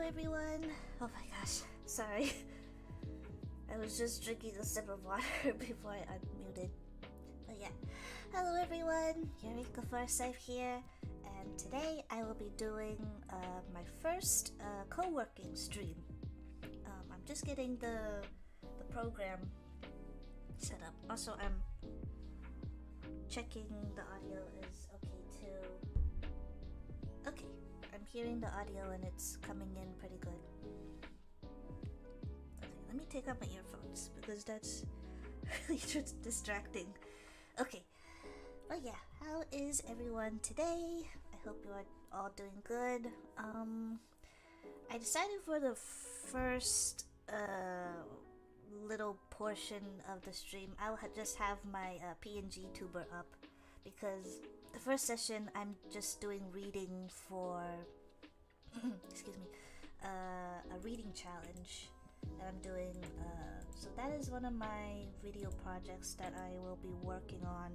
everyone. Oh my gosh, sorry. I was just drinking a sip of water before I unmuted. But yeah, hello everyone, Eureka Forsyth here, and today I will be doing my first co-working stream. I'm just getting the program set up. Also, I'm checking the audio is okay too. Okay, I'm hearing the audio and it's coming in pretty good. Okay, let me take out my earphones because that's really just distracting. Okay, but yeah, how is everyone today? I hope you are all doing good. I decided for the first little portion of the stream I'll just have my PNG tuber up, because the first session I'm just doing reading for excuse me, a reading challenge that I'm doing, so that is one of my video projects that I will be working on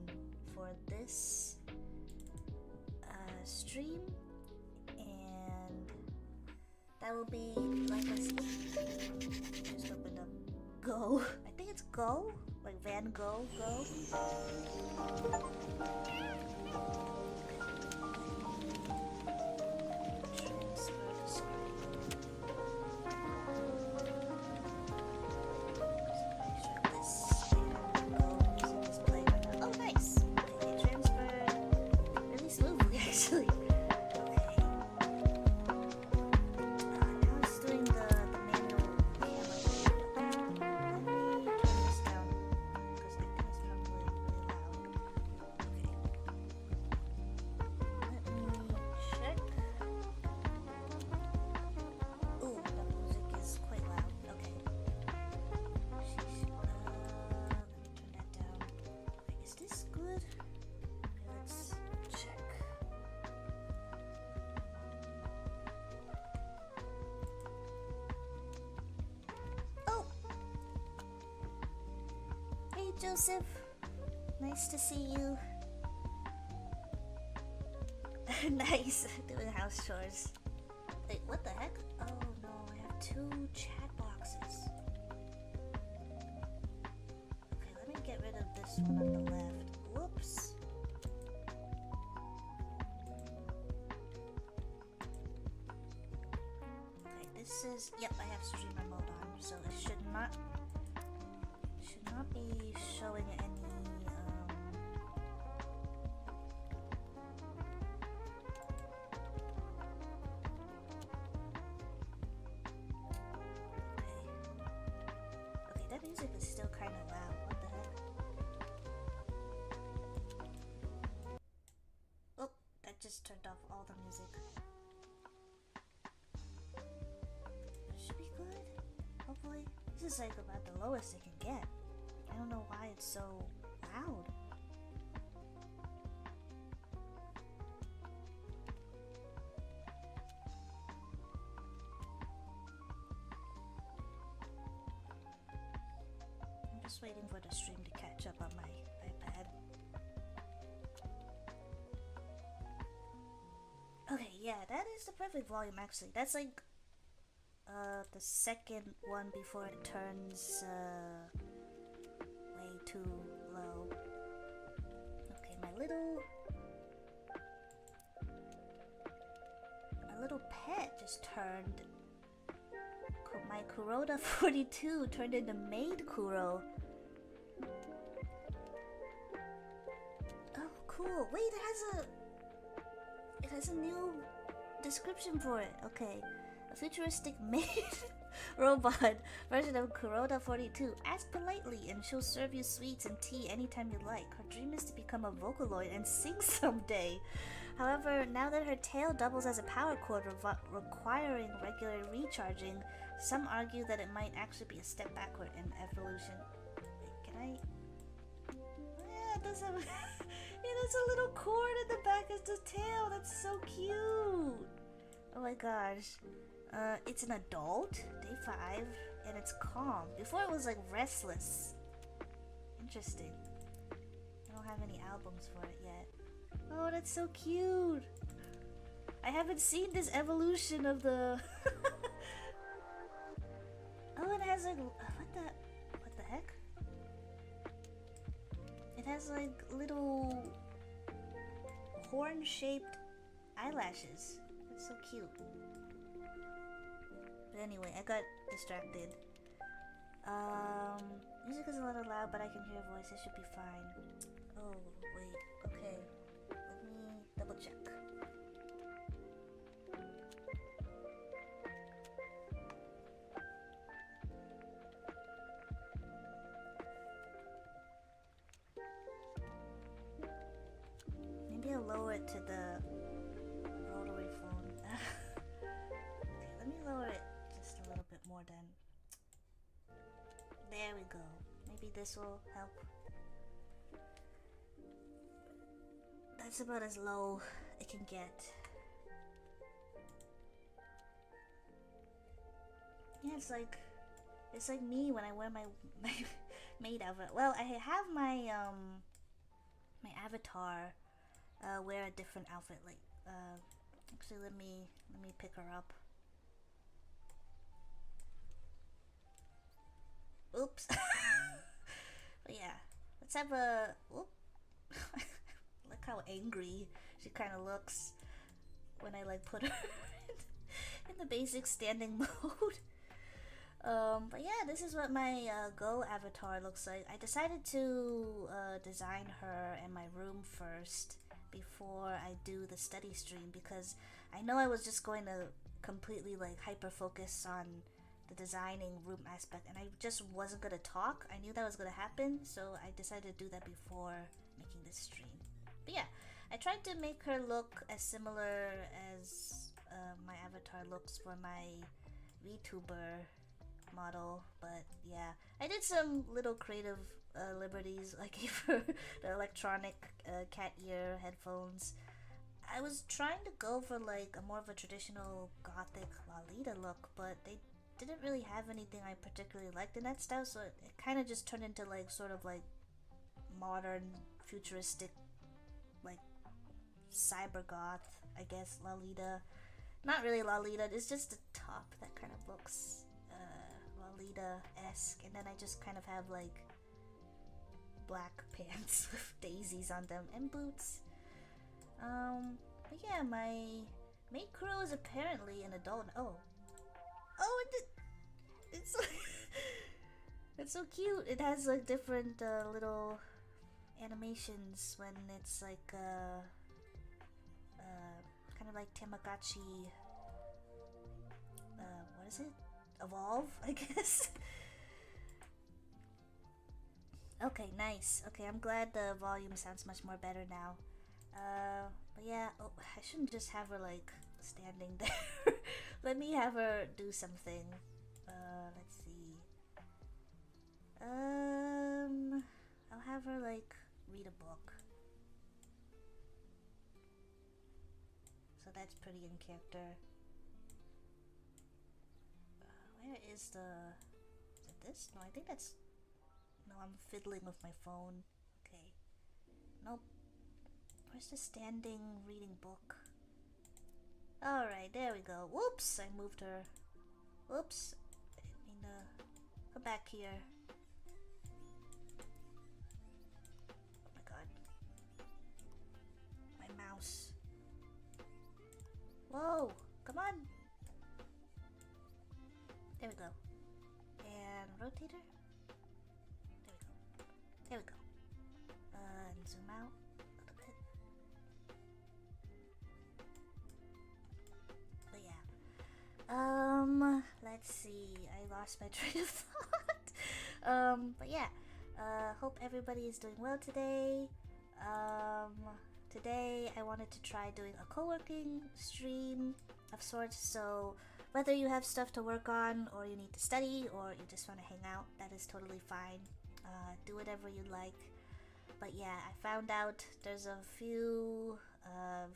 for this stream, and that will be, like I said, just opened up Gogh. I think it's Gogh, like Van Gogh. Joseph, nice to see you. Nice, doing house chores. Wait, what the heck? Oh no, I have 2 chat boxes. Okay, let me get rid of this one on the left. Whoops. Okay, this is, yep, I have streamer mode on, so it should not be showing any okay, that music is still kind of loud. What the heck? Oh, that just turned off all the music. That should be good, hopefully. This is like about the lowest it can get. I don't know why it's so loud. I'm just waiting for the stream to catch up on my iPad. Okay, yeah, that is the perfect volume actually. That's like the second one before it turns way too low. Okay, my little pet just turned. My Kuroda 42 turned into Maid Kuro. Oh, cool. Wait, it has a new description for it. Okay. A futuristic maid robot version of Kuroda 42. Ask politely and she'll serve you sweets and tea anytime you like. Her dream is to become a Vocaloid and sing someday. However, now that her tail doubles as a power cord requiring regular recharging, some argue that it might actually be a step backward in evolution. Wait, can I? Yeah, it does have there's a little cord in the back of the tail. That's so cute. Oh my gosh. It's an adult, day 5, and it's calm. Before it was like restless. Interesting. I don't have any albums for it yet. Oh, that's so cute. I haven't seen this evolution of the has like what the heck? It has like little horn-shaped eyelashes. It's so cute. But anyway, I got distracted. Music is a little loud, but I can hear a voice. It should be fine. Oh, wait. Okay. Let me double check. Maybe I'll lower it to the rotary phone. Okay, let me lower it just a little bit more then. There we go. Maybe this will help. That's about as low it can get. Yeah, it's like me when I wear my maid outfit. Well, I have my my avatar wear a different outfit. Like actually, let me pick her up. Oops. But yeah, let's have a. Whoop. Look how angry she kind of looks when I like put her in the basic standing mode. But yeah, this is what my Gogh avatar looks like. I decided to design her and my room first before I do the study stream, because I know I was just going to completely like hyper focus on the designing room aspect, and I just wasn't gonna talk. I knew that was gonna happen, so I decided to do that before making this stream. But yeah, I tried to make her look as similar as my avatar looks for my vtuber model, but yeah, I did some little creative liberties. I gave her the electronic cat ear headphones. I was trying to go for like a more of a traditional gothic Lolita look, but they didn't really have anything I particularly liked in that style, so it kind of just turned into like sort of like modern futuristic like cyber goth, I guess, Lolita. Not really Lolita, it's just the top that kind of looks Lolita-esque, and then I just kind of have like black pants with daisies on them and boots. But yeah, my maid crew is apparently an adult. Oh, it's it's so cute. It has like different little animations when it's like kind of like Tamagotchi. What is it? Evolve, I guess. Okay, nice. Okay, I'm glad the volume sounds much more better now. But yeah, oh, I shouldn't just have her like standing there. Let me have her do something. Let's see. I'll have her like read a book. So that's pretty in character. Where is the... Is it this? No, I think that's... No, I'm fiddling with my phone. Okay. Nope. Where's the standing reading book? Alright, there we go. Whoops! I moved her. Whoops. I didn't mean to... Come back here. Oh my god. My mouse. Whoa! Come on! There we go. And rotator. There we go. There we go. And zoom out a little bit. But yeah. Let's see. I lost my train of thought. But yeah. Hope everybody is doing well today. Today I wanted to try doing a co-working stream of sorts, so whether you have stuff to work on, or you need to study, or you just want to hang out, that is totally fine. Do whatever you like. But yeah, I found out there's a few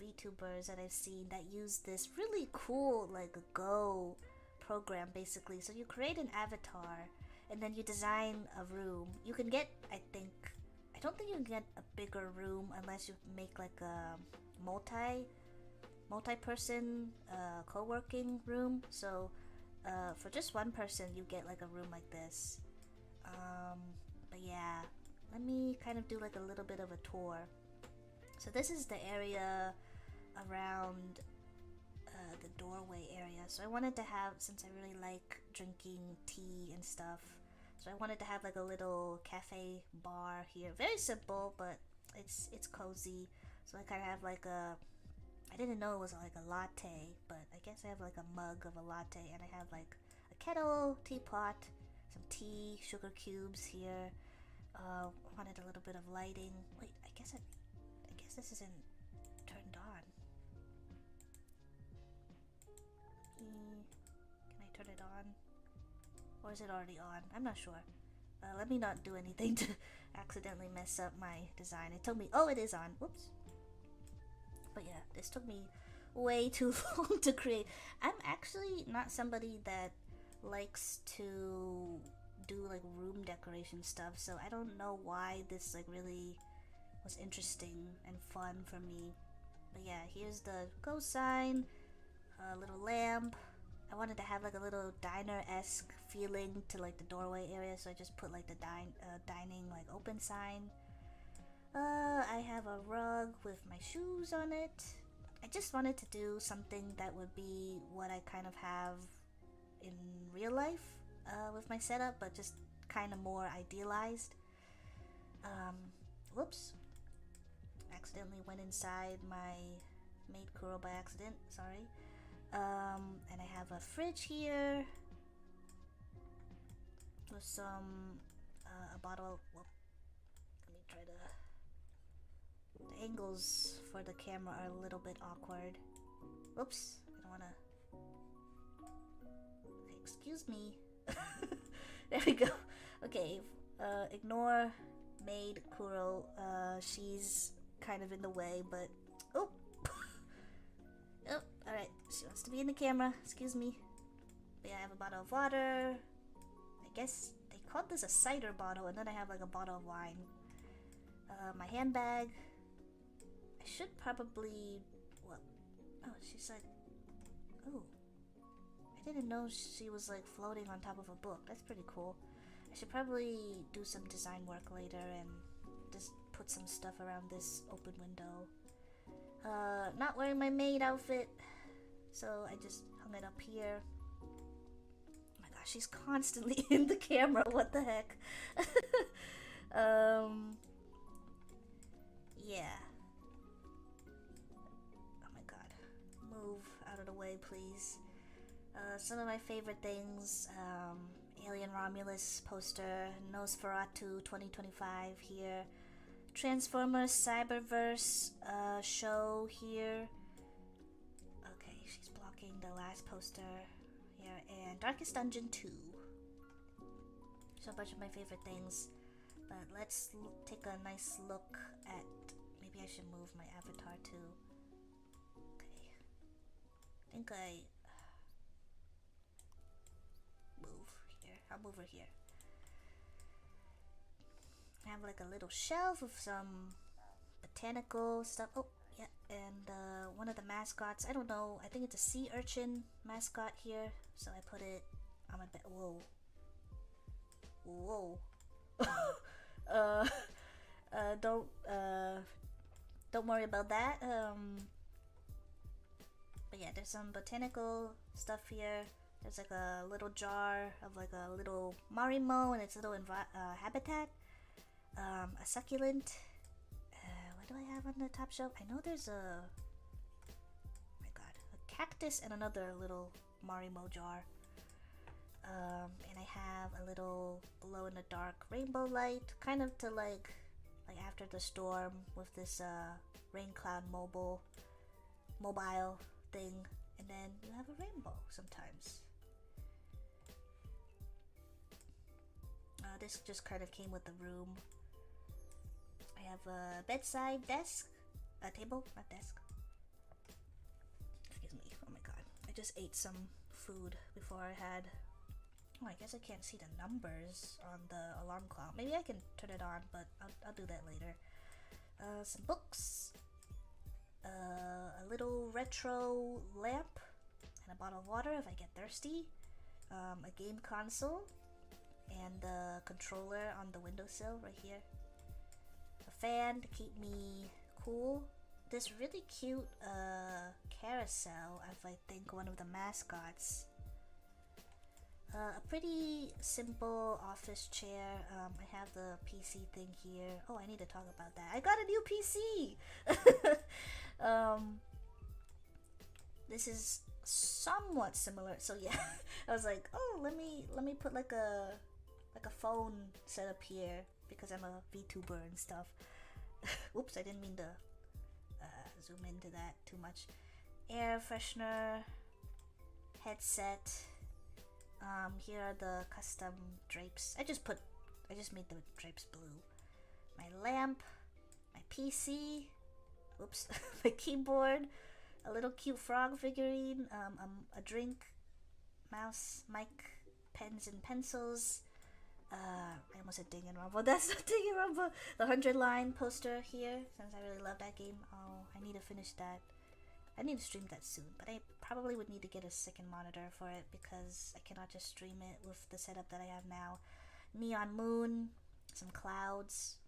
VTubers that I've seen that use this really cool, like, Gogh program, basically. So you create an avatar, and then you design a room. You can get, I don't think you can get a bigger room unless you make, like, a multi-person co-working room. So for just one person, you get like a room like this. But yeah, let me kind of do like a little bit of a tour. So this is the area around the doorway area. So I wanted to have, since I really like drinking tea and stuff, so I wanted to have like a little cafe bar here. Very simple, but it's cozy. So I kind of have like a, I didn't know it was like a latte, but I guess I have like a mug of a latte, and I have like a kettle, teapot, some tea, sugar cubes here. Wanted a little bit of lighting. Wait, I guess this isn't turned on. Can I turn it on? Or is it already on? I'm not sure. Let me not do anything to accidentally mess up my design. It told me, oh, it is on. Whoops. But yeah, this took me way too long to create. I'm actually not somebody that likes to do like room decoration stuff, so I don't know why this like really was interesting and fun for me. But yeah, here's the Gogh sign, a little lamp. I wanted to have like a little diner-esque feeling to like the doorway area, so I just put like the dining like open sign. I have a rug with my shoes on it. I just wanted to do something that would be what I kind of have in real life with my setup, but just kind of more idealized. Whoops. Accidentally went inside my maid Kuro by accident, sorry. And I have a fridge here with some, a bottle, well, let me try to, the angles for the camera are a little bit awkward. Whoops, I don't wanna, okay, excuse me. There we go. Okay, ignore maid Kuro, she's kind of in the way, but, oh! Oh, alright, she wants to be in the camera, excuse me. But yeah, I have a bottle of water. I guess they called this a cider bottle, and then I have like a bottle of wine. My handbag. I should probably, well, oh, she's like, oh. I didn't know she was like floating on top of a book. That's pretty cool. I should probably do some design work later and just put some stuff around this open window. Not wearing my maid outfit, so I just hung it up here. Oh my gosh, she's constantly in the camera, what the heck? Yeah. Oh my god. Move out of the way, please. Some of my favorite things, Alien Romulus poster, Nosferatu 2025 here. Transformers Cyberverse show here. Okay, she's blocking the last poster here. And Darkest Dungeon 2. So a bunch of my favorite things. But let's take a nice look at... Maybe I should move my avatar too. Okay. I think I... move here. I'll move her here. I have like a little shelf with some botanical stuff. Oh, yeah, and one of the mascots. I don't know. I think it's a sea urchin mascot here. So I put it on my bed. Whoa. Whoa. Don't worry about that. But yeah, there's some botanical stuff here. There's like a little jar of like a little marimo and its little habitat. A succulent. What do I have on the top shelf? I know there's a... oh my god. A cactus and another little marimo jar. And I have a little glow-in-the-dark rainbow light. Kind of to like after the storm with this rain cloud mobile thing. And then you have a rainbow sometimes. This just kind of came with the room. I have a bedside desk, a table, not desk. Excuse me, oh my god. I just ate some food before I had... oh, I guess I can't see the numbers on the alarm clock. Maybe I can turn it on, but I'll do that later. Some books, a little retro lamp, and a bottle of water if I get thirsty. a game console, and the controller on the windowsill right here. A fan to keep me cool. This really cute carousel of, I think, one of the mascots. A pretty simple office chair. I have the PC thing here. Oh, I need to talk about that. I got a new PC! This is somewhat similar. So yeah, I was like, oh, let me put like a phone setup here because I'm a VTuber and stuff. Oops, I didn't mean to zoom into that too much. Air freshener, headset. Here are the custom drapes. I just made the drapes blue. My lamp, my PC. Oops, my keyboard. A little cute frog figurine. A drink, mouse, mic, pens and pencils. I almost said Danganronpa. That's not Danganronpa. The 100-line poster here, since I really love that game. Oh, I need to finish that. I need to stream that soon, but I probably would need to get a second monitor for it because I cannot just stream it with the setup that I have now. Neon moon, some clouds,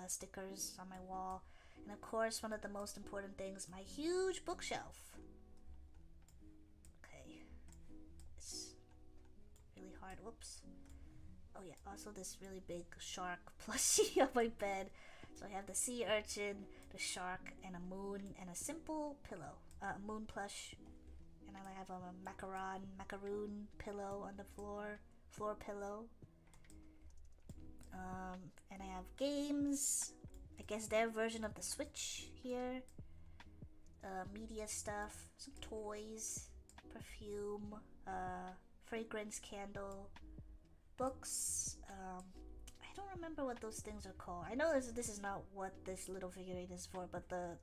stickers on my wall, and of course, one of the most important things, my huge bookshelf. Okay, it's really hard. Whoops. Oh yeah, also this really big shark plushie on my bed. So I have the sea urchin, the shark, and a moon, and a simple pillow. Moon plush. And I have a macaroon pillow on the floor pillow. And I have games. I guess their version of the Switch here. Media stuff, some toys, perfume, fragrance candle, books. I don't remember what those things are called. I know this is not what this little figurine is for, but the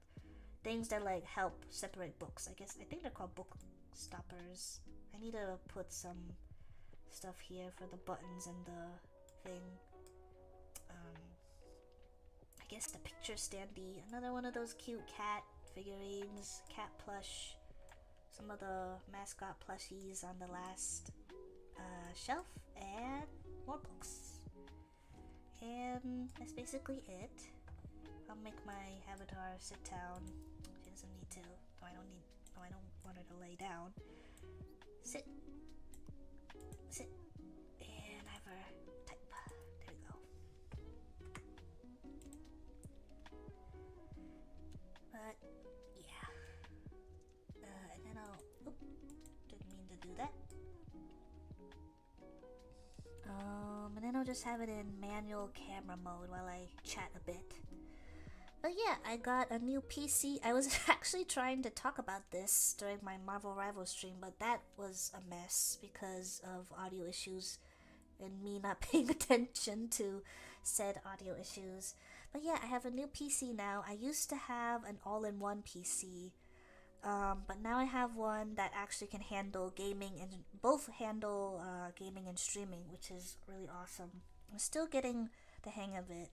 things that like help separate books. I think they're called book stoppers. I need to put some stuff here for the buttons and the thing. I guess the picture standee. Another one of those cute cat figurines, cat plush. Some of the mascot plushies on the last shelf, and more books. And that's basically it. I'll make my avatar sit down. She doesn't need to. No, I don't want her to lay down. Sit. Sit. And have her type. There we go. But, yeah. And then I'll... Oop. Didn't mean to do that. And then I'll just have it in manual camera mode while I chat a bit. But yeah, I got a new PC. I was actually trying to talk about this during my Marvel Rivals stream, but that was a mess because of audio issues and me not paying attention to said audio issues. But yeah, I have a new PC now. I used to have an all-in-one PC. But now I have one that actually can handle gaming and gaming and streaming, which is really awesome. I'm still getting the hang of it.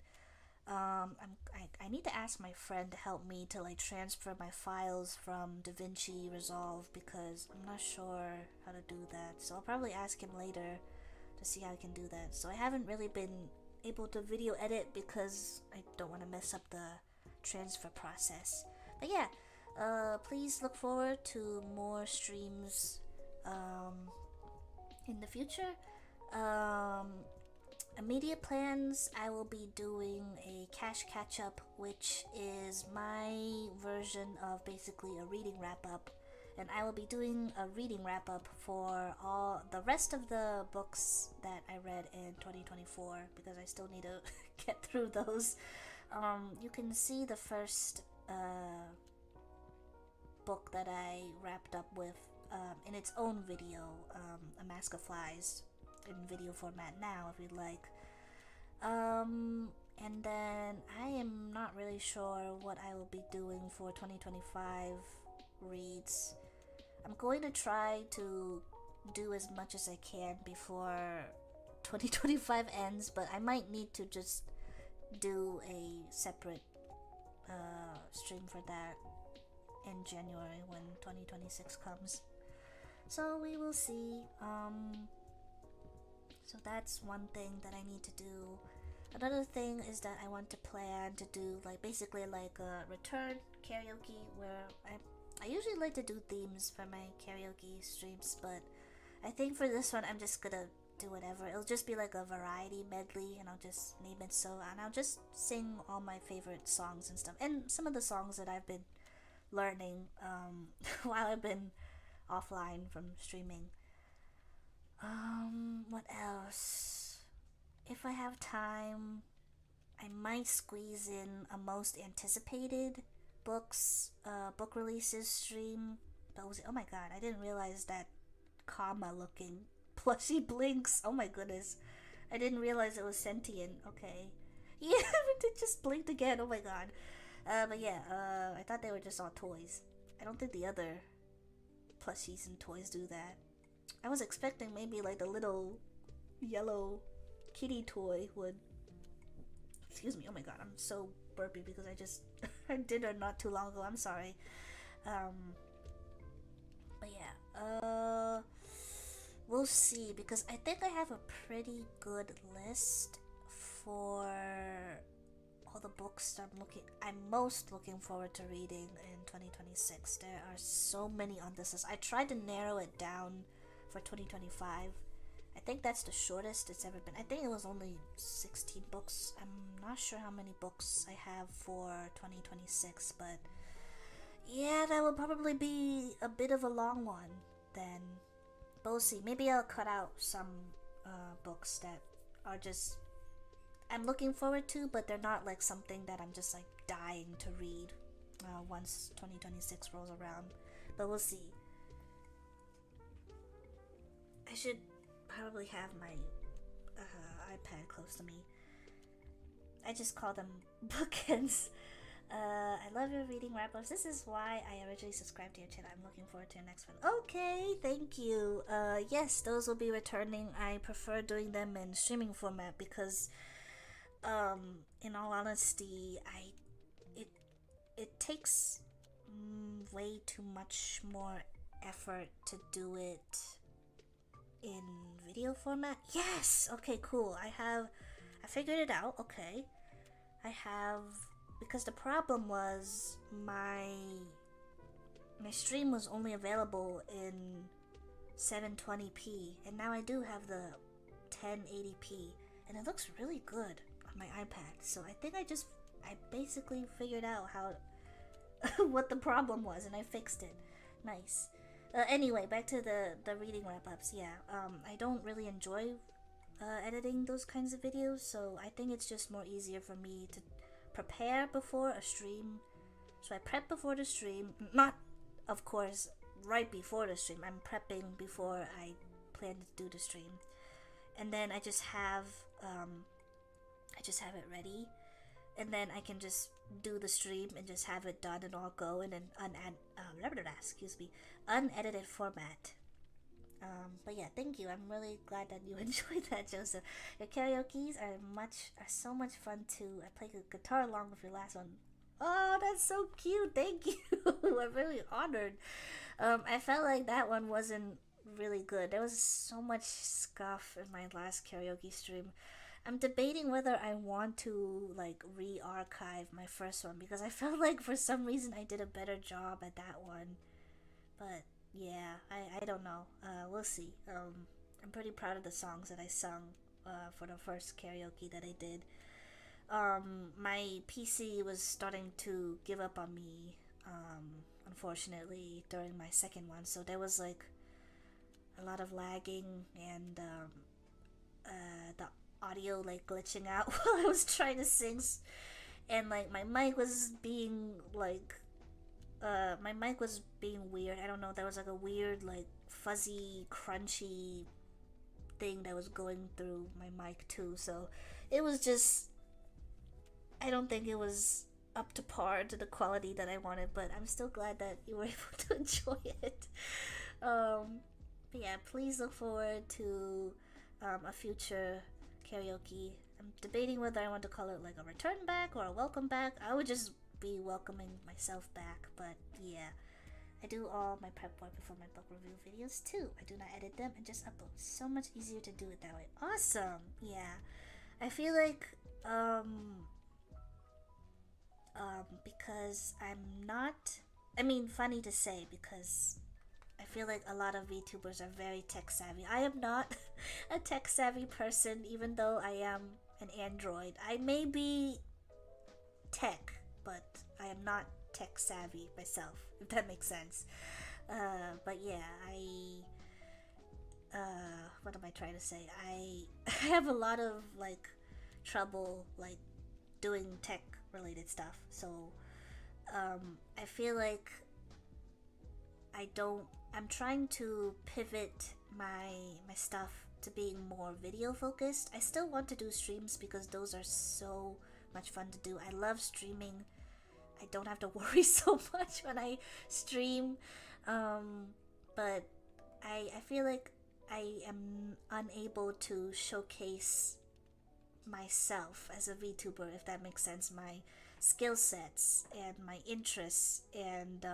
I need to ask my friend to help me to like transfer my files from DaVinci Resolve because I'm not sure how to do that. So I'll probably ask him later to see how I can do that. So I haven't really been able to video edit because I don't want to mess up the transfer process. But yeah. Please look forward to more streams in the future. Immediate plans, I will be doing a cash catch-up, which is my version of basically a reading wrap-up. And I will be doing a reading wrap-up for all the rest of the books that I read in 2024 because I still need to get through those. You can see the first book that I wrapped up with in its own video, A Mask of Flies, in video format now if you'd like. And then I am not really sure what I will be doing for 2025 reads. I'm going to try to do as much as I can before 2025 ends, but I might need to just do a separate stream for that in January when 2026 comes. So we will see. So that's one thing that I need to do. Another thing is that I want to plan to do like basically like a return karaoke where I usually like to do themes for my karaoke streams, but I think for this one I'm just gonna do whatever. It'll just be like a variety medley, and I'll just name it so, and I'll just sing all my favorite songs and stuff, and some of the songs that I've been learning while I've been offline from streaming. What else? If I have time, I might squeeze in a most anticipated book releases stream. But was it? Oh my god, I didn't realize that comma looking plushie blinks. Oh my goodness, I didn't realize it was sentient. Okay, yeah, it just blinked again. Oh my god. But yeah, I thought they were just all toys. I don't think the other plushies and toys do that. I was expecting maybe like the little yellow kitty toy would. Excuse me. Oh my god, I'm so burpy because I just I did it not too long ago. I'm sorry. But yeah, we'll see, because I think I have a pretty good list for all the books I'm most looking forward to reading in 2026. There are so many on this list. I tried to narrow it down for 2025. I think that's the shortest it's ever been. I think it was only 16 books. I'm not sure how many books I have for 2026, but yeah, that will probably be a bit of a long one then. But we'll see. Maybe I'll cut out some books that are just I'm looking forward to, but they're not like something that I'm just like dying to read once 2026 rolls around. But we'll see. I should probably have my iPad close to me. I just call them bookends. I love your reading wrap-ups. This is why I originally subscribed to your channel. I'm looking forward to your next one. Okay, thank you. Yes, those will be returning. I prefer doing them in streaming format because, in all honesty, it takes way too much more effort to do it in video format. Yes. Okay. Cool. I figured it out. Okay. Because the problem was my stream was only available in 720p, and now I do have the 1080p, and it looks really good on my iPad. So I think I basically figured out how what the problem was, and I fixed it. Nice. Anyway, back to the reading wrap-ups. Yeah, I don't really enjoy editing those kinds of videos, so I think it's just more easier for me to prepare before a stream. So I prep before the stream, not of course right before the stream. I'm prepping before I plan to do the stream, and then I just have it ready, and then I can just do the stream and just have it done and all go in an unedited format. But yeah, thank you. I'm really glad that you enjoyed that, Joseph. Your karaoke's are so much fun too. I played the guitar along with your last one. Oh, that's so cute. Thank you. I'm really honored. I felt like that one wasn't really good. There was so much scuff in my last karaoke stream. I'm debating whether I want to like re-archive my first one, because I felt like for some reason I did a better job at that one. But yeah, I don't know. We'll see. I'm pretty proud of the songs that I sung for the first karaoke that I did. My PC was starting to give up on me, unfortunately, during my second one. So there was like a lot of lagging, and the audio like glitching out while I was trying to sing, and like my mic was being weird. I don't know, there was like a weird like fuzzy crunchy thing that was going through my mic too, so it was just, I don't think it was up to par to the quality that I wanted, but I'm still glad that you were able to enjoy it. But yeah, please look forward to a future karaoke. I'm debating whether I want to call it like a return back or a welcome back. I would just be welcoming myself back, but yeah, I do all my prep work before my book review videos too. I do not edit them and just upload. So much easier to do it that way. Awesome. Yeah. I feel like because I'm not, I mean, funny to say, because I feel like a lot of VTubers are very tech savvy. I am not a tech savvy person, even though I am an Android. I may be tech, but I am not tech savvy myself, if that makes sense. But yeah, what am I trying to say? I have a lot of like trouble like doing tech related stuff. So I feel like I'm trying to pivot my stuff to being more video focused. I still want to do streams because those are so much fun to do. I love streaming. I don't have to worry so much when I stream. But I feel like I am unable to showcase myself as a VTuber, if that makes sense, my skill sets and my interests. And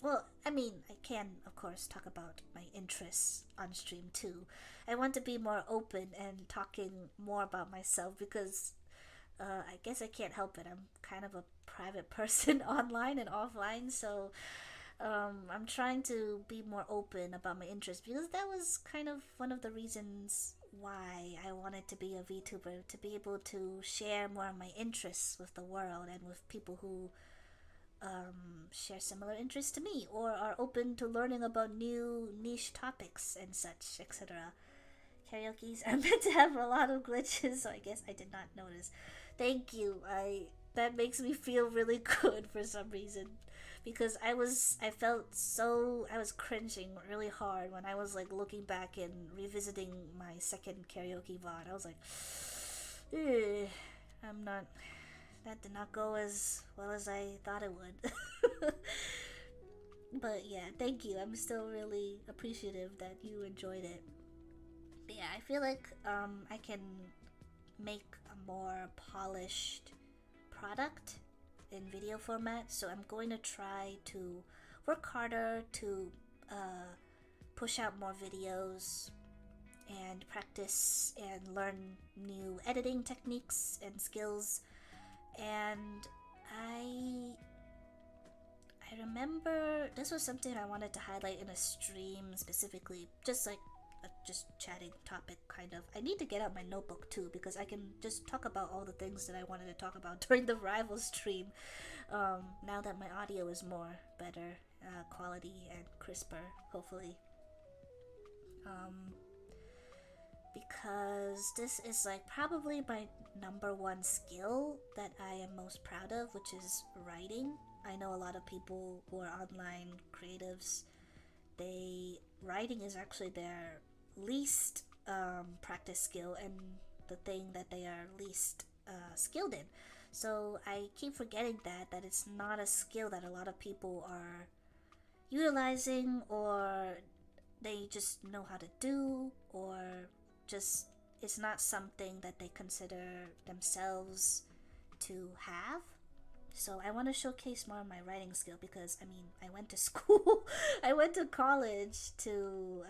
well, I mean, I can of course talk about my interests on stream too. I want to be more open and talking more about myself because I guess I can't help it. I'm kind of a private person online and offline, so I'm trying to be more open about my interests because that was kind of one of the reasons why I wanted to be a VTuber, to be able to share more of my interests with the world and with people who share similar interests to me or are open to learning about new niche topics and such, etc. Karaoke's are meant to have a lot of glitches, so I guess I did not notice. Thank you. That makes me feel really good for some reason because I was cringing really hard when I was like looking back and revisiting my second karaoke VOD. I was like, that did not go as well as I thought it would. But yeah, thank you. I'm still really appreciative that you enjoyed it. But yeah, I feel like I can make a more polished product in video format, so I'm going to try to work harder to push out more videos and practice and learn new editing techniques and skills. And I remember this was something I wanted to highlight in a stream specifically, just like just chatting topic kind of. I need to get out my notebook too because I can just talk about all the things that I wanted to talk about during the rival stream. Now that my audio is more better quality and crisper, hopefully. Because this is like probably my number one skill that I am most proud of, which is writing. I know a lot of people who are online creatives, writing is actually their least practice skill and the thing that they are least skilled in. So I keep forgetting that it's not a skill that a lot of people are utilizing, or they just know how to do, or just it's not something that they consider themselves to have. So I want to showcase more of my writing skill because I mean I went to school, I went to college to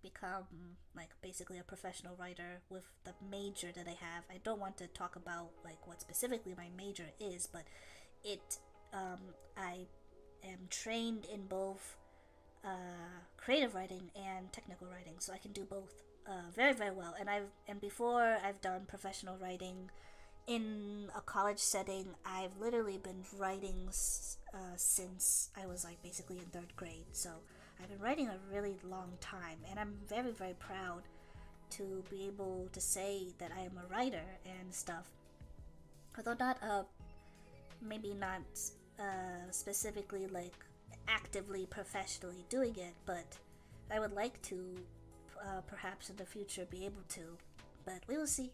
become like basically a professional writer with the major that I have. I don't want to talk about like what specifically my major is, but I am trained in both creative writing and technical writing, so I can do both very very well. And before I've done professional writing in a college setting, I've literally been writing since I was like basically in 3rd grade. So I've been writing a really long time, and I'm very very proud to be able to say that I am a writer and stuff. Although not maybe not specifically like actively professionally doing it, but I would like to perhaps in the future be able to, but we will see.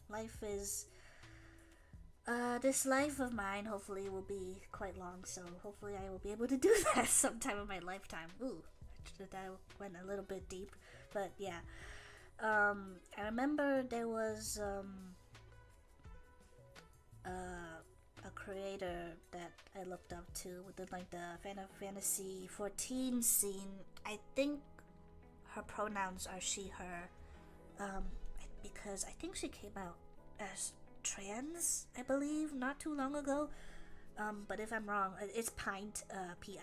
Life is this life of mine hopefully will be quite long, so hopefully I will be able to do that sometime in my lifetime. Ooh, that went a little bit deep, but yeah. I remember there was a creator that I looked up to within like the Final Fantasy 14 scene. I think her pronouns are she, her, because I think she came out as trans, I believe, not too long ago. But if I'm wrong, it's Pint, Pint.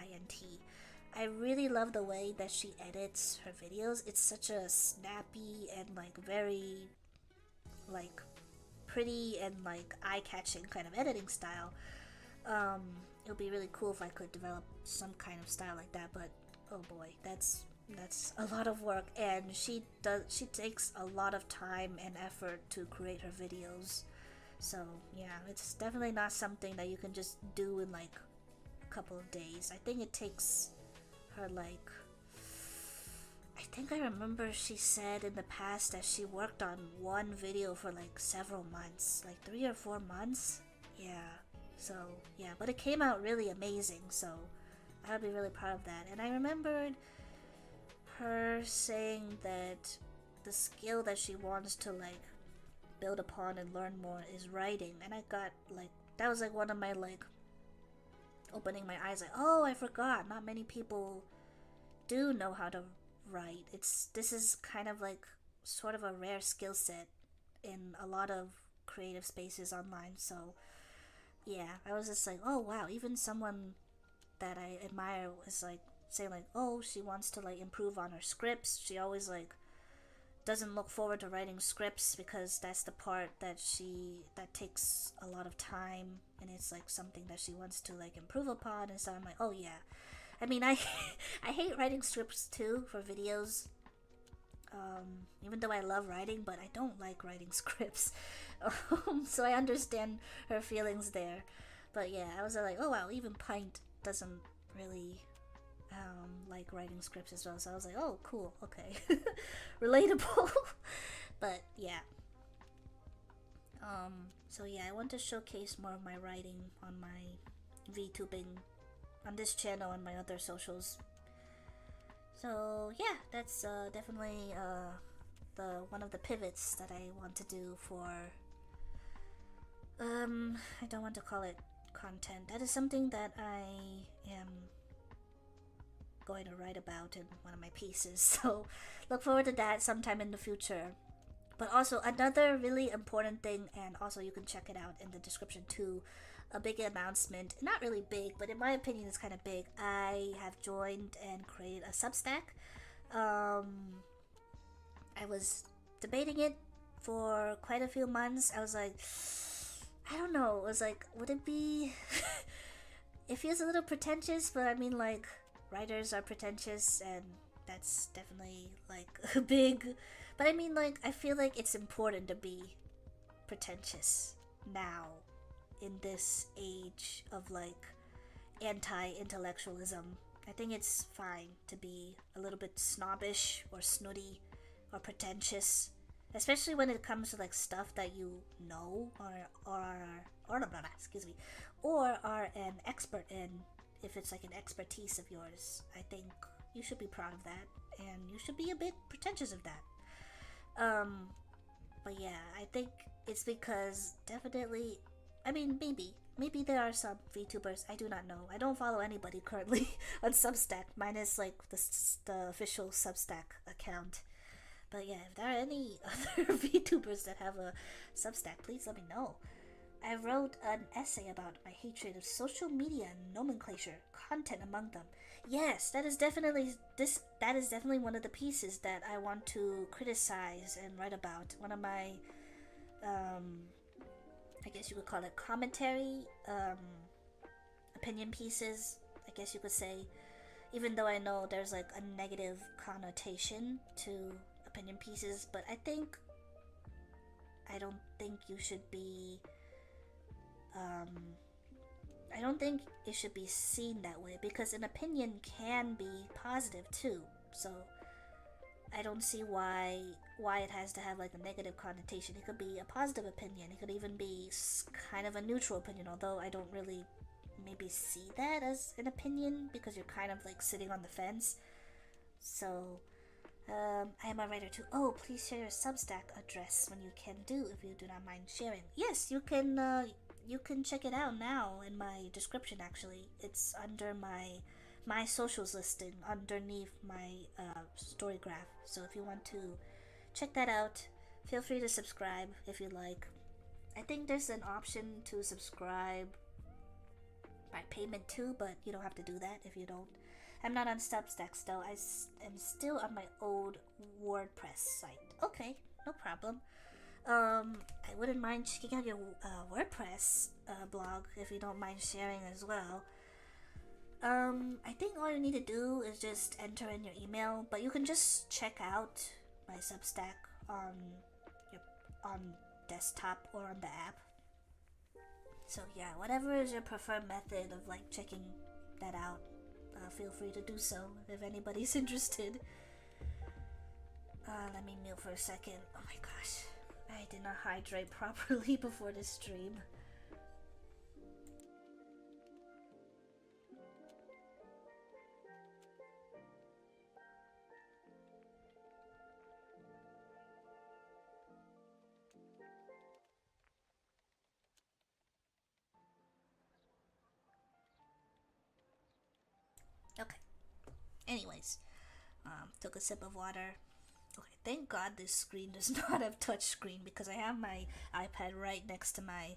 I really love the way that she edits her videos. It's such a snappy and like very like pretty and like eye-catching kind of editing style. It would be really cool if I could develop some kind of style like that, but oh boy, that's a lot of work, and she takes a lot of time and effort to create her videos. So yeah, it's definitely not something that you can just do in like a couple of days. I think it takes her like, I think I remember she said in the past that she worked on one video for like several months, like 3 or 4 months. Yeah, so yeah, but it came out really amazing, so I would be really proud of that. And I remembered her saying that the skill that she wants to like build upon and learn more is writing, and I got like, that was like one of my like opening my eyes, like, oh, I forgot, not many people do know how to write. This is kind of like sort of a rare skill set in a lot of creative spaces online. So yeah, I was just like, oh wow, even someone that I admire was like saying like, oh, she wants to like improve on her scripts. She always like doesn't look forward to writing scripts because that's the part that takes a lot of time, and it's like something that she wants to like improve upon. And so I'm like, oh yeah, I mean, I I hate writing scripts too for videos, even though I love writing, but I don't like writing scripts. So I understand her feelings there. But yeah, I was like, oh wow, even Pint doesn't really like writing scripts as well. So I was like, oh cool, okay. Relatable. But yeah. So yeah, I want to showcase more of my writing on my VTubing, on this channel and my other socials. So yeah, that's definitely the one of the pivots that I want to do for I don't want to call it content. That is something that I am going to write about in one of my pieces. So look forward to that sometime in the future. But also another really important thing, and also you can check it out in the description too, a big announcement, not really big, but in my opinion it's kind of big. I have joined and created a Substack. I was debating it for quite a few months. I was like, I don't know, it was like, would it be it feels a little pretentious, but I mean, like, writers are pretentious, and that's definitely like big. But I mean, like, I feel like it's important to be pretentious now in this age of like anti-intellectualism. I think it's fine to be a little bit snobbish or snooty or pretentious, especially when it comes to like stuff that you know or no, excuse me, or are an expert in. If it's like an expertise of yours, I think you should be proud of that, and you should be a bit pretentious of that. But yeah, I think it's because definitely, I mean, maybe there are some VTubers, I do not know. I don't follow anybody currently on Substack, minus like the official Substack account. But yeah, if there are any other VTubers that have a Substack, please let me know. I wrote an essay about my hatred of social media and nomenclature, content among them. Yes, that is definitely one of the pieces that I want to criticize and write about. One of my I guess you could call it commentary, opinion pieces, I guess you could say. Even though I know there's like a negative connotation to opinion pieces, but I don't think you should be I don't think it should be seen that way, because an opinion can be positive too. So I don't see why it has to have like a negative connotation. It could be a positive opinion. It could even be kind of a neutral opinion, although I don't really maybe see that as an opinion, because you're kind of like sitting on the fence. So I am a writer too. Oh, please share your Substack address when you can do, if you do not mind sharing. Yes, you can you can check it out now in my description. Actually, it's under my socials listing underneath my story graph. So if you want to check that out, feel free to subscribe if you like. I think there's an option to subscribe by payment too, but you don't have to do that if you don't. I'm not on Substack still. am still on my old WordPress site. Okay, no problem. I wouldn't mind checking out your WordPress blog if you don't mind sharing as well. I think all you need to do is just enter in your email, but you can just check out my Substack on your on desktop or on the app. So yeah, whatever is your preferred method of like checking that out, feel free to do so if anybody's interested. Let me mute for a second. Oh my gosh, I did not hydrate properly before this stream. Okay. Anyways, took a sip of water. Okay, thank God this screen does not have touch screen because I have my iPad right next to my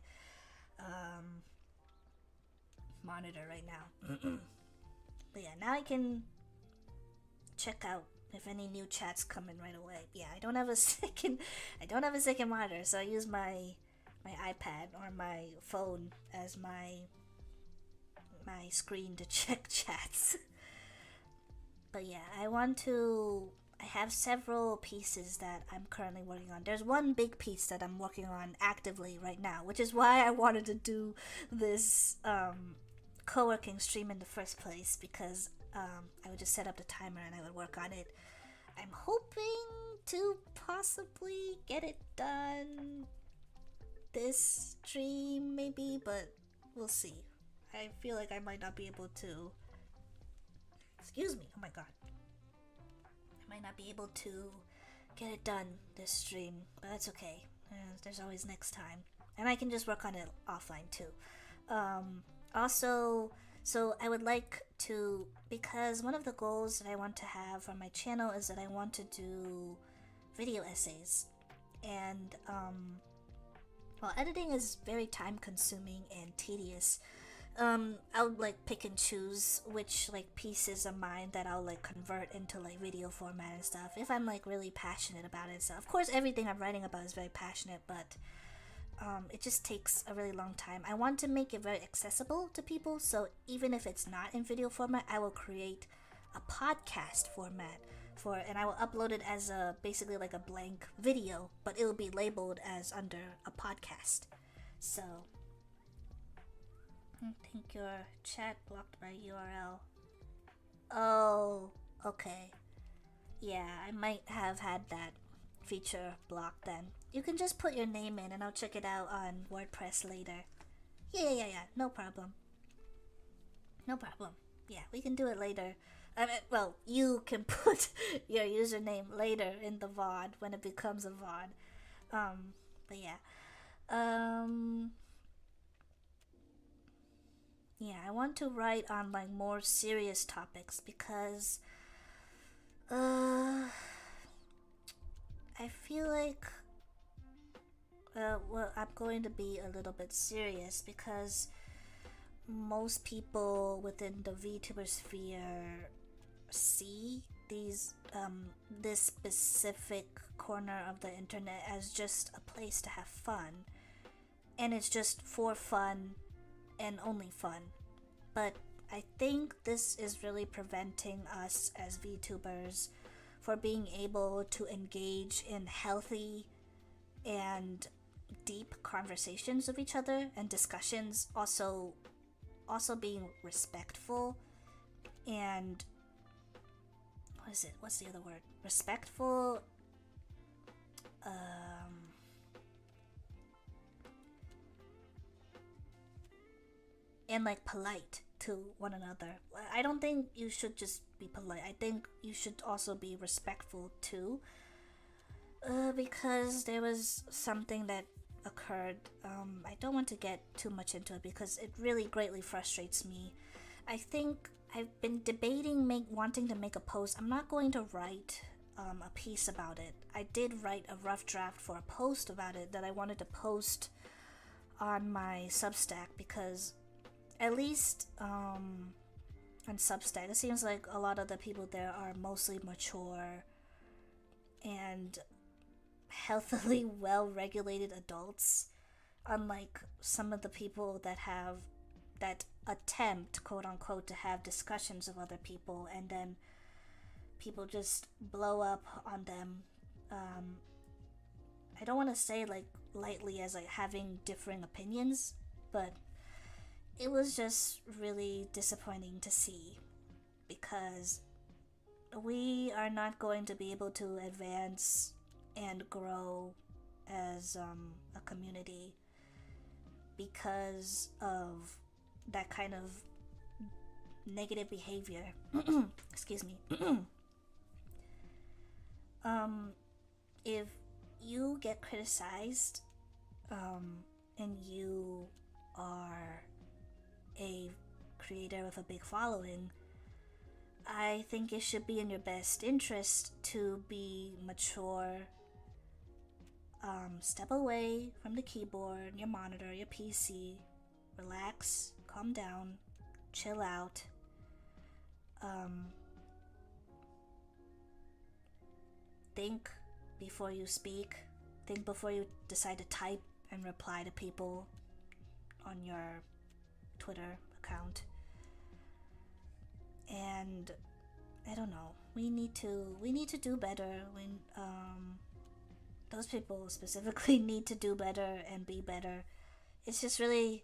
monitor right now. But yeah, now I can check out if any new chats come in right away. Yeah, I don't have a second monitor, so I use my iPad or my phone as my screen to check chats. But yeah, I have several pieces that I'm currently working on. There's one big piece that I'm working on actively right now, which is why I wanted to do this co-working stream in the first place, because I would just set up the timer and I would work on it. I'm hoping to possibly get it done this stream maybe, but we'll see. I feel like I might not be able to. Excuse me, oh my god. I might not be able to get it done this stream, but that's okay. There's always next time. And I can just work on it offline too. Also, so I would like to, because one of the goals that I want to have for my channel is that I want to do video essays. And, well, editing is very time consuming and tedious. I'll like pick and choose which like pieces of mine that I'll like convert into like video format and stuff if I'm like really passionate about it. So of course everything I'm writing about is very passionate, but it just takes a really long time. I want to make it very accessible to people, so even if it's not in video format, I will create a podcast format and I will upload it as a basically like a blank video, but it will be labeled as under a podcast. So I think your chat blocked my URL. Oh, okay. Yeah, I might have had that feature blocked then. You can just put your name in and I'll check it out on WordPress later. Yeah, no problem. No problem. Yeah, we can do it later. Well, you can put your username later in the VOD when it becomes a VOD. But yeah. Yeah, I want to write on like more serious topics because I feel like well, I'm going to be a little bit serious because most people within the VTuber sphere see these this specific corner of the internet as just a place to have fun, and it's just for fun and only fun. But I think this is really preventing us as VTubers for being able to engage in healthy and deep conversations with each other and discussions, also being respectful and what's the other word? Respectful, and like polite to one another. I don't think you should just be polite. I think you should also be respectful too. Because there was something that occurred. I don't want to get too much into it because it really greatly frustrates me. I think I've been debating wanting to make a post. I'm not going to write a piece about it. I did write a rough draft for a post about it that I wanted to post on my Substack, because at least on Substack, it seems like a lot of the people there are mostly mature and healthily well-regulated adults, unlike some of the people that attempt, quote unquote, to have discussions with other people and then people just blow up on them. I don't want to say like lightly as like having differing opinions, but it was just really disappointing to see, because we are not going to be able to advance and grow as a community because of that kind of negative behavior. Excuse me. If you get criticized and you are a creator with a big following, I think it should be in your best interest to be mature. Step away from the keyboard, your monitor, your PC, relax, calm down, chill out. Think before you speak. Think before you decide to type and reply to people on your Twitter account. And I don't know. We need to do better. Those people specifically need to do better and be better. It's just really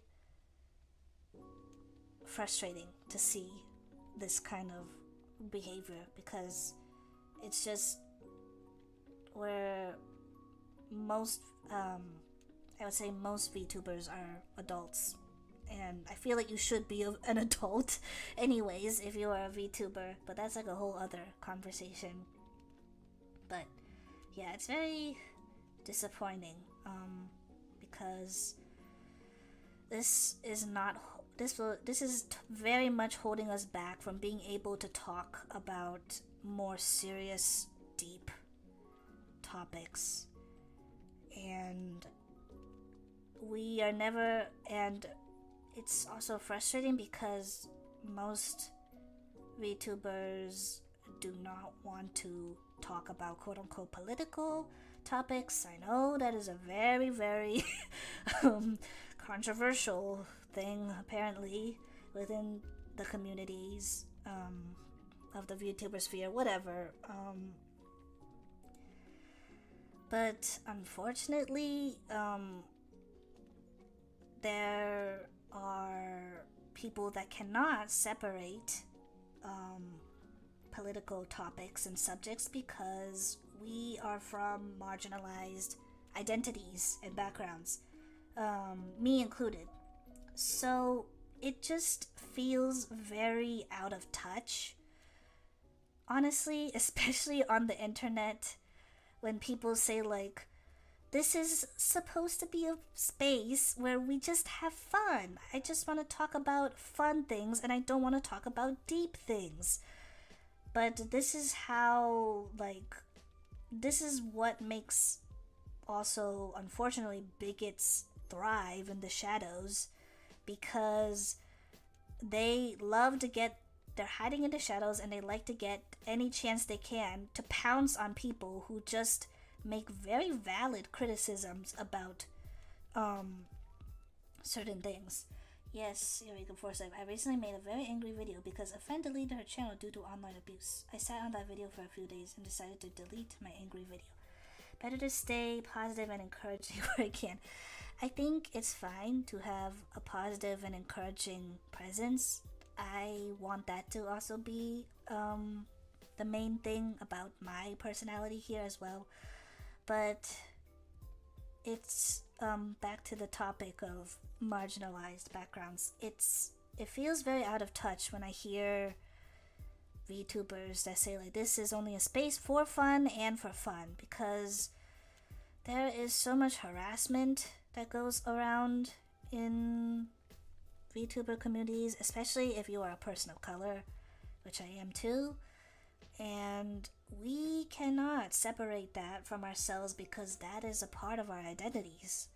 frustrating to see this kind of behavior, because it's just where most I would say most VTubers are adults, and I feel like you should be an adult anyways if you are a VTuber, but that's like a whole other conversation. But yeah, it's very disappointing because this is very much holding us back from being able to talk about more serious, deep topics, and we are never. And it's also frustrating because most VTubers do not want to talk about quote unquote political topics. I know that is a very, very controversial thing apparently within the communities of the VTuber sphere, whatever. But unfortunately, there are people that cannot separate political topics and subjects because we are from marginalized identities and backgrounds, me included. So it just feels very out of touch, honestly, especially on the internet, when people say like, this is supposed to be a space where we just have fun. I just want to talk about fun things and I don't want to talk about deep things. But this is how, like, this is what makes also, unfortunately, bigots thrive in the shadows, because they love to get, they're hiding in the shadows and they like to get any chance they can to pounce on people who just make very valid criticisms about certain things. Yes, Eureka Forsyth, I recently made a very angry video because a friend deleted her channel due to online abuse. I sat on that video for a few days and decided to delete my angry video. Better to stay positive and encouraging where I can. I think it's fine to have a positive and encouraging presence. I want that to also be the main thing about my personality here as well. But it's back to the topic of marginalized backgrounds. It feels very out of touch when I hear VTubers that say like, this is only a space for fun and for fun, because there is so much harassment that goes around in VTuber communities, especially if you are a person of color, which I am too. And we cannot separate that from ourselves because that is a part of our identities.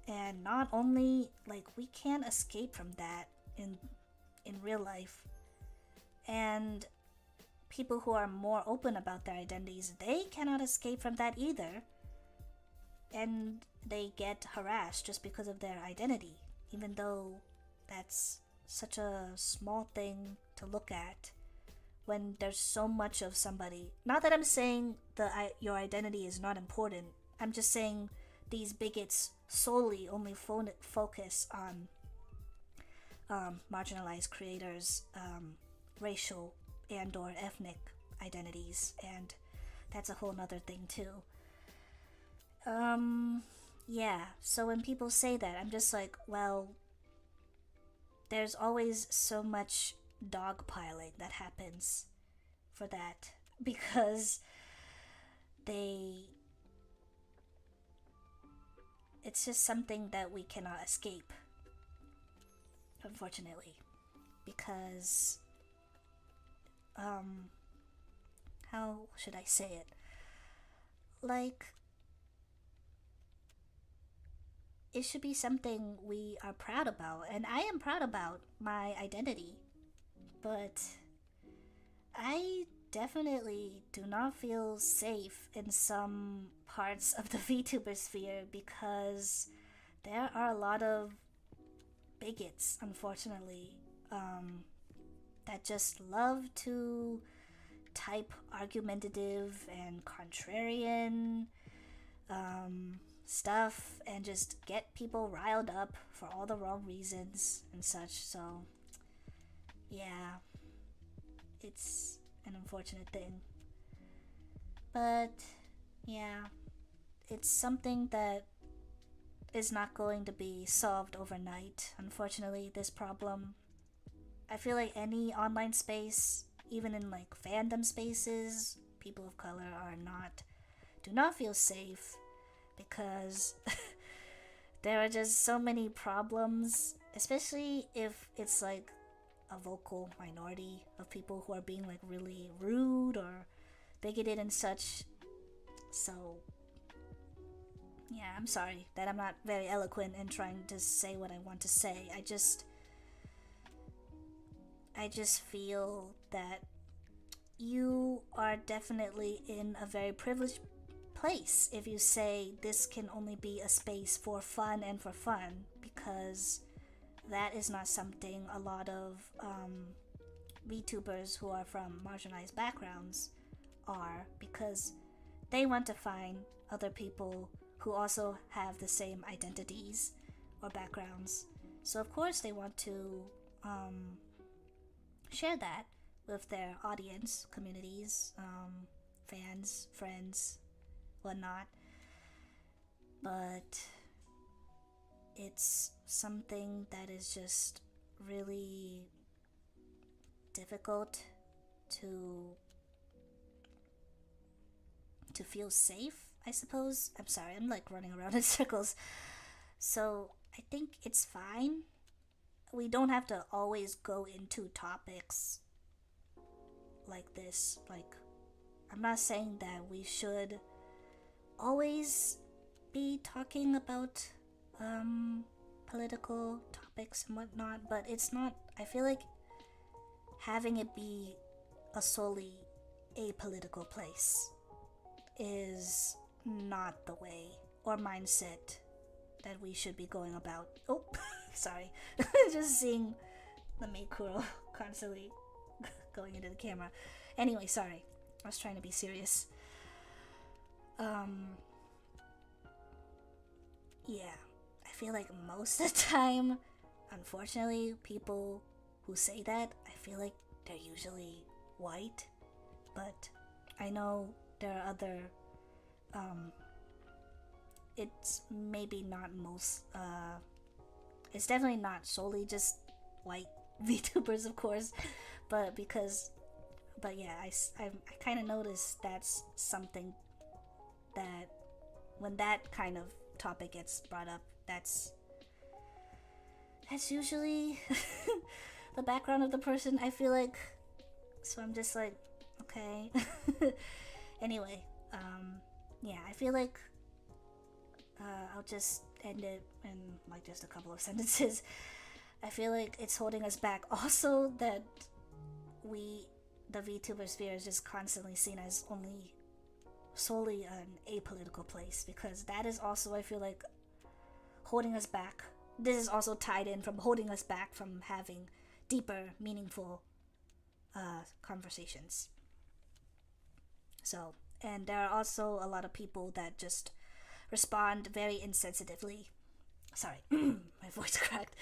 And not only like we can't escape from that in real life. And people who are more open about their identities, they cannot escape from that either. And they get harassed just because of their identity, even though that's such a small thing to look at when there's so much of somebody. Not that I'm saying your identity is not important. I'm just saying these bigots solely only focus on marginalized creators' racial and or ethnic identities, and that's a whole nother thing too. Yeah, so when people say that, I'm just like, well, there's always so much dogpiling that happens for that because it's just something that we cannot escape, unfortunately, because how should I say it? Like, it should be something we are proud about, and I am proud about my identity, but I definitely do not feel safe in some parts of the VTuber sphere because there are a lot of bigots, unfortunately, that just love to type argumentative and contrarian stuff and just get people riled up for all the wrong reasons and such. So, yeah, it's an unfortunate thing. But, yeah, it's something that is not going to be solved overnight, unfortunately, this problem. I feel like any online space, even in like fandom spaces, people of color do not feel safe because there are just so many problems, especially if it's like a vocal minority of people who are being like really rude or bigoted and such. So, yeah, I'm sorry that I'm not very eloquent in trying to say what I want to say. I just feel that you are definitely in a very privileged place if you say this can only be a space for fun and for fun, because that is not something a lot of VTubers who are from marginalized backgrounds are, because they want to find other people who also have the same identities or backgrounds. So of course they want to share that with their audience, communities, fans, friends, whatnot. But it's something that is just really difficult to feel safe, I suppose. I'm sorry, I'm like running around in circles. So I think it's fine. We don't have to always go into topics like this. Like, I'm not saying that we should always be talking about political topics and whatnot, but it's not, I feel like having it be a solely apolitical place is not the way or mindset that we should be going about. Oh, sorry. Just seeing the Meikuro constantly going into the camera. Anyway, sorry. I was trying to be serious. Yeah. I feel like most of the time, unfortunately, people who say that, I feel like they're usually white. But I know there are other it's maybe not most it's definitely not solely just white VTubers, of course, but yeah, I kind of noticed that's something that when that kind of topic gets brought up, that's usually the background of the person, I feel like. So I'm just like, okay. Anyway, yeah, I feel like I'll just end it in like just a couple of sentences. I feel like it's holding us back also that the VTuber sphere is just constantly seen as only solely an apolitical place, because that is also, I feel like, holding us back. This is also tied in from holding us back from having deeper, meaningful conversations. So, and there are also a lot of people that just respond very insensitively. Sorry, my voice cracked.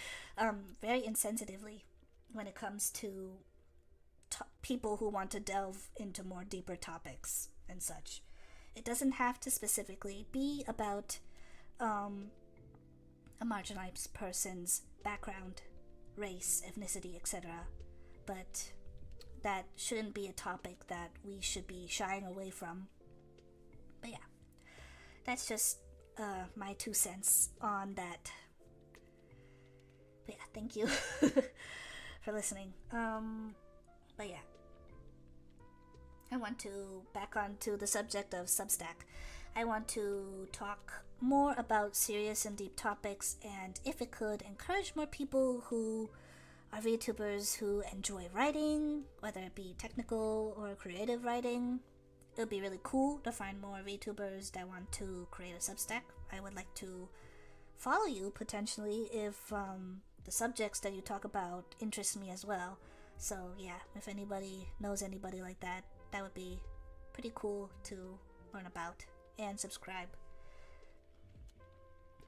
Very insensitively when it comes to people who want to delve into more deeper topics and such. It doesn't have to specifically be about a marginalized person's background, race, ethnicity, etc. But that shouldn't be a topic that we should be shying away from. But yeah, that's just my 2 cents on that. But yeah, thank you for listening. But yeah, I want to back onto the subject of Substack. I want to talk more about serious and deep topics, and if it could, encourage more people who are VTubers who enjoy writing, whether it be technical or creative writing. It would be really cool to find more VTubers that want to create a Substack. I would like to follow you potentially if the subjects that you talk about interest me as well. So yeah, if anybody knows anybody like that, that would be pretty cool to learn about and subscribe.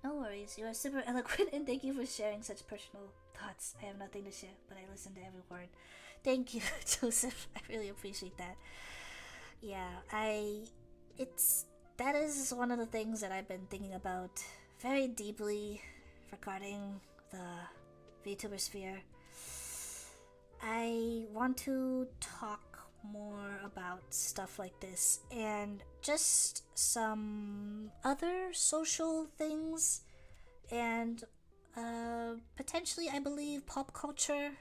No worries, you are super eloquent and thank you for sharing such personal thoughts. I have nothing to share, but I listen to every word. Thank you, Joseph. I really appreciate that. Yeah, that is one of the things that I've been thinking about very deeply regarding the VTuber sphere. I want to talk more about stuff like this and just some other social things and potentially, I believe, pop culture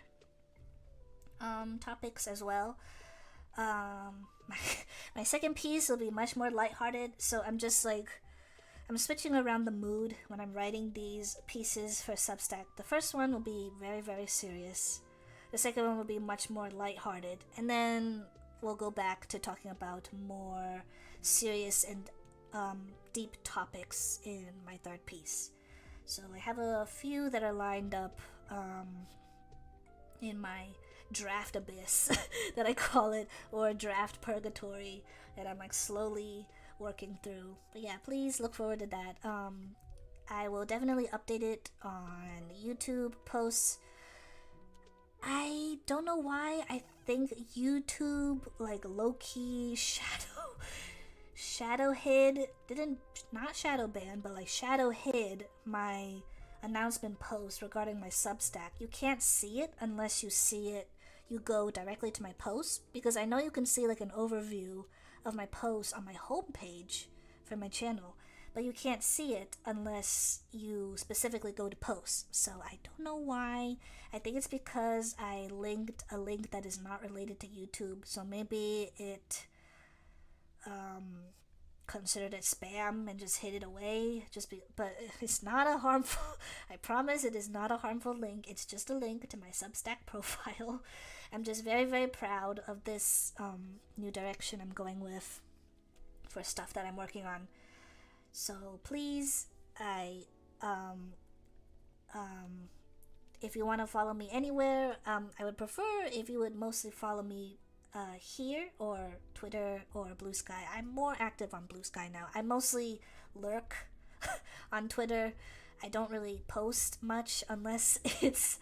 topics as well. My second piece will be much more lighthearted, so I'm switching around the mood when I'm writing these pieces for Substack. The first one will be very, very serious. The second one will be much more lighthearted, and then we'll go back to talking about more serious and deep topics in my third piece. So I have a few that are lined up in my draft abyss that I call it, or draft purgatory, that I'm like slowly working through. But yeah, please look forward to that. I will definitely update it on YouTube posts. I don't know why I think YouTube like low-key shadow hid, not shadow ban, but like shadow hid my announcement post regarding my Substack. You can't see it unless you go directly to my post, because I know you can see like an overview of my post on my homepage for my channel, but you can't see it unless you specifically go to posts. So I don't know why. I think it's because I linked a link that is not related to YouTube, so maybe it considered it spam and just hid it away. But it's not a harmful. I promise it is not a harmful link. It's just a link to my Substack profile. I'm just very, very proud of this new direction I'm going with for stuff that I'm working on. So please, if you want to follow me anywhere, I would prefer if you would mostly follow me here or Twitter or Blue Sky. I'm more active on Blue Sky now. I mostly lurk on Twitter. I don't really post much unless it's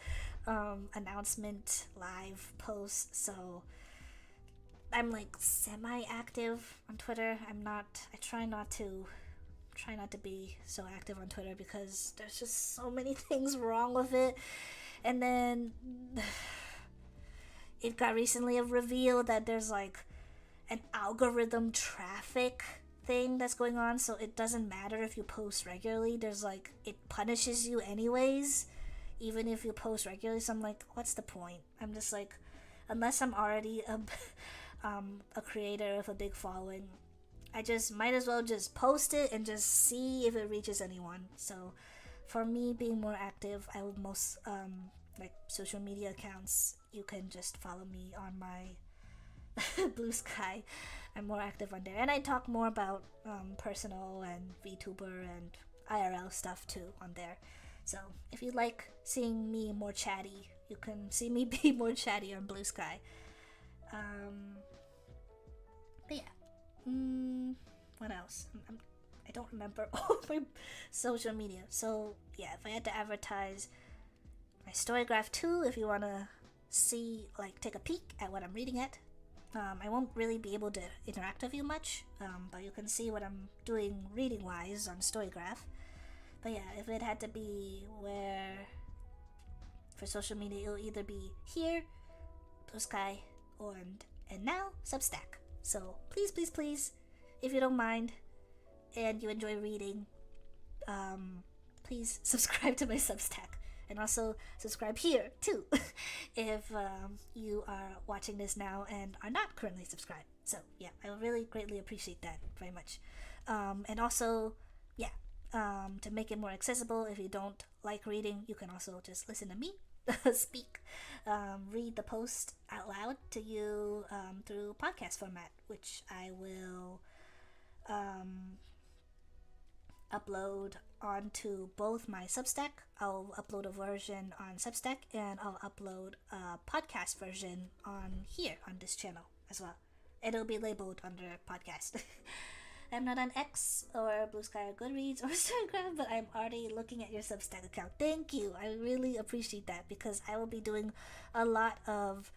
announcement live posts. So I'm like semi-active on Twitter. I try not to be so active on Twitter because there's just so many things wrong with it. And then it got recently revealed that there's like an algorithm traffic thing that's going on, so it doesn't matter if you post regularly. There's like, it punishes you anyways, even if you post regularly. So I'm like, what's the point? I'm just like, unless I'm already a creator with a big following, I just might as well just post it and just see if it reaches anyone. So for me, being more active, I would most like social media accounts, you can just follow me on my Blue Sky. I'm more active on there, and I talk more about personal and VTuber and IRL stuff too on there. So if you like seeing me more chatty, you can see me be more chatty on Blue Sky. But yeah, what else? I don't remember all my social media. So yeah, if I had to advertise my Storygraph too, if you wanna see, like, take a peek at what I'm reading at. I won't really be able to interact with you much, but you can see what I'm doing reading wise on Storygraph. But yeah, if it had to be where for social media, it'll either be here, Blue Sky, and now Substack. So please, please, please, if you don't mind and you enjoy reading, please subscribe to my Substack. And also subscribe here too if you are watching this now and are not currently subscribed. So yeah, I would really greatly appreciate that very much. And also, yeah, to make it more accessible, if you don't like reading, you can also just listen to me speak, read the post out loud to you through podcast format, which I will upload onto both my Substack. I'll upload a version on Substack, and I'll upload a podcast version on here on this channel as well. It'll be labeled under podcast. I'm not on X or Blue Sky or Goodreads or Instagram, but I'm already looking at your Substack account. Thank you. I really appreciate that, because I will be doing a lot of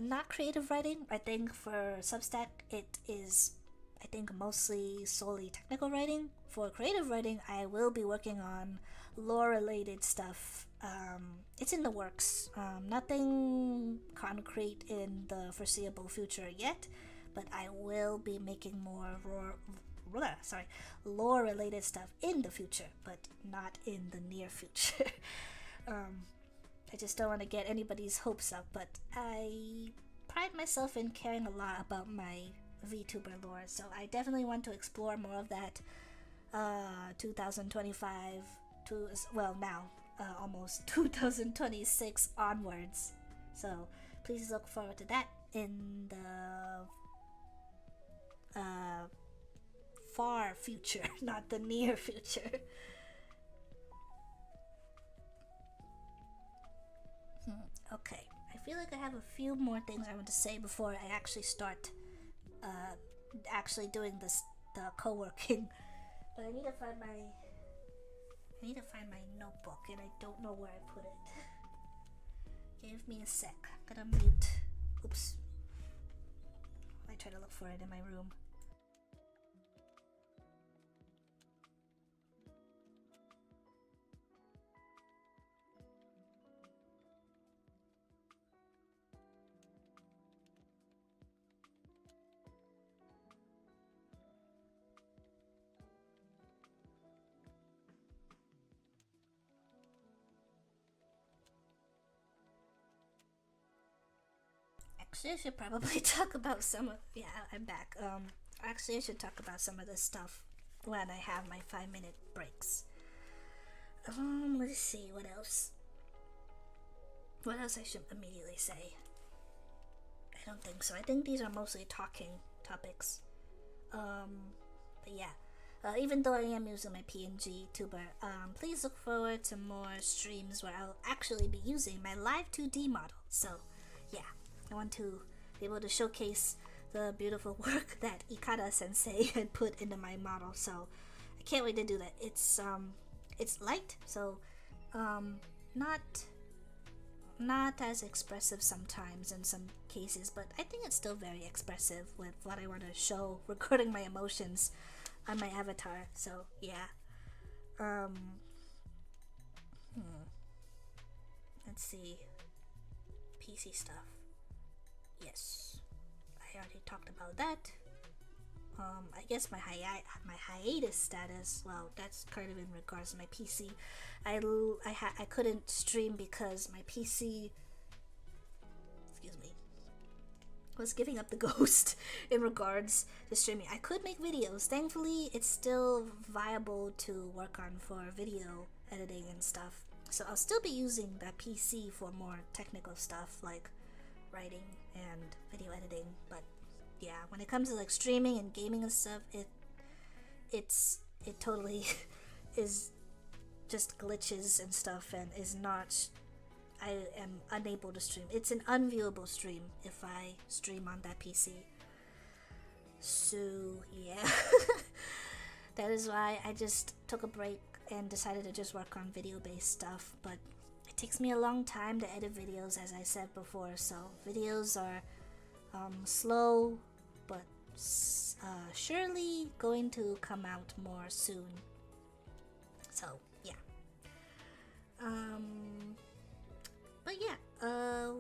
not creative writing. I think for Substack it is, I think, mostly solely technical writing. For creative writing, I will be working on lore related stuff. It's in the works. Nothing concrete in the foreseeable future yet, but I will be making more lore related stuff in the future, but not in the near future. I just don't want to get anybody's hopes up, but I pride myself in caring a lot about my VTuber lore, so I definitely want to explore more of that 2025 to, well, now almost 2026 onwards. So please look forward to that in the far future, not the near future. Okay, I feel like I have a few more things I want to say before I actually start actually doing the co-working. But I need to find my notebook, and I don't know where I put it. Give me a sec. I'm gonna mute. Oops. I try to look for it in my room. Actually, I should probably talk about some of... Yeah, I'm back. Actually, I should talk about some of this stuff when I have my 5-minute breaks. Let's see, what else? What else I should immediately say? I don't think so. I think these are mostly talking topics. But yeah. Even though I am using my PNG tuber, please look forward to more streams where I'll actually be using my live 2D model. So, yeah. I want to be able to showcase the beautiful work that Ikada sensei had put into my model, so I can't wait to do that. It's light, so not as expressive sometimes in some cases, but I think it's still very expressive with what I want to show, recording my emotions on my avatar. So yeah. Let's see. PC stuff. Yes, I already talked about that. I guess my hiatus status. Well, that's kind of in regards to my PC. I couldn't stream because my PC, excuse me, was giving up the ghost in regards to streaming. I could make videos. Thankfully, it's still viable to work on for video editing and stuff. So I'll still be using that PC for more technical stuff like writing and video editing. But yeah, when it comes to like streaming and gaming and stuff, it totally is just glitches and stuff and is not. I am unable to stream. It's an unviewable stream if I stream on that PC. So yeah, that is why I just took a break and decided to just work on video-based stuff. But it takes me a long time to edit videos, as I said before. So videos are slow, but surely going to come out more soon. So yeah. But yeah, I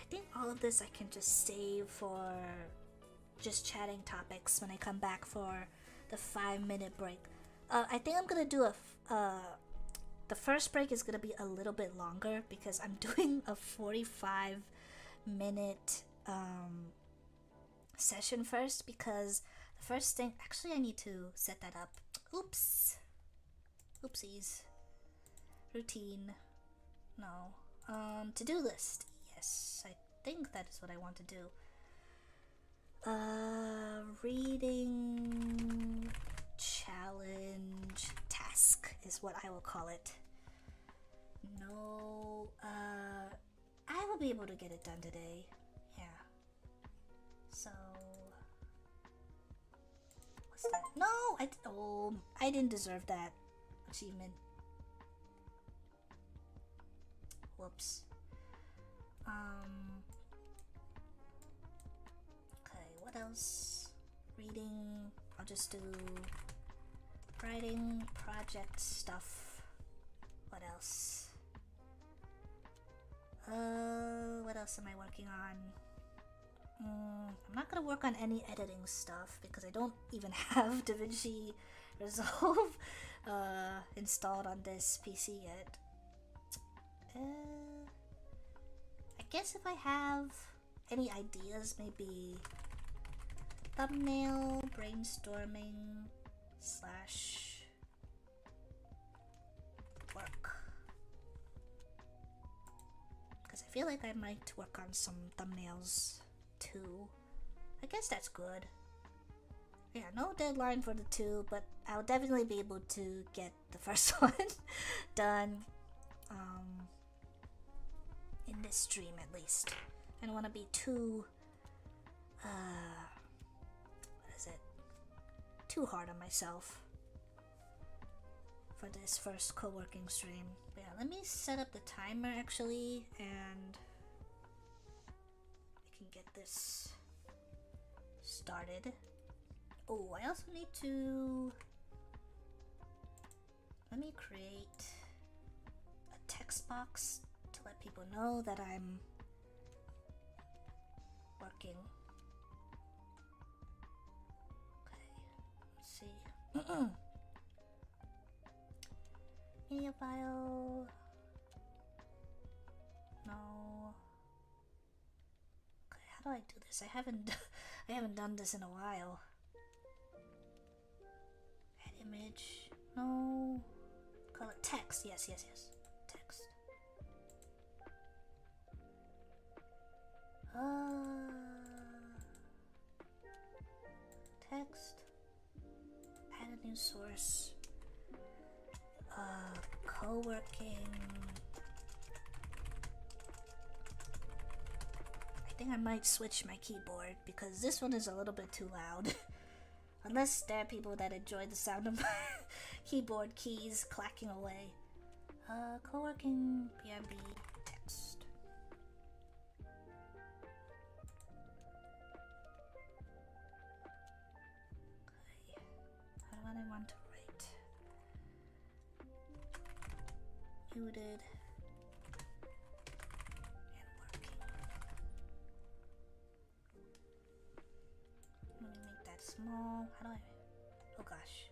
think all of this I can just save for just chatting topics when I come back for the 5-minute break. I think I'm gonna do the first break is gonna be a little bit longer because I'm doing a 45-minute session first, because the first thing, actually I need to set that up. Oopsies. Routine. No. To-do list. Yes, I think that is what I want to do. Reading challenge task is what I will call it. No, I will be able to get it done today. Yeah. So, what's that? No, I didn't deserve that achievement. Whoops. Okay, what else? Reading. I'll just do writing, project stuff. What else? What else am I working on? I'm not gonna work on any editing stuff because I don't even have DaVinci Resolve installed on this PC yet. I guess if I have any ideas, maybe thumbnail brainstorming / work, because I feel like I might work on some thumbnails too. I guess that's good. Yeah, no deadline for the 2, but I'll definitely be able to get the first one done in this stream at least. I don't want to be too too hard on myself for this first co-working stream. But yeah, let me set up the timer actually, and we can get this started. Oh, I also need to, let me create a text box to let people know that I'm working. Okay, let's see. Media file. No. Okay, how do I do this? I haven't done this in a while. Add image. No. Call it text. Yes. Text. Text. Add a new source. Coworking. I think I might switch my keyboard because this one is a little bit too loud. Unless there are people that enjoy the sound of my keyboard keys clacking away. Coworking BRB text. Okay. How do I want to write? Muted. And working. Let me make that small. How do I? Oh gosh.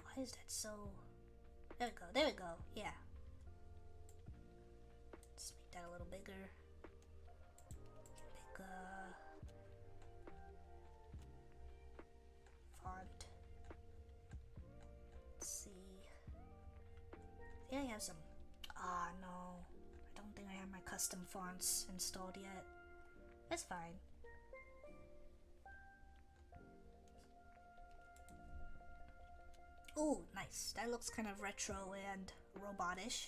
Why is that so? There we go. There we go. Yeah. Let's make that a little bigger. Make a font. Let's see. I think I have some. Ah, no. I don't think I have my custom fonts installed yet. That's fine. Ooh, nice. That looks kind of retro and robotish.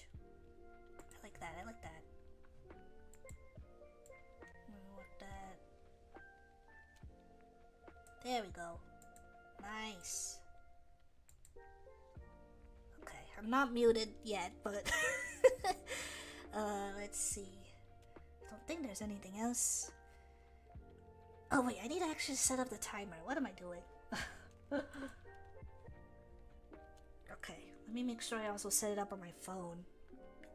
I like that. I like that. What that? There we go. Nice. Okay, I'm not muted yet, but let's see. I don't think there's anything else. Oh wait, I need to actually set up the timer. What am I doing? Okay, let me make sure I also set it up on my phone,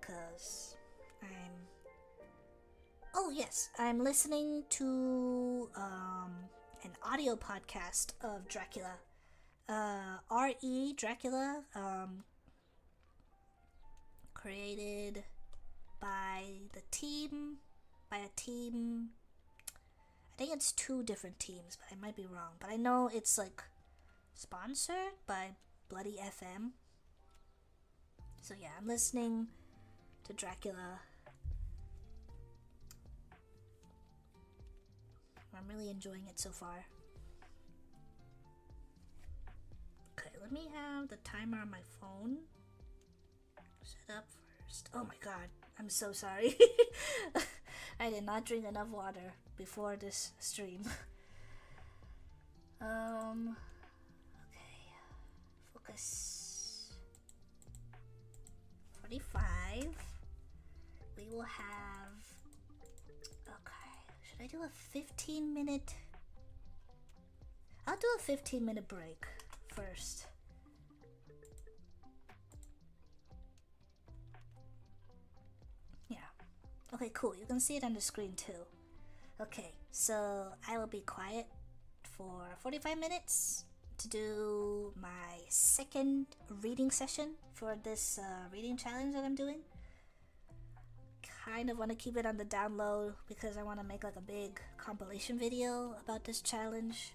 because oh yes, I'm listening to an audio podcast of Dracula. R.E. Dracula, created by a team. I think it's 2 different teams, but I might be wrong. But I know it's like sponsored by Bloody FM. So yeah, I'm listening to Dracula. I'm really enjoying it so far. Okay, let me have the timer on my phone set up first. Oh my god, I'm so sorry. I did not drink enough water before this stream. Okay, focus. 45. We will have. Okay, should I do a 15-minute? I'll do a 15-minute break first. Yeah. Okay, cool. You can see it on the screen too. Okay, so I will be quiet for 45 minutes to do my second reading session for this reading challenge that I'm doing. Kind of want to keep it on the down low because I want to make like a big compilation video about this challenge.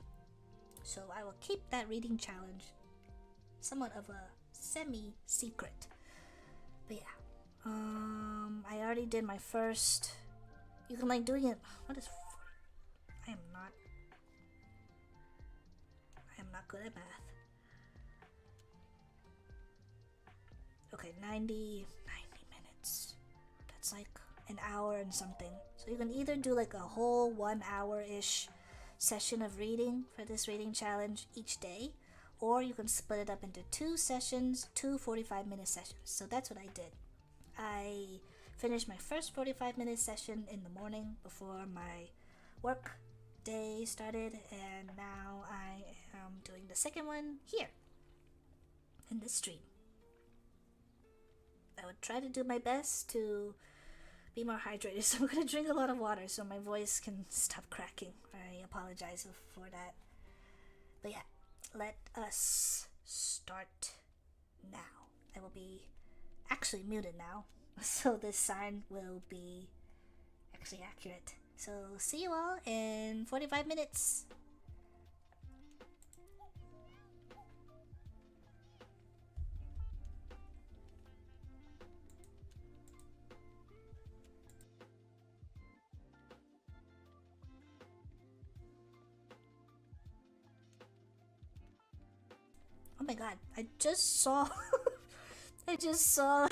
So I will keep that reading challenge somewhat of a semi-secret. But yeah, I already did my first. You can like doing it. What is? I am not good at math. Okay, 90 minutes. That's like an hour and something. So you can either do like a whole 1 hour-ish session of reading for this reading challenge each day, or you can split it up into 2 sessions, 2 45-minute sessions. So that's what I did. I finished my first 45-minute session in the morning before my work day started, and now I am doing the second one here in this stream. I would try to do my best to be more hydrated, so I'm gonna drink a lot of water so my voice can stop cracking. I apologize for that. But yeah, let us start now. I will be actually muted now, so this sign will be actually accurate. So see you all in 45 minutes. Oh my god, I just saw I just saw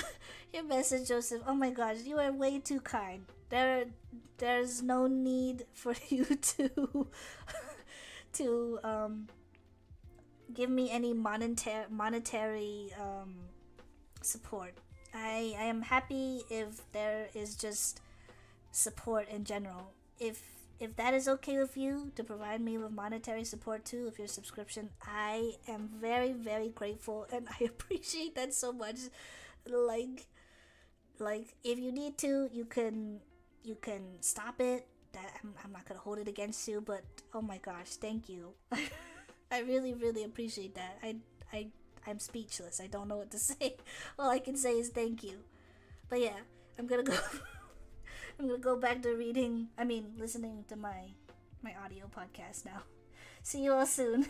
your message, Joseph. Oh my gosh, you are way too kind. There's no need for you to give me any monetary support. I am happy if there is just support in general. If that is okay with you to provide me with monetary support too, with your subscription, I am very, very grateful and I appreciate that so much. Like if you need to, you can stop it that I'm not gonna hold it against you, but oh my gosh, thank you. I really, really appreciate that. I, I'm speechless. I don't know what to say. All I can say is thank you. But yeah, I'm gonna go. I'm gonna go back to reading. I mean, listening to my audio podcast now. See you all soon.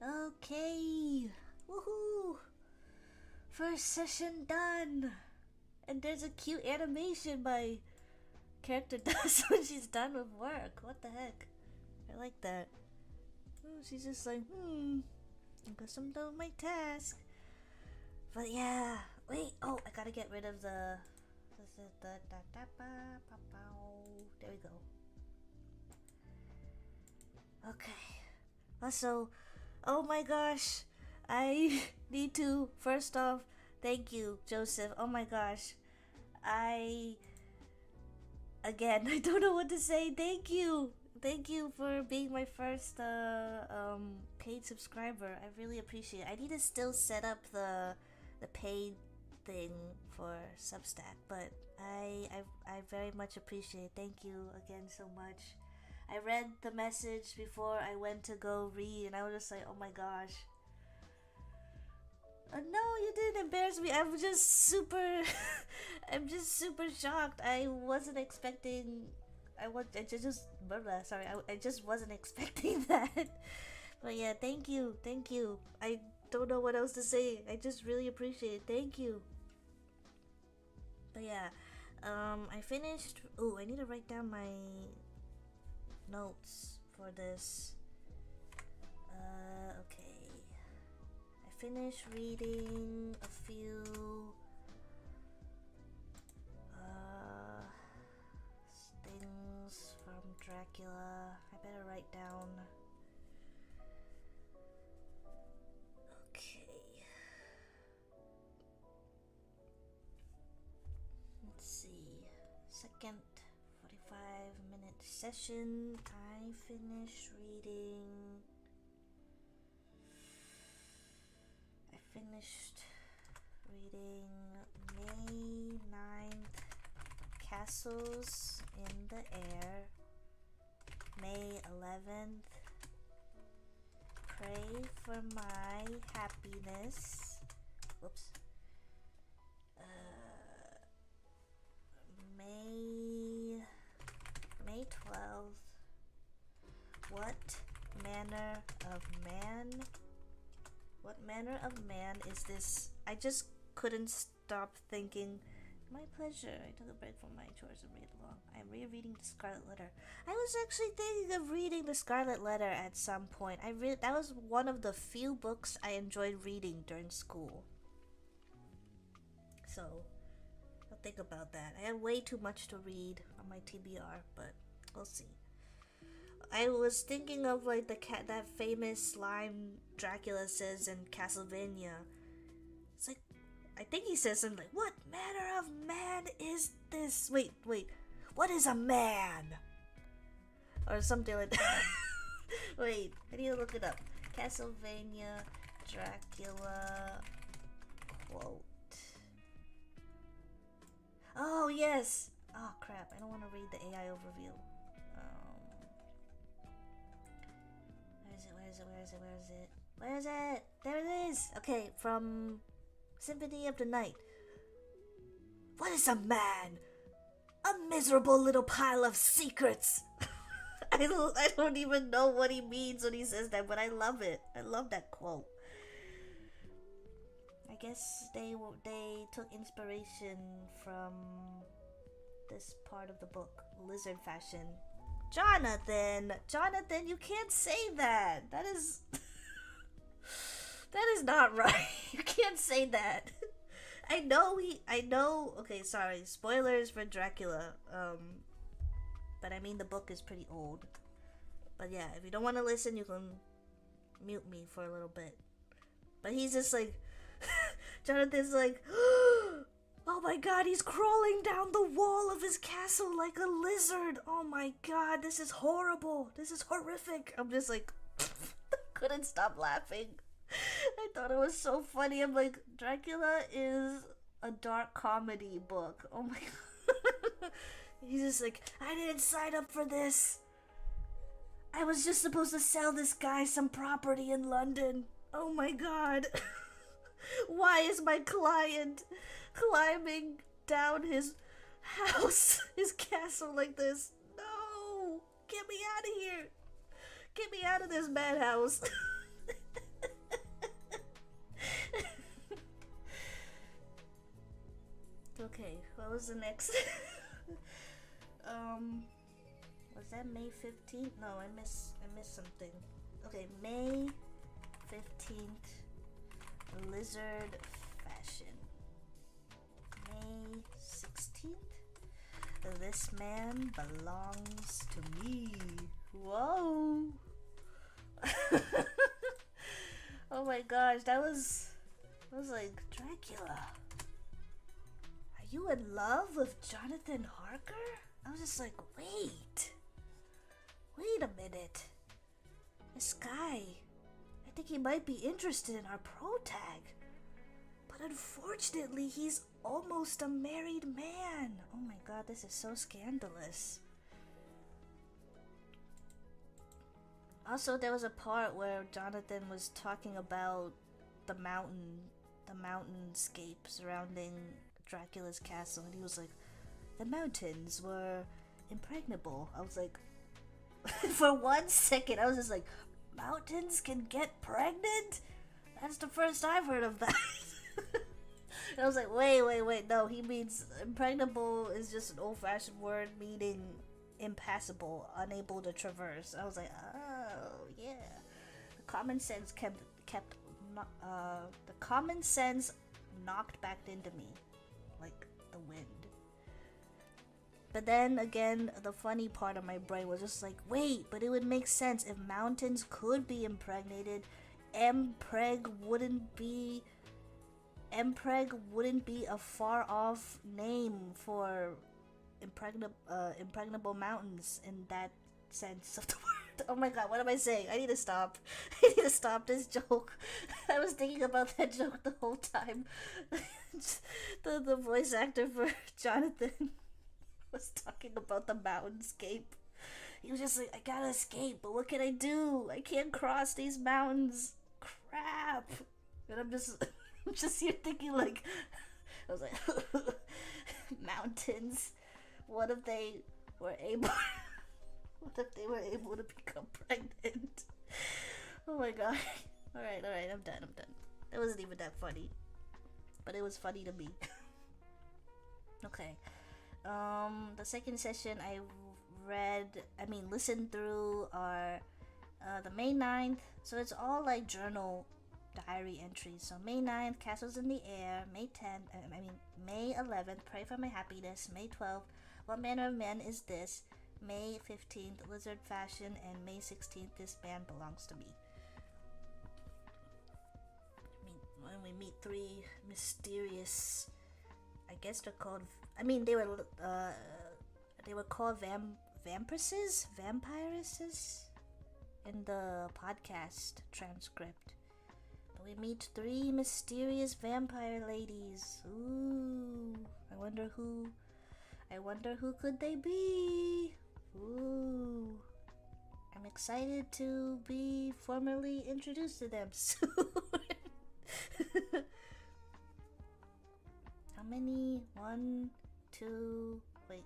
Okay. Woohoo! First session done. And there's a cute animation my character does when she's done with work. What the heck? I like that. Oh, she's just like, I guess I'm done with my task. But yeah, wait. Oh, I gotta get rid of the. There we go. Okay. Also, oh my gosh, I need to first off thank you, Joseph. Oh my gosh, I I don't know what to say. Thank you for being my first paid subscriber. I really appreciate it. I need to still set up the paid thing for Substack, but I very much appreciate it. Thank you again so much. I read the message before I went to go read, and I was just like, oh my gosh. No, you didn't embarrass me. I'm just super, I'm just super shocked. I wasn't expecting. I just, sorry. I just wasn't expecting that. But yeah, thank you. I don't know what else to say. I just really appreciate it. Thank you. But yeah, I finished. Oh, I need to write down my notes for this. Okay. I finished reading a few things from Dracula. I better write down. Okay. Let's see. Second 45-minute session. I finished reading. May 9th, Castles in the Air. May 11th, Pray for My Happiness. Whoops. May 12th, What manner of man is this? I just couldn't stop thinking. My pleasure. I took a break from my chores and read along. I'm rereading the Scarlet Letter. I was actually thinking of reading the Scarlet Letter at some point. That was one of the few books I enjoyed reading during school. So, I'll think about that. I have way too much to read on my TBR, but we'll see. I was thinking of like that famous line Dracula says in Castlevania. It's like, I think he says something like, "What manner of man is this?" Wait, what is a man? Or something like that. Wait, I need to look it up. Castlevania Dracula quote. Oh yes. Oh crap! I don't want to read the AI overview. Where is it? There it is! Okay, from Symphony of the Night. What is a man? A miserable little pile of secrets! I don't even know what he means when he says that, but I love it. I love that quote. I guess they took inspiration from this part of the book, lizard fashion. Jonathan, you can't say that. That is not right. You can't say that. I know. Okay, sorry. Spoilers for Dracula. But I mean the book is pretty old. But yeah, if you don't want to listen, you can mute me for a little bit. But he's just like, Jonathan's like, oh my god, he's crawling down the wall of his castle like a lizard. Oh my god, this is horrible. This is horrific. I'm just like, couldn't stop laughing. I thought it was so funny. I'm like, Dracula is a dark comedy book. Oh my god. He's just like, I didn't sign up for this. I was just supposed to sell this guy some property in London. Oh my god. Why is my client climbing down his house, his castle like this? No! Get me out of here! Get me out of this madhouse! Okay, what was the next? Was that May 15th? No, I missed something. Okay, May 15th, lizard fashion. May 16th, this man belongs to me. Whoa. Oh my gosh, that was like, Dracula, are you in love with Jonathan Harker? I was just like, wait a minute. This guy, I think he might be interested in our pro tag. But unfortunately, he's almost a married man. Oh my god, this is so scandalous. Also, there was a part where Jonathan was talking about the mountainscape surrounding Dracula's castle, and he was like, the mountains were impregnable. I was like, for 1 second, I was just like, mountains can get pregnant? That's the first I've heard of that. And I was like, wait, no, he means impregnable is just an old-fashioned word meaning impassable, unable to traverse. I was like, oh yeah, the common sense the common sense knocked back into me like the wind. But then again, the funny part of my brain was just like, wait, but it would make sense if mountains could be impregnated. Mpreg wouldn't be a far off name for impregnable mountains in that sense of the word. Oh my god, what am I saying? I need to stop. I need to stop this joke. I was thinking about that joke the whole time. the voice actor for Jonathan was talking about the mountainscape. He was just like, I gotta escape, but what can I do? I can't cross these mountains. Crap. And I'm just here thinking like, I was like, mountains. What if they were able to become pregnant? Oh my god. Alright, I'm done. It wasn't even that funny. But it was funny to me. Okay. The second session I listened through our the May 9th. So it's all like journal diary entries. So May 9th, Castles in the Air. May 10th, May 11th, Pray for My Happiness. May 12th, What Manner of Man Is This? May 15th, Lizard Fashion. And May 16th, This Man Belongs to Me. When we meet three mysterious, I guess they're called, they were called vampiresses in the podcast transcript. But we meet three mysterious vampire ladies. Ooh, I wonder who could they be? Ooh, I'm excited to be formally introduced to them soon. How many? 1, 2, 3,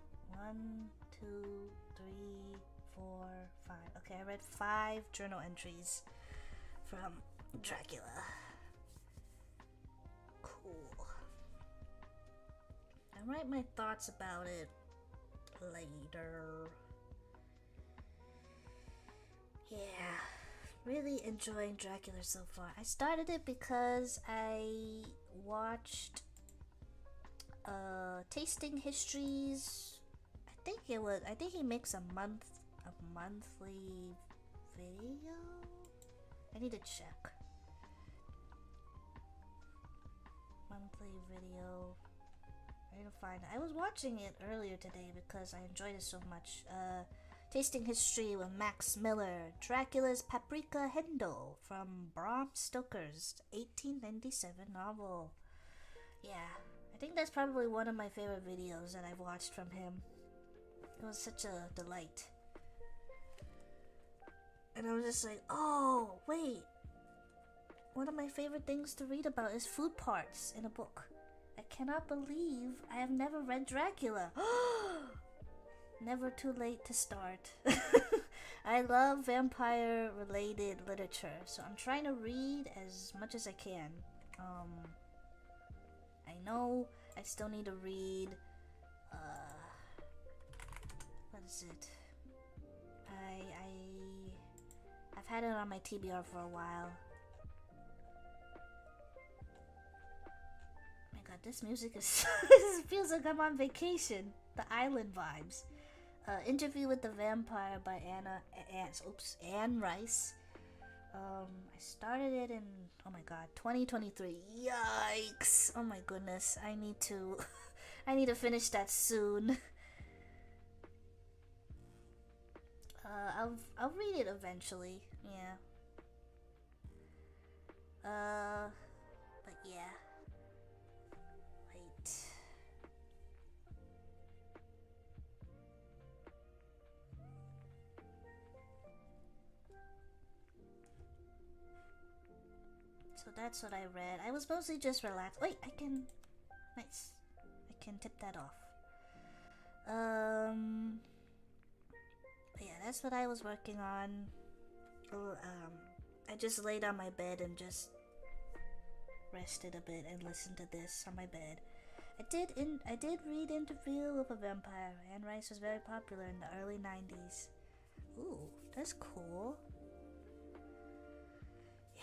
4, 5. Okay, I read 5 journal entries from Dracula. Cool. I'll write my thoughts about it later. Yeah, really enjoying Dracula so far. I started it because I watched tasting histories. I think he makes a monthly video. I need to check. Monthly video. I need to find it. I was watching it earlier today because I enjoyed it so much. Tasting History with Max Miller, Dracula's Paprika Hindle from Bram Stoker's 1897 novel. Yeah, I think that's probably one of my favorite videos that I've watched from him. It was such a delight. And I was just like, oh, wait. One of my favorite things to read about is food parts in a book. I cannot believe I have never read Dracula. Never too late to start. I love vampire-related literature, so I'm trying to read as much as I can. I know I still need to read. What is it? I've had it on my TBR for a while. Oh my god, this music is it feels like I'm on vacation. The island vibes. Interview with the Vampire by Anne Rice. I started it in, oh my god, 2023. Yikes! Oh my goodness, I need to I need to finish that soon. I'll read it eventually. Yeah. But yeah. Wait. So that's what I read. I was mostly just relaxed. Wait, I can... Nice. I can tip that off. But yeah, that's what I was working on. I just laid on my bed and just rested a bit and listened to this on my bed. I did read Interview with a Vampire. Anne Rice was very popular in the early 90s. Ooh, that's cool.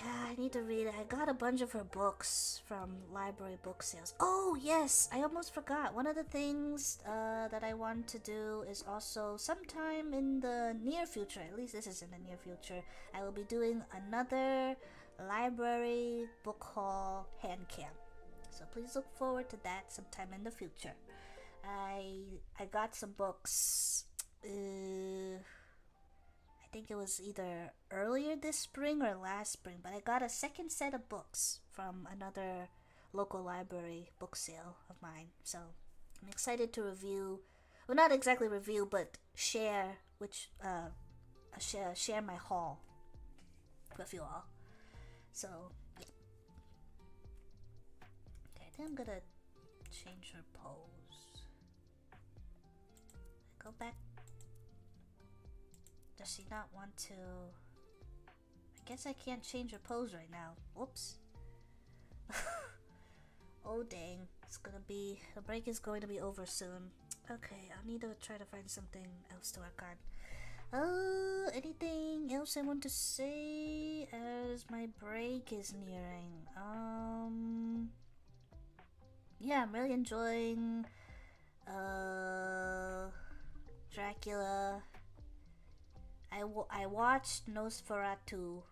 Yeah, I need to read it. I got a bunch of her books from library book sales. Oh, yes! I almost forgot. One of the things that I want to do is also sometime in the near future, at least this is in the near future, I will be doing another library book haul hand cam. So please look forward to that sometime in the future. I got some books. I think it was either earlier this spring or last spring, but I got a second set of books from another local library book sale of mine. So I'm excited to review, well, not exactly review, but share share my haul with you all. So yeah. Okay, I think I'm gonna change her pose. Go back. Does she not want to... I guess I can't change her pose right now. Whoops. Oh dang. It's gonna be... The break is going to be over soon. Okay, I'll need to try to find something else to work on. Anything else I want to say as my break is nearing? Yeah, I'm really enjoying... Dracula... I watched Nosferatu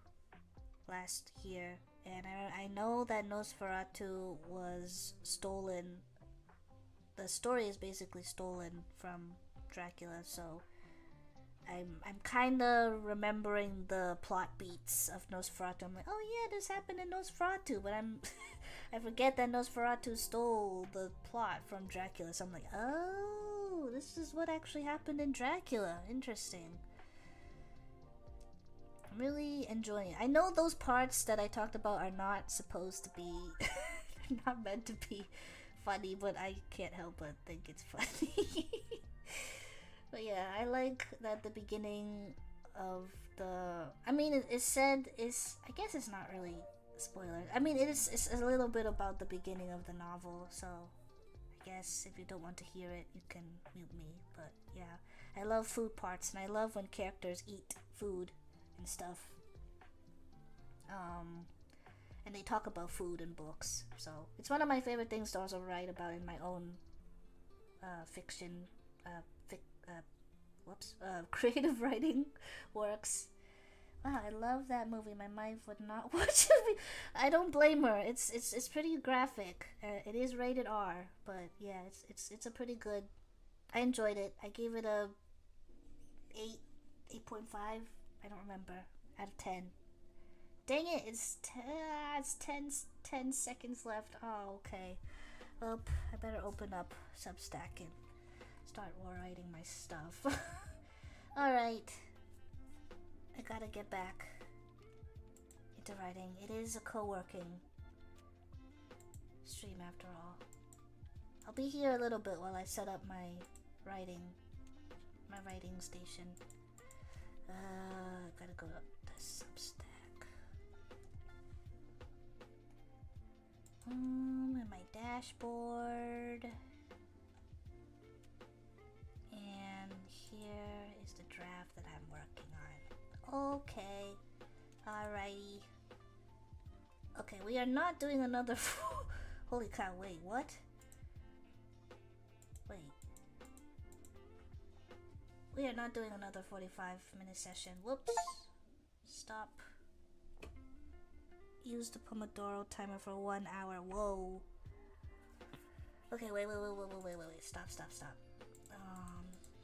last year, and I know that Nosferatu was stolen. The story is basically stolen from Dracula, so I'm kind of remembering the plot beats of Nosferatu. I'm like, oh yeah, this happened in Nosferatu, but I forget that Nosferatu stole the plot from Dracula. So I'm like, oh, this is what actually happened in Dracula. Interesting. Really enjoying it. I know those parts that I talked about are not supposed to be not meant to be funny, but I can't help but think it's funny. But yeah, I like that the beginning of the... I mean, it said is... I guess it's not really spoiler. I mean, it's a little bit about the beginning of the novel, so I guess if you don't want to hear it, you can mute me. But yeah, I love food parts, and I love when characters eat food and stuff. And they talk about food in books, so it's one of my favorite things to also write about in my own fiction, creative writing works. Wow, I love that movie. My wife would not watch it. I don't blame her. It's pretty graphic. It is rated R, but yeah, it's a pretty good. I enjoyed it. I gave it a 8.5. I don't remember, out of 10. Dang it, it's 10 seconds left. Oh, okay. Well, I better open up Substack and start writing my stuff. Alright. I gotta get back into writing. It is a co-working stream after all. I'll be here a little bit while I set up my writing station. Gotta go to Substack. And my dad dashboard. And here is the draft that I'm working on. Okay. Alrighty. Okay, we are not doing another. Holy cow, wait, what? Wait. We are not doing another 45-minute session. Whoops. Stop. Use the Pomodoro timer for 1 hour. Whoa. Okay, wait. Stop.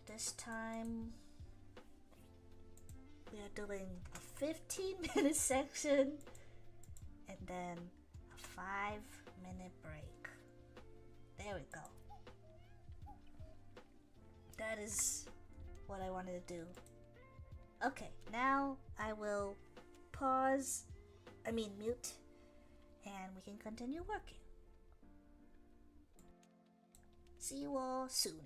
This time we are doing a 15-minute section and then a 5-minute break. There we go. That is what I wanted to do. Okay, now I will mute, and we can continue working. See you all soon.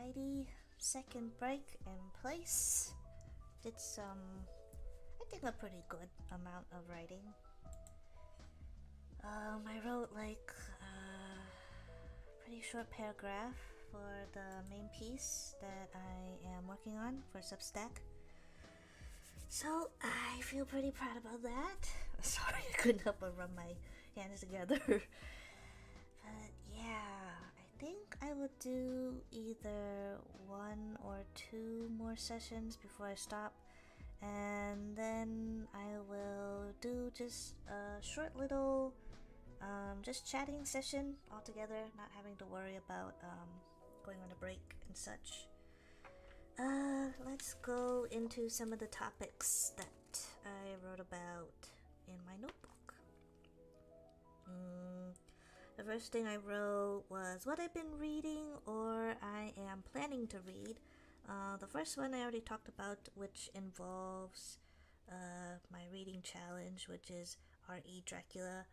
Alrighty, second break in place. Did some, I think, a pretty good amount of writing. I wrote like a pretty short paragraph for the main piece that I am working on for Substack. So I feel pretty proud about that. Sorry, I couldn't help but rub my hands together. But yeah, I think I would do either 1 or 2 more sessions before I stop, and then I will do just a short little just chatting session altogether, not having to worry about going on a break and such. Let's go into some of the topics that I wrote about in my notebook. The first thing I wrote was what I've been reading or I am planning to read. The first one I already talked about, which involves my reading challenge, which is R.E. Dracula.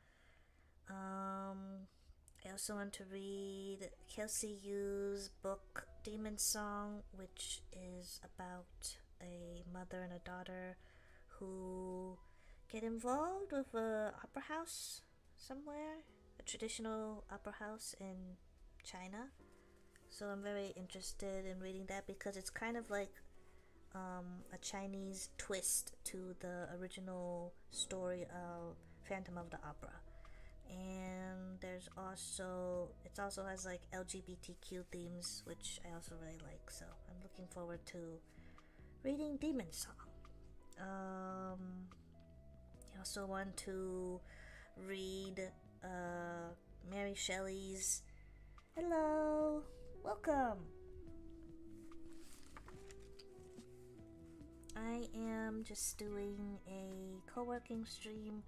I also want to read Kelsey Yu's book Demon Song, which is about a mother and a daughter who get involved with a opera house somewhere, a traditional opera house in China. So I'm very interested in reading that because it's kind of like a Chinese twist to the original story of Phantom of the Opera. And it also has like LGBTQ themes, which I also really like, so I'm looking forward to reading Demon Song. I also want to read Mary Shelley's Hello, Welcome. I am just doing a co-working stream,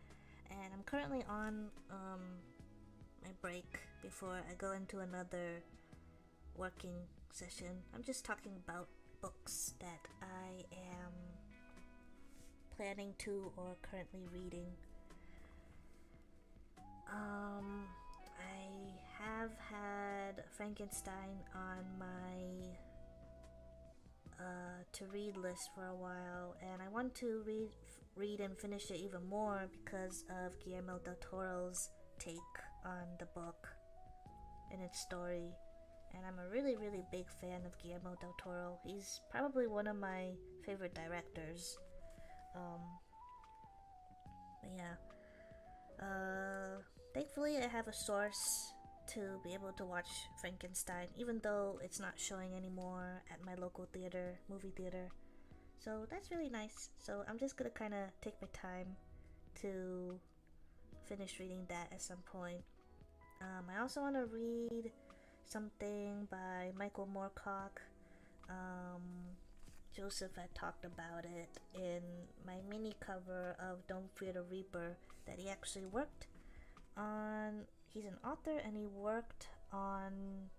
and I'm currently on my break before I go into another working session. I'm just talking about books that I am planning to or currently reading. I have had Frankenstein on my to read list for a while, and I want to read and finish it even more because of Guillermo del Toro's take on the book and its story. And I'm a really, really big fan of Guillermo del Toro. He's probably one of my favorite directors. But yeah. Thankfully, I have a source to be able to watch Frankenstein, even though it's not showing anymore at my local movie theater. So that's really nice. So I'm just gonna kind of take my time to finish reading that at some point. I also want to read something by Michael Moorcock. Joseph had talked about it in my mini cover of Don't Fear the Reaper, that he actually worked on. He's an author and he worked on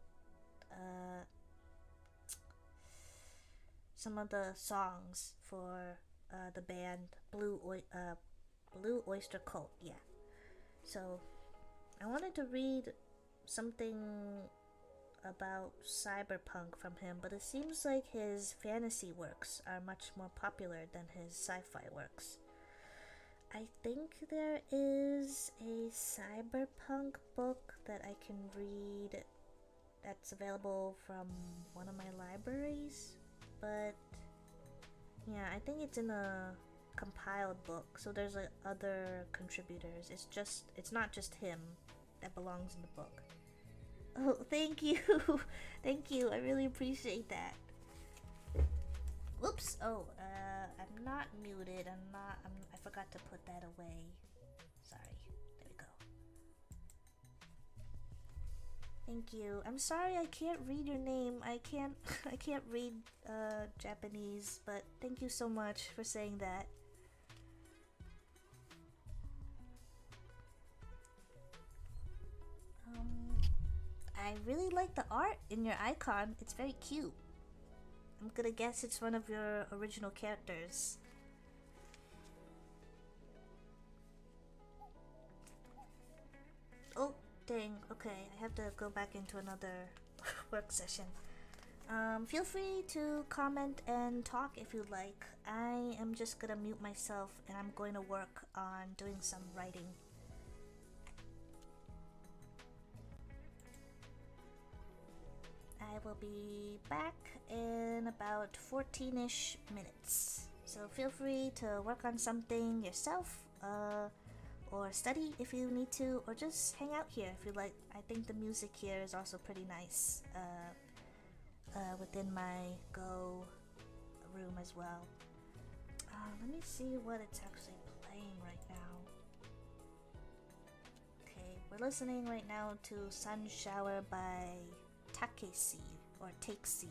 some of the songs for the band Blue Oyster Cult. Yeah. So I wanted to read something about cyberpunk from him, but it seems like his fantasy works are much more popular than his sci-fi works. I think there is a cyberpunk book that I can read that's available from one of my libraries, but yeah, I think it's in a compiled book, so there's like other contributors. It's not just him that belongs in the book. Oh, thank you. Thank you. I really appreciate that. Whoops. Oh, I'm not muted. I forgot to put that away. Sorry. There we go. Thank you. I'm sorry I can't read your name. I can't read Japanese, but thank you so much for saying that. I really like the art in your icon. It's very cute. I'm gonna guess it's one of your original characters. Oh, dang. Okay, I have to go back into another work session. Feel free to comment and talk if you'd like. I am just gonna mute myself and I'm going to work on doing some writing. I will be back in about 14-ish minutes. So feel free to work on something yourself, or study if you need to, or just hang out here if you like. I think the music here is also pretty nice within my Go room as well. Let me see what it's actually playing right now. Okay, we're listening right now to Sun Shower by Takesi or Takesi.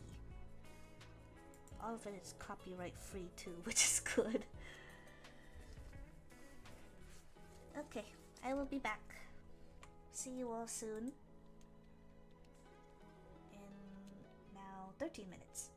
All of it is copyright free too, which is good. Okay, I will be back. See you all soon. In now 13 minutes.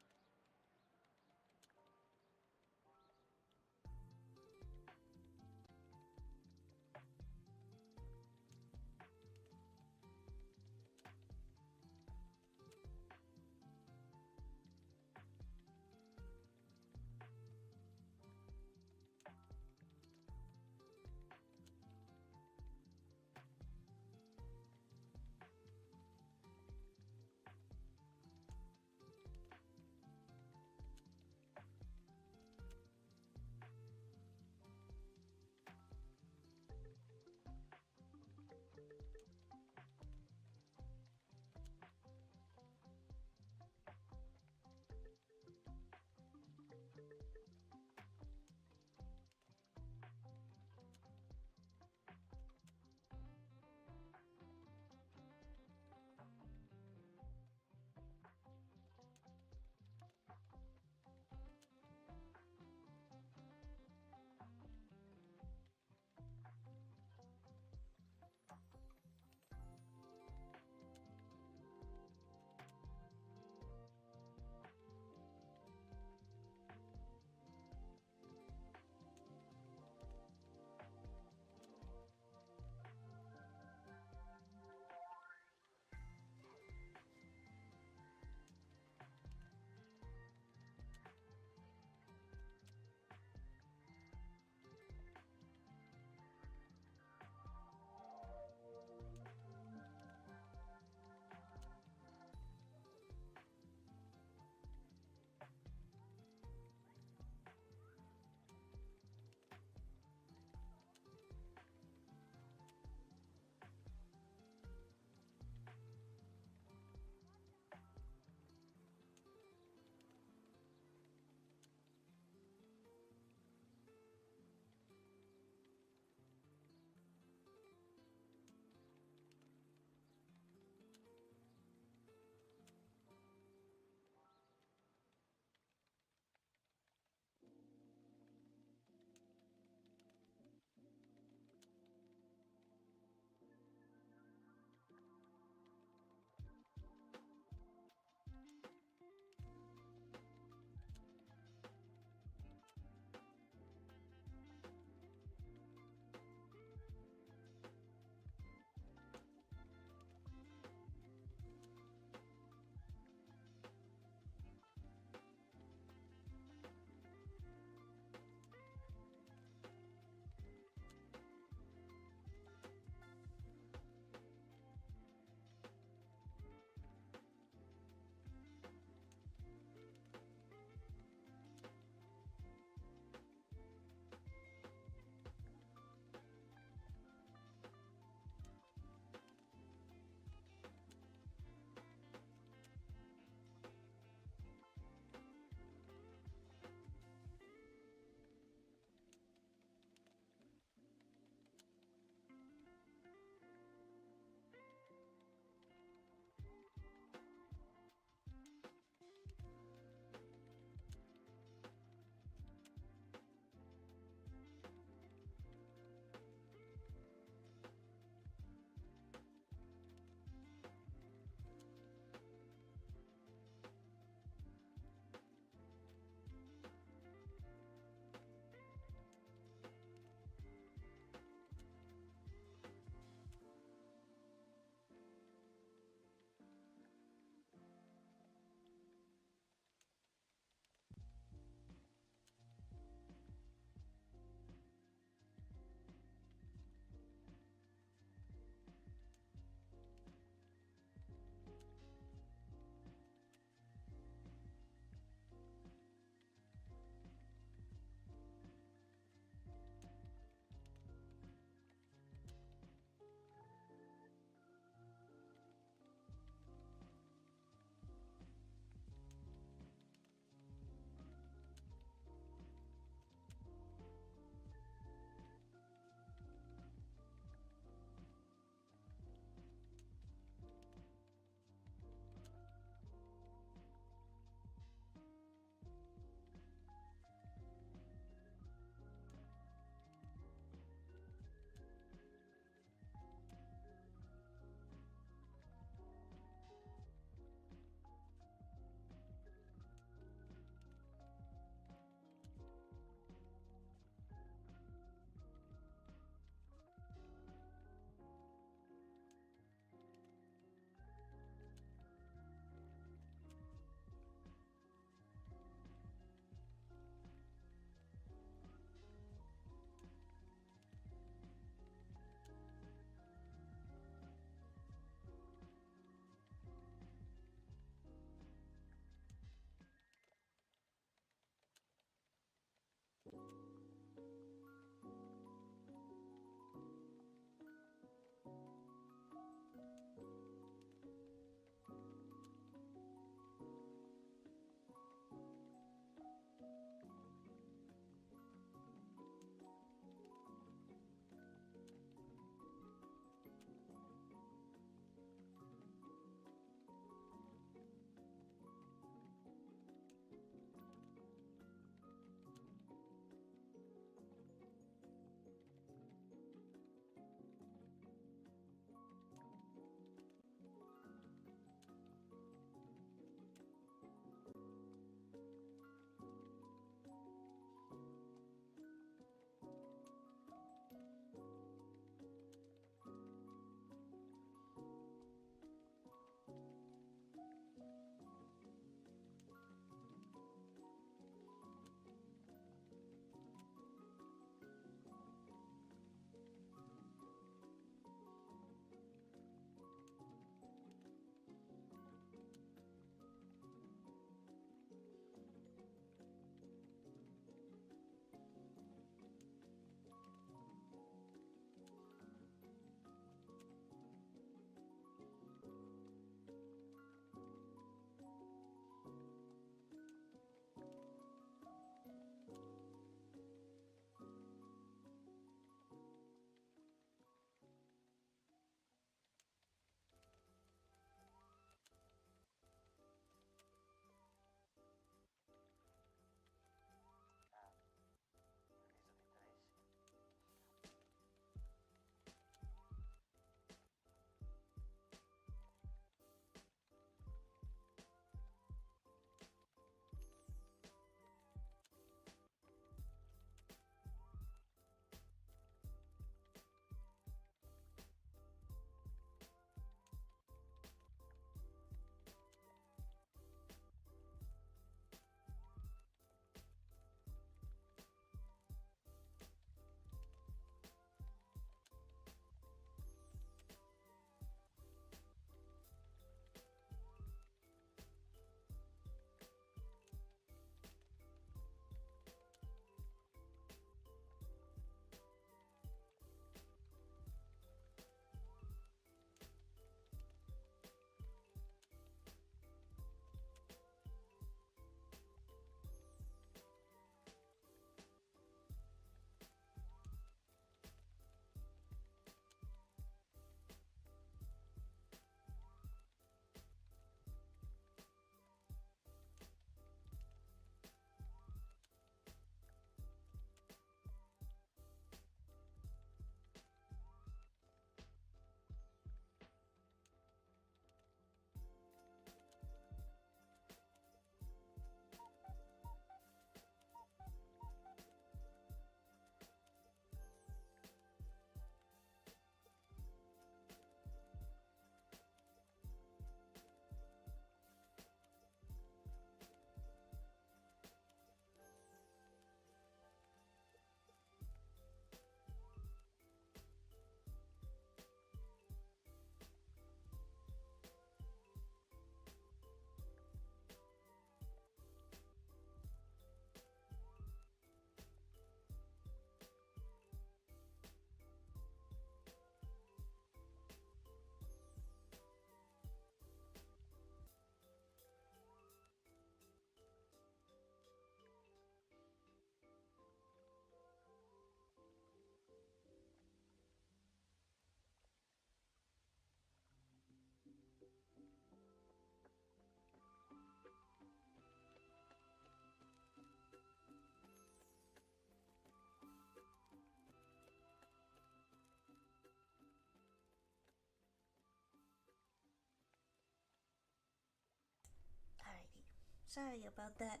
Sorry about that.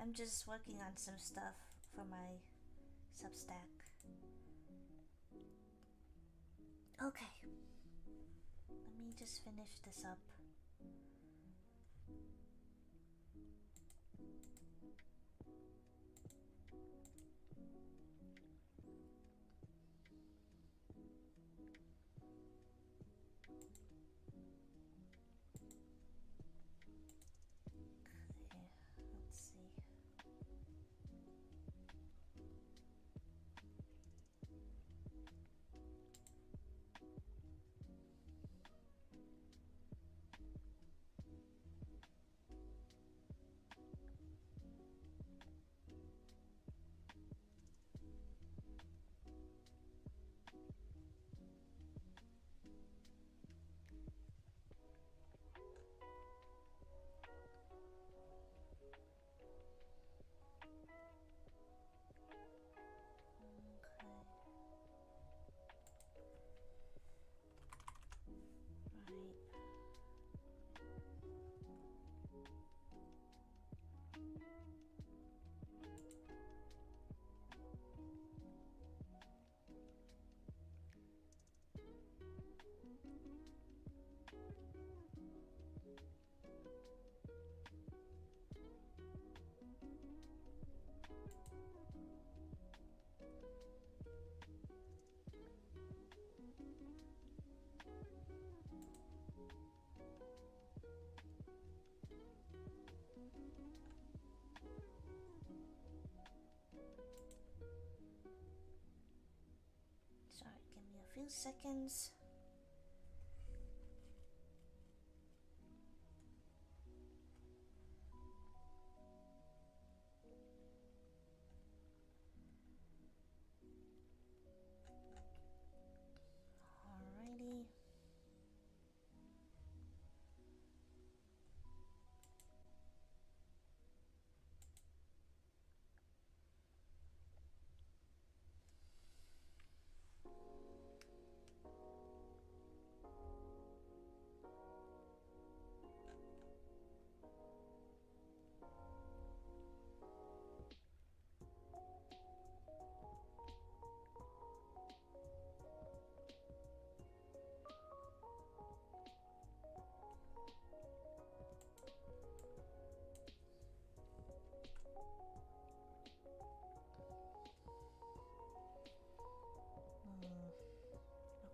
I'm just working on some stuff for my Substack. Okay. Let me just finish this up. Sorry, give me a few seconds. Alrighty.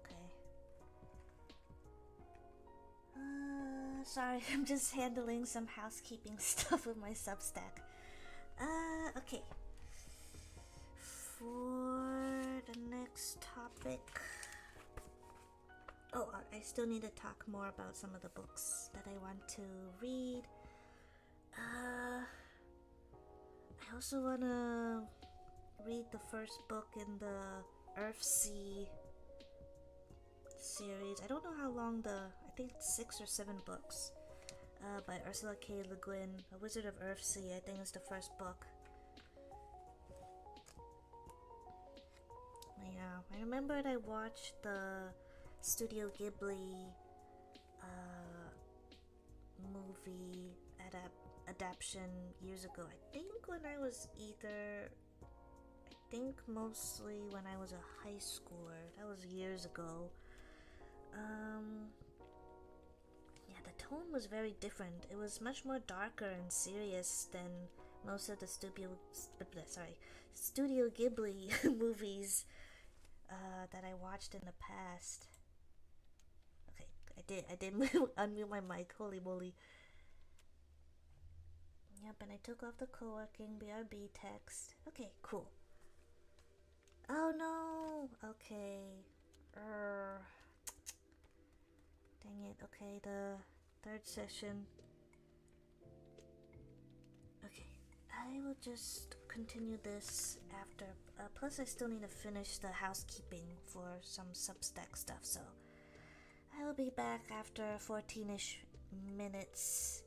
Okay. Sorry, I'm just handling some housekeeping stuff with my Substack. Okay. For the next topic. Oh, I still need to talk more about some of the books that I want to read. I also want to read the first book in the Earthsea series. I don't know how long I think it's 6 or 7 books by Ursula K. Le Guin. A Wizard of Earthsea, I think is the first book. Yeah, I remembered I watched the Studio Ghibli movie adaptation years ago. I think when I was mostly when I was a high schooler. That was years ago. Yeah, the tone was very different. It was much more darker and serious than most of the Studio Ghibli movies that I watched in the past. Okay, I did unmute my mic. Holy moly. Yep, and I took off the coworking BRB text. Okay, cool. Oh no. Okay. Dang it. Okay, the third session. Okay, I will just continue this after. Plus, I still need to finish the housekeeping for some Substack stuff, so I will be back after 14-ish minutes.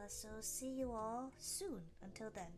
So see you all soon. Until then.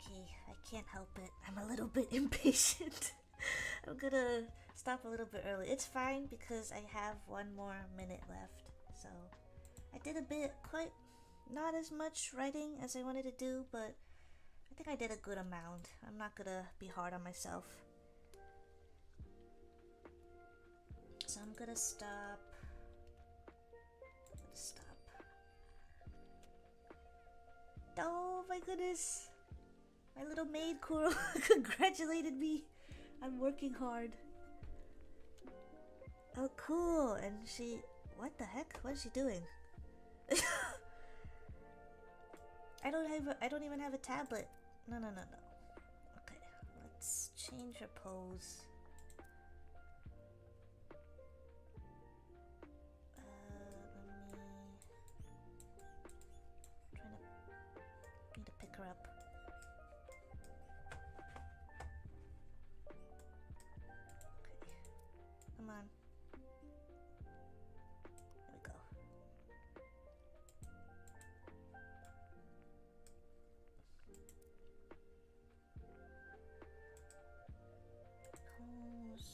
Okay, I can't help it. I'm a little bit impatient. I'm gonna stop a little bit early. It's fine because I have 1 more minute left. So I did a bit, quite not as much writing as I wanted to do, but I think I did a good amount. I'm not gonna be hard on myself. So I'm gonna stop. Oh my goodness! My little maid Kuro congratulated me. I'm working hard. Oh cool, and she... What the heck? What is she doing? I don't even have a tablet. No. Okay, let's change her pose. Need to pick her up. Okay, come on. There we go. Pose.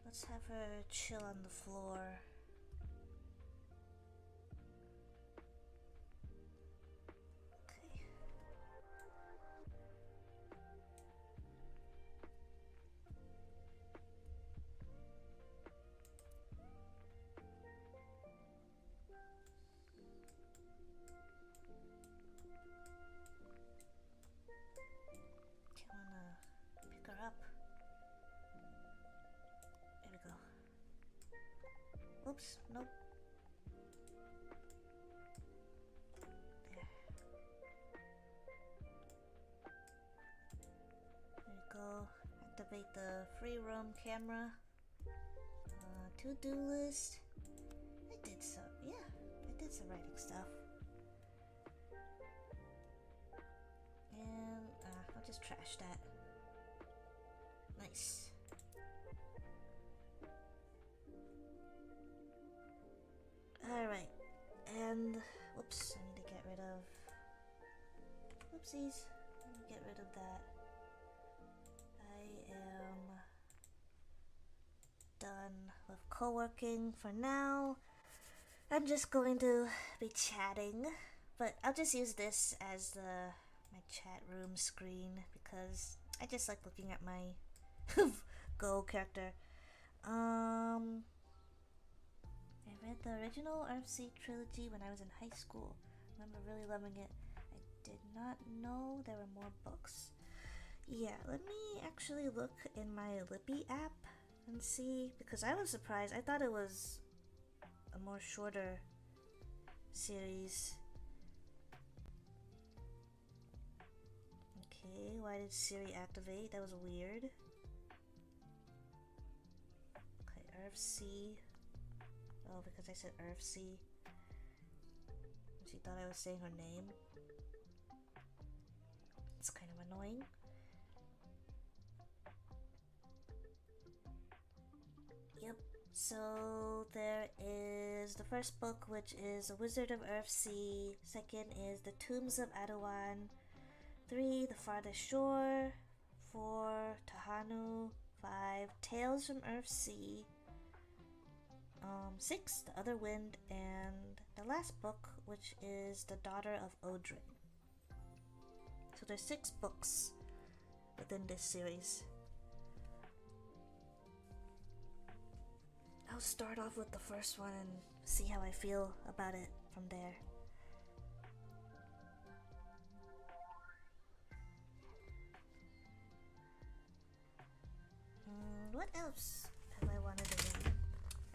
Let's have her chill on the floor. Up. There we go. Oops, nope. There. There we go. Activate the free roam camera. To-do list. I did some writing stuff. And I'll just trash that. Nice. Alright. And whoops, I need to get rid of whoopsies. Let me get rid of that. I am done with coworking for now. I'm just going to be chatting, but I'll just use this as my chat room screen because I just like looking at my Gogh character. I read the original RFC trilogy when I was in high school. I remember really loving it. I did not know there were more books. Yeah, let me actually look in my Libby app and see, because I was surprised. I thought it was a more shorter series. Okay, why did Siri activate? That was weird. Okay, RFC. Oh, because I said RFC. She thought I was saying her name. It's kind of annoying. Yep. So there is the first book, which is A Wizard of Earthsea. Second is The Tombs of Adawan. 3, The Farthest Shore. 4, Tahanu. 5, Tales from Earthsea. 6, The Other Wind, and the last book, which is The Daughter of Odrin. So there's 6 books within this series. I'll start off with the first one and see how I feel about it from there. What else have I wanted to read?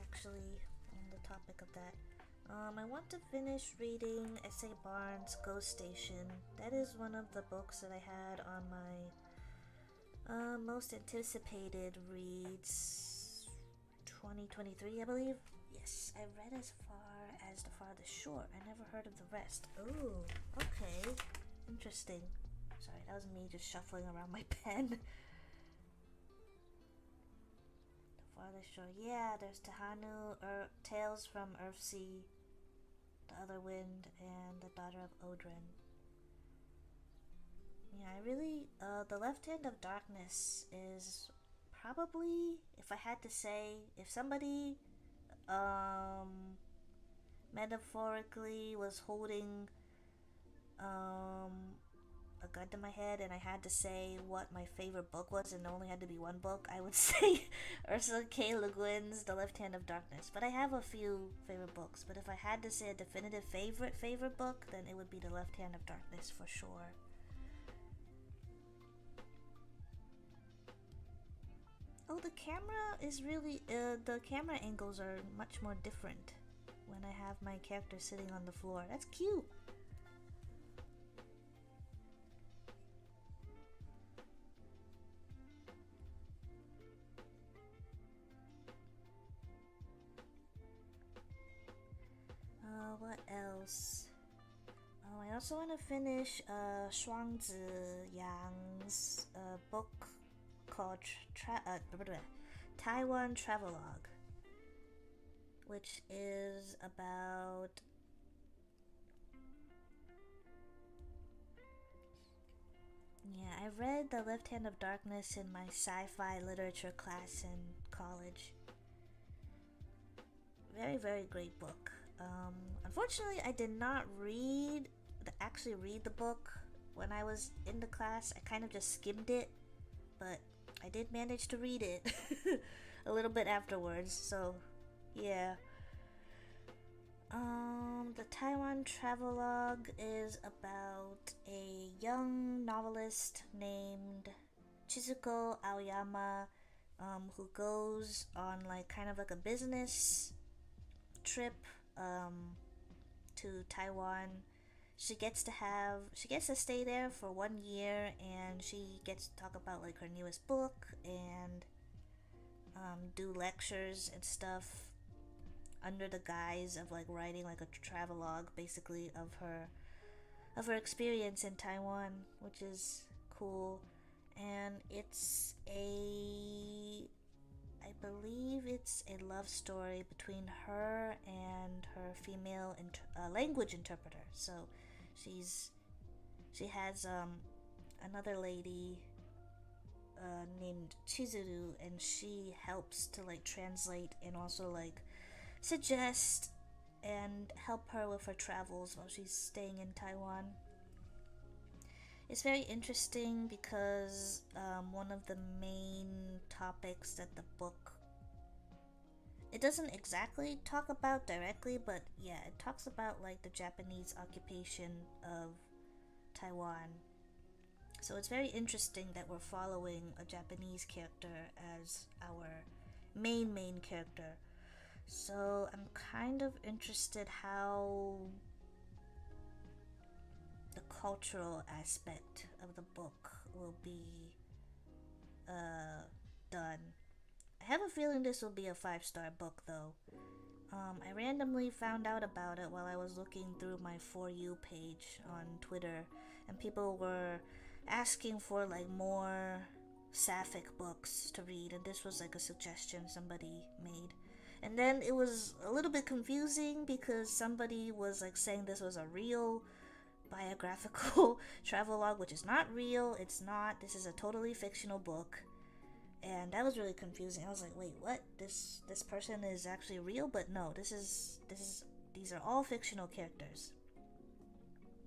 Actually, on the topic of that, I want to finish reading S.A. Barnes' Ghost Station. That is one of the books that I had on my most anticipated reads 2023, I believe. Yes, I read as far as The Farthest Shore. I never heard of the rest. Ooh, okay. Interesting. Sorry, that was me just shuffling around my pen. Farthest Shore. Yeah, there's Tahanu, Tales from Earthsea, The Other Wind, and The Daughter of Odrin. Yeah, I really, The Left Hand of Darkness is probably, if I had to say, if somebody, um, metaphorically was holding, um, a gun to my head and I had to say what my favorite book was and there only had to be one book, I would say Ursula K. Le Guin's The Left Hand of Darkness. But I have a few favorite books. But if I had to say a definitive favorite book, then it would be The Left Hand of Darkness for sure. Oh, the camera is really, the camera angles are much more different when I have my character sitting on the floor. That's cute. What else? Oh, I also want to finish Shuangzi Yang's book called Taiwan Travelogue, which is about I read The Left Hand of Darkness in my sci-fi literature class in college. Very, very great book. Unfortunately, I did not actually read the book when I was in the class. I kind of just skimmed it, but I did manage to read it a little bit afterwards. So, yeah. The Taiwan Travelogue is about a young novelist named Chizuko Aoyama, who goes on like kind of like a business trip to Taiwan. She gets to stay there for 1 year, and she gets to talk about like her newest book and do lectures and stuff under the guise of like writing like a travelogue basically of her experience in Taiwan, which is cool. And I believe it's a love story between her and her female language interpreter. So she has another lady named Chizuru, and she helps to like translate and also like suggest and help her with her travels while she's staying in Taiwan. It's very interesting because one of the main topics that the book, it doesn't exactly talk about directly, but yeah, it talks about like the Japanese occupation of Taiwan. So it's very interesting that we're following a Japanese character as our main character. So I'm kind of interested how the cultural aspect of the book will be done. I have a feeling this will be a 5-star book though. I randomly found out about it while I was looking through my For You page on Twitter, and people were asking for like more sapphic books to read, and this was like a suggestion somebody made. And then it was a little bit confusing because somebody was like saying this was a real biographical travelogue, which is not real. It's not. This is a totally fictional book. And that was really confusing. I was like, wait, what? This person is actually real? But no, these are all fictional characters.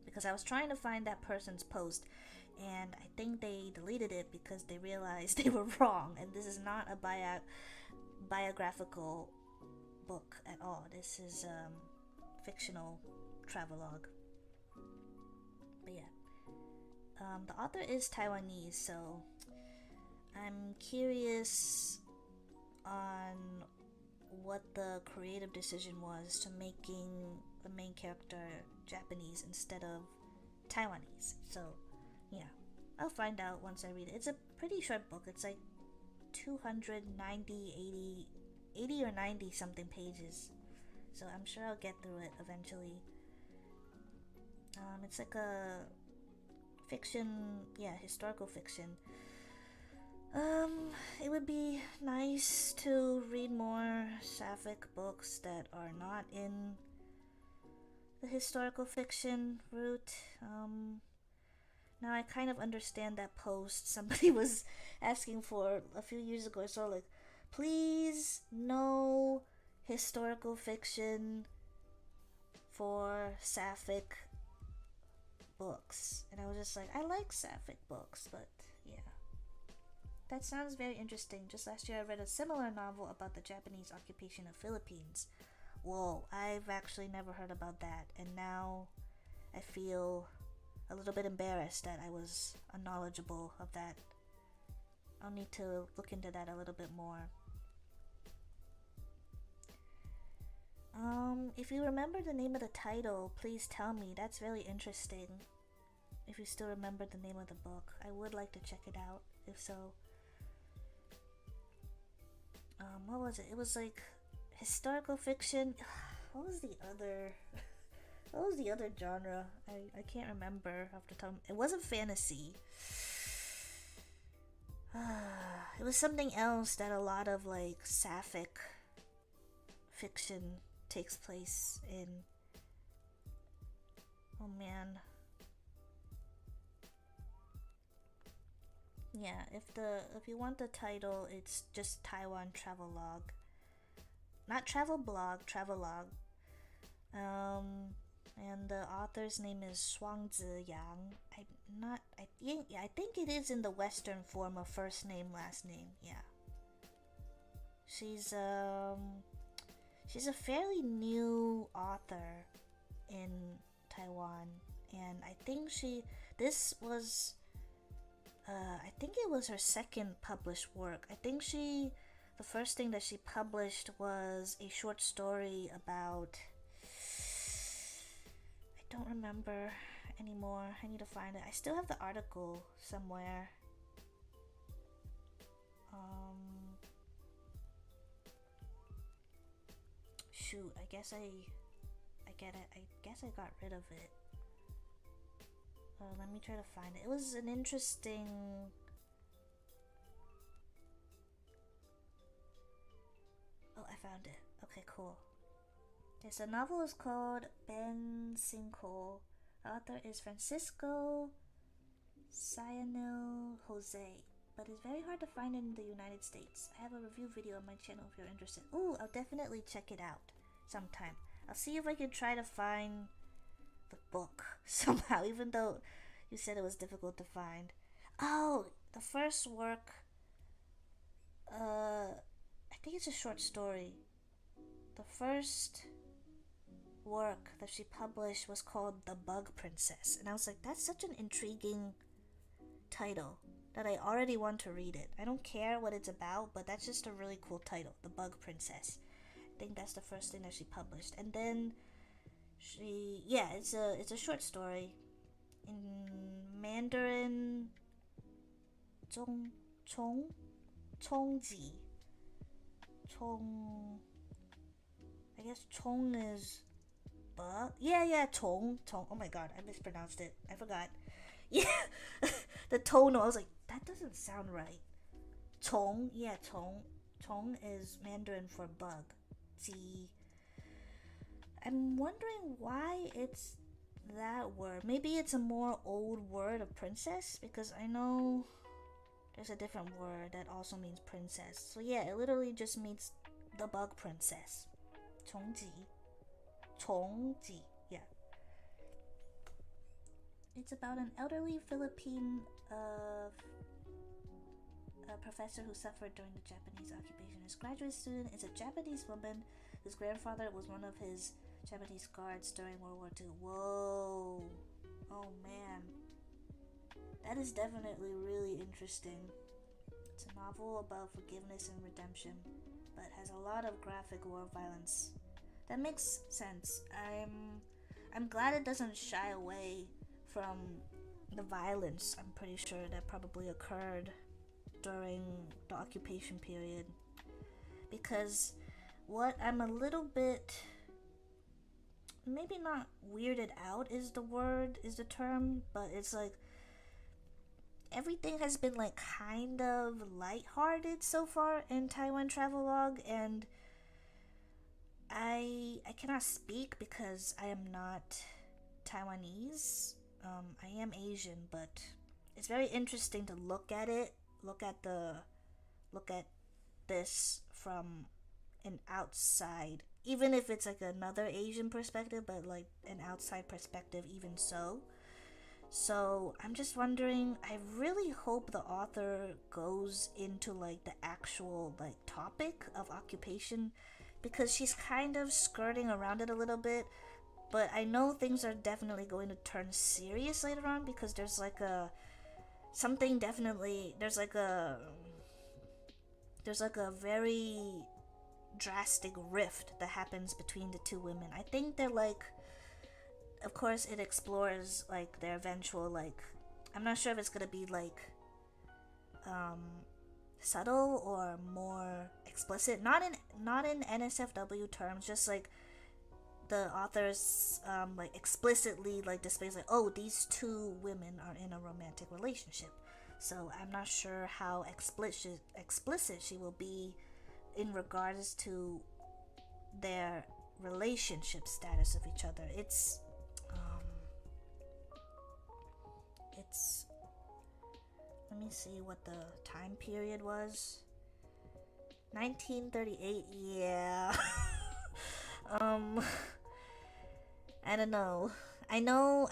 Because I was trying to find that person's post, and I think they deleted it because they realized they were wrong, and this is not a biographical book at all. This is fictional travelogue. But yeah, the author is Taiwanese, so I'm curious on what the creative decision was to making the main character Japanese instead of Taiwanese. So yeah, I'll find out once I read it. It's a pretty short book. It's like 290, 80 or 90 something pages. So I'm sure I'll get through it eventually. It's like a fiction, historical fiction. It would be nice to read more sapphic books that are not in the historical fiction route. Now I kind of understand that post somebody was asking for a few years ago. So like, please no historical fiction for sapphic books. And I was just like, I like sapphic books, but yeah. That sounds very interesting. Just last year I read a similar novel about the Japanese occupation of Philippines. Whoa, I've actually never heard about that. And now I feel a little bit embarrassed that I was unknowledgeable of that. I'll need to look into that a little bit more. If you remember the name of the title, please tell me. That's really interesting. If you still remember the name of the book, I would like to check it out. If so, what was it? It was like historical fiction. What was the other? What was the other genre? I can't remember off the top. It wasn't fantasy. It was something else that a lot of like sapphic fiction takes place in. Oh man. Yeah, if you want the title, it's just Taiwan Travelogue. Not travel blog, travelogue. And the author's name is Shuangzi Yang. I think it is in the Western form of first name, last name. Yeah. She's a fairly new author in Taiwan, and I think I think it was her second published work. I think the first thing that she published was a short story about, I don't remember anymore. I need to find it. I still have the article somewhere. Shoot, I guess I got rid of it. Let me try to find it. It was an interesting. Oh, I found it. Okay, cool. Okay, so the novel is called Ben Cinco. The author is Francisco Sionel Jose, but it's very hard to find in the United States. I have a review video on my channel if you're interested. Ooh, I'll definitely check it out sometime. I'll see if I can try to find the book somehow, even though you said it was difficult to find. Oh, the first work, I think it's a short story. The first work that she published was called The Bug Princess, and I was like, that's such an intriguing title that I already want to read it. I don't care what it's about, but that's just a really cool title, The Bug Princess. I think that's the first thing that she published. And then it's a short story in Mandarin. Chongji. I guess Chong is Chong. Oh my god, I mispronounced it. I forgot. Yeah, the tonal. I was like, that doesn't sound right. Chong is Mandarin for bug. I'm wondering why it's that word. Maybe it's a more old word of princess, because I know there's a different word that also means princess. So yeah, it literally just means the bug princess. Chongji, yeah. It's about an elderly Philippine professor who suffered during the Japanese occupation. His graduate student is a Japanese woman whose grandfather was one of his Japanese guards during World War II. Whoa. Oh man. That is definitely really interesting. It's a novel about forgiveness and redemption, but has a lot of graphic war violence. That makes sense. I'm glad it doesn't shy away from the violence, I'm pretty sure, that probably occurred during the occupation period. Because what I'm a little bit, maybe not weirded out is the term, but it's like everything has been like kind of lighthearted so far in Taiwan Travelogue, and I cannot speak because I am not Taiwanese. I am Asian, but it's very interesting to look at it, look at the, look at this from an outside, even if it's like another Asian perspective, but like an outside perspective, even so. So I'm just wondering, I really hope the author goes into like the actual like topic of occupation, because she's kind of skirting around it a little bit. But I know things are definitely going to turn serious later on, because there's like a something definitely there's like a very drastic rift that happens between the two women. I think they're like, of course it explores like their eventual like, I'm not sure if it's gonna be like um subtle or more explicit, not in NSFW terms, just like the authors like explicitly like displays like, oh, these two women are in a romantic relationship. So I'm not sure how explicit she will be in regards to their relationship status of each other. It's let me see what the time period was. 1938. Yeah. um I don't know. I know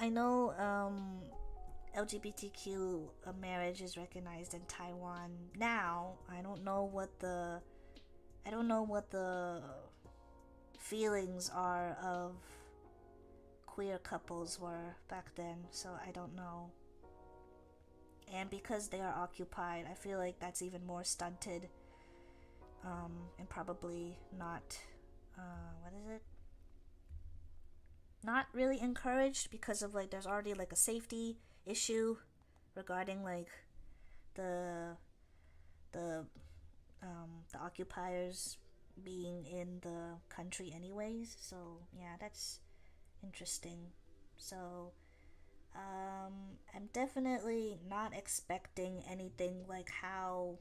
LGBTQ marriage is recognized in Taiwan now. I don't know what the feelings are of queer couples were back then, so I don't know. And because they are occupied, I feel like that's even more stunted, and probably not, what is it? Not really encouraged, because of like there's already like a safety issue regarding like the the the occupiers being in the country anyways. So yeah, that's interesting. So I'm definitely not expecting anything like how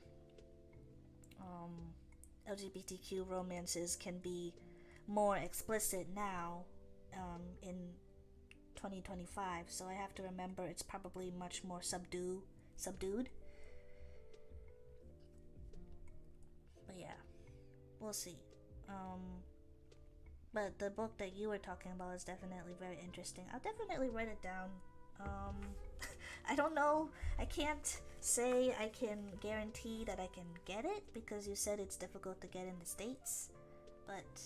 LGBTQ romances can be more explicit now, in 2025. So I have to remember it's probably much more subdued. But yeah, we'll see. But the book that you were talking about is definitely very interesting. I'll definitely write it down. Um, I don't know. I can't say I can guarantee that I can get it, because you said it's difficult to get in the States. But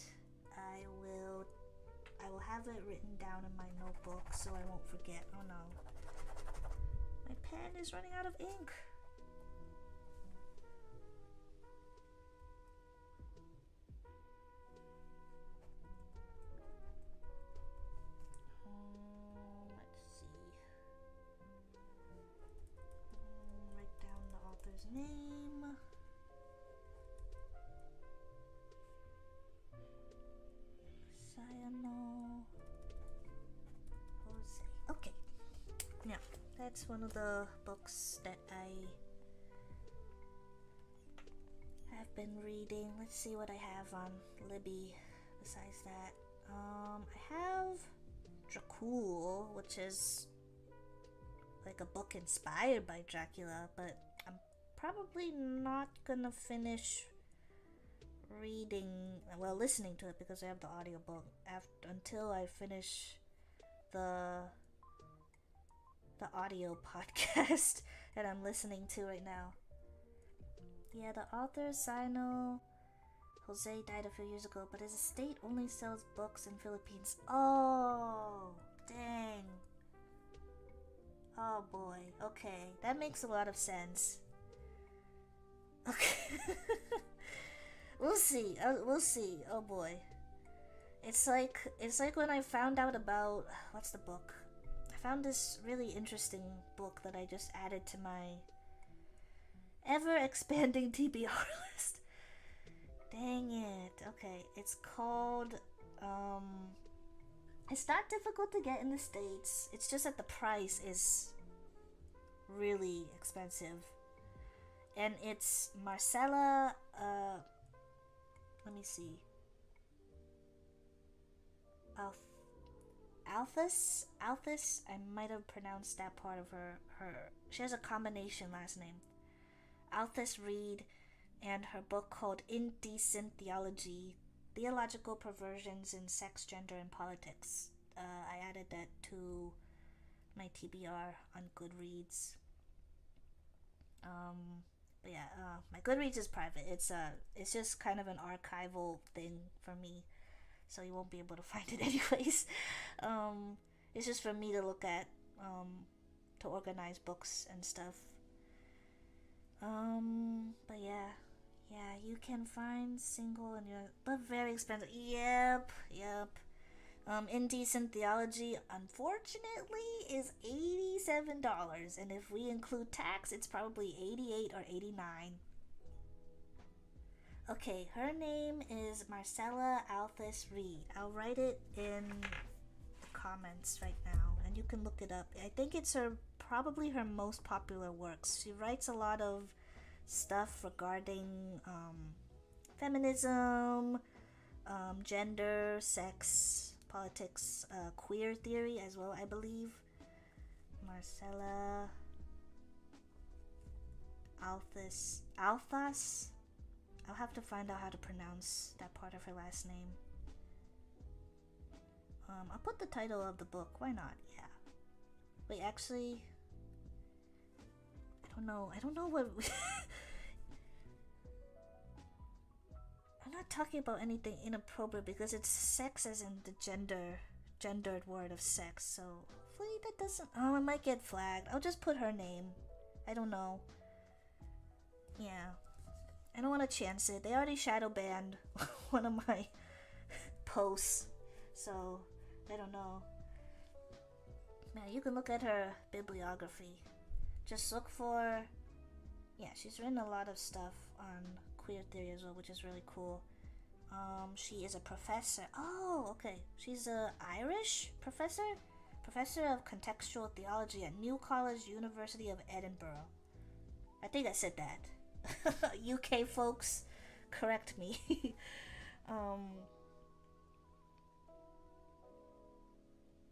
I will have it written down in my notebook so I won't forget. Oh no. My pen is running out of ink. Let's see. Write down the author's name. Sayano Jose. Okay. Yeah, that's one of the books that I have been reading. Let's see what I have on Libby besides that. I have Dracul, which is like a book inspired by Dracula, but I'm probably not gonna finish listening to it, because I have the audiobook until I finish the audio podcast that I'm listening to right now. Yeah, the author Sino Jose died a few years ago, but his estate only sells books in Philippines. Oh, dang. Oh boy. Okay, that makes a lot of sense. Okay. We'll see. We'll see. Oh boy. It's like when I found out about, what's the book? I found this really interesting book that I just added to my ever expanding TBR list. Dang it. Okay, it's called it's not difficult to get in the States. It's just that the price is really expensive. And it's Marcella let me see. Althus. I might have pronounced that part of her. She has a combination last name. Althus Reed, and her book called Indecent Theology: Theological Perversions in Sex, Gender, and Politics. I added that to my TBR on Goodreads. But yeah, my Goodreads is private. It's just kind of an archival thing for me, so you won't be able to find it anyways. It's just for me to look at, to organize books and stuff. But yeah, you can find single and but very expensive. Yep. Indecent Theology, unfortunately, is $87, and if we include tax, it's probably 88 or 89. Okay, her name is Marcella Althus Reed. I'll write it in the comments right now, and you can look it up. I think it's probably her most popular works. She writes a lot of stuff regarding feminism, gender, sex, politics, queer theory as well, I believe. Marcella Althus. I'll have to find out how to pronounce that part of her last name. I'll put the title of the book. Why not? Yeah. Wait, actually, I don't know what. I'm not talking about anything inappropriate because it's sex as in the gendered word of sex. So hopefully that doesn't. Oh, it might get flagged. I'll just put her name. I don't know. Yeah. I don't want to chance it. They already shadow banned one of my posts, so I don't know. Now you can look at her bibliography. Just look for. Yeah, she's written a lot of stuff on queer theory as well, which is really cool. She is a professor. Oh, okay. She's a Irish professor of contextual theology at New College, University of Edinburgh. I think I said that. UK folks, correct me.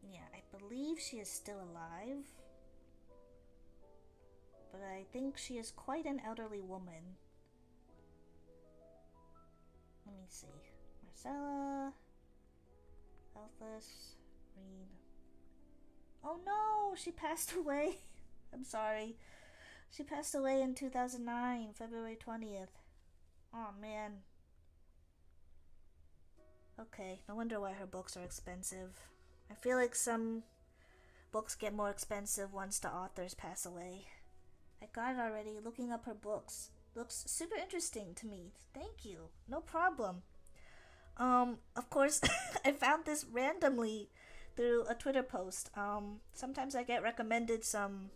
Yeah, I believe she is still alive, but I think she is quite an elderly woman. Let me see. Marcella Althus Reed. Oh no, she passed away. I'm sorry. She passed away in 2009, February 20th. Oh man. Okay, no wonder why her books are expensive. I feel like some books get more expensive once the authors pass away. I got it already, looking up her books. Looks super interesting to me. Thank you. No problem. Of course, I found this randomly through a Twitter post. Sometimes I get recommended some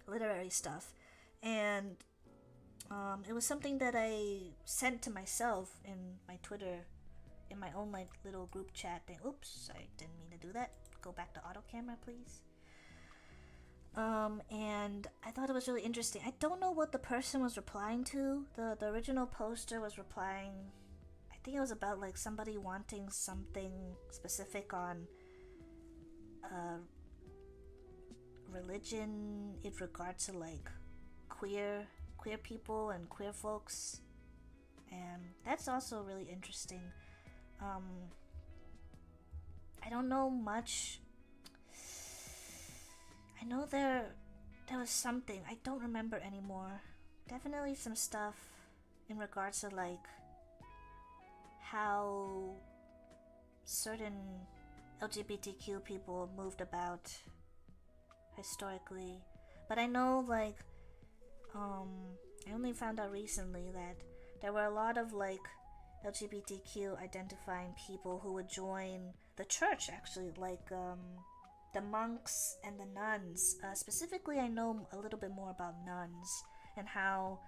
literary stuff, and it was something that I sent to myself in my Twitter, in my own like little group chat thing. Oops, I didn't mean to do that. Go back to auto camera, please. And I thought it was really interesting. I don't know what the person was replying to. The original poster was replying, I think it was about like somebody wanting something specific on religion in regard to like queer people and queer folks, and that's also really interesting. I don't know much. I know there was something, I don't remember anymore. Definitely some stuff in regards to like how certain LGBTQ people moved about historically. But I know like I only found out recently that there were a lot of like LGBTQ identifying people who would join the church, actually, like the monks and the nuns. Specifically, I know a little bit more about nuns and how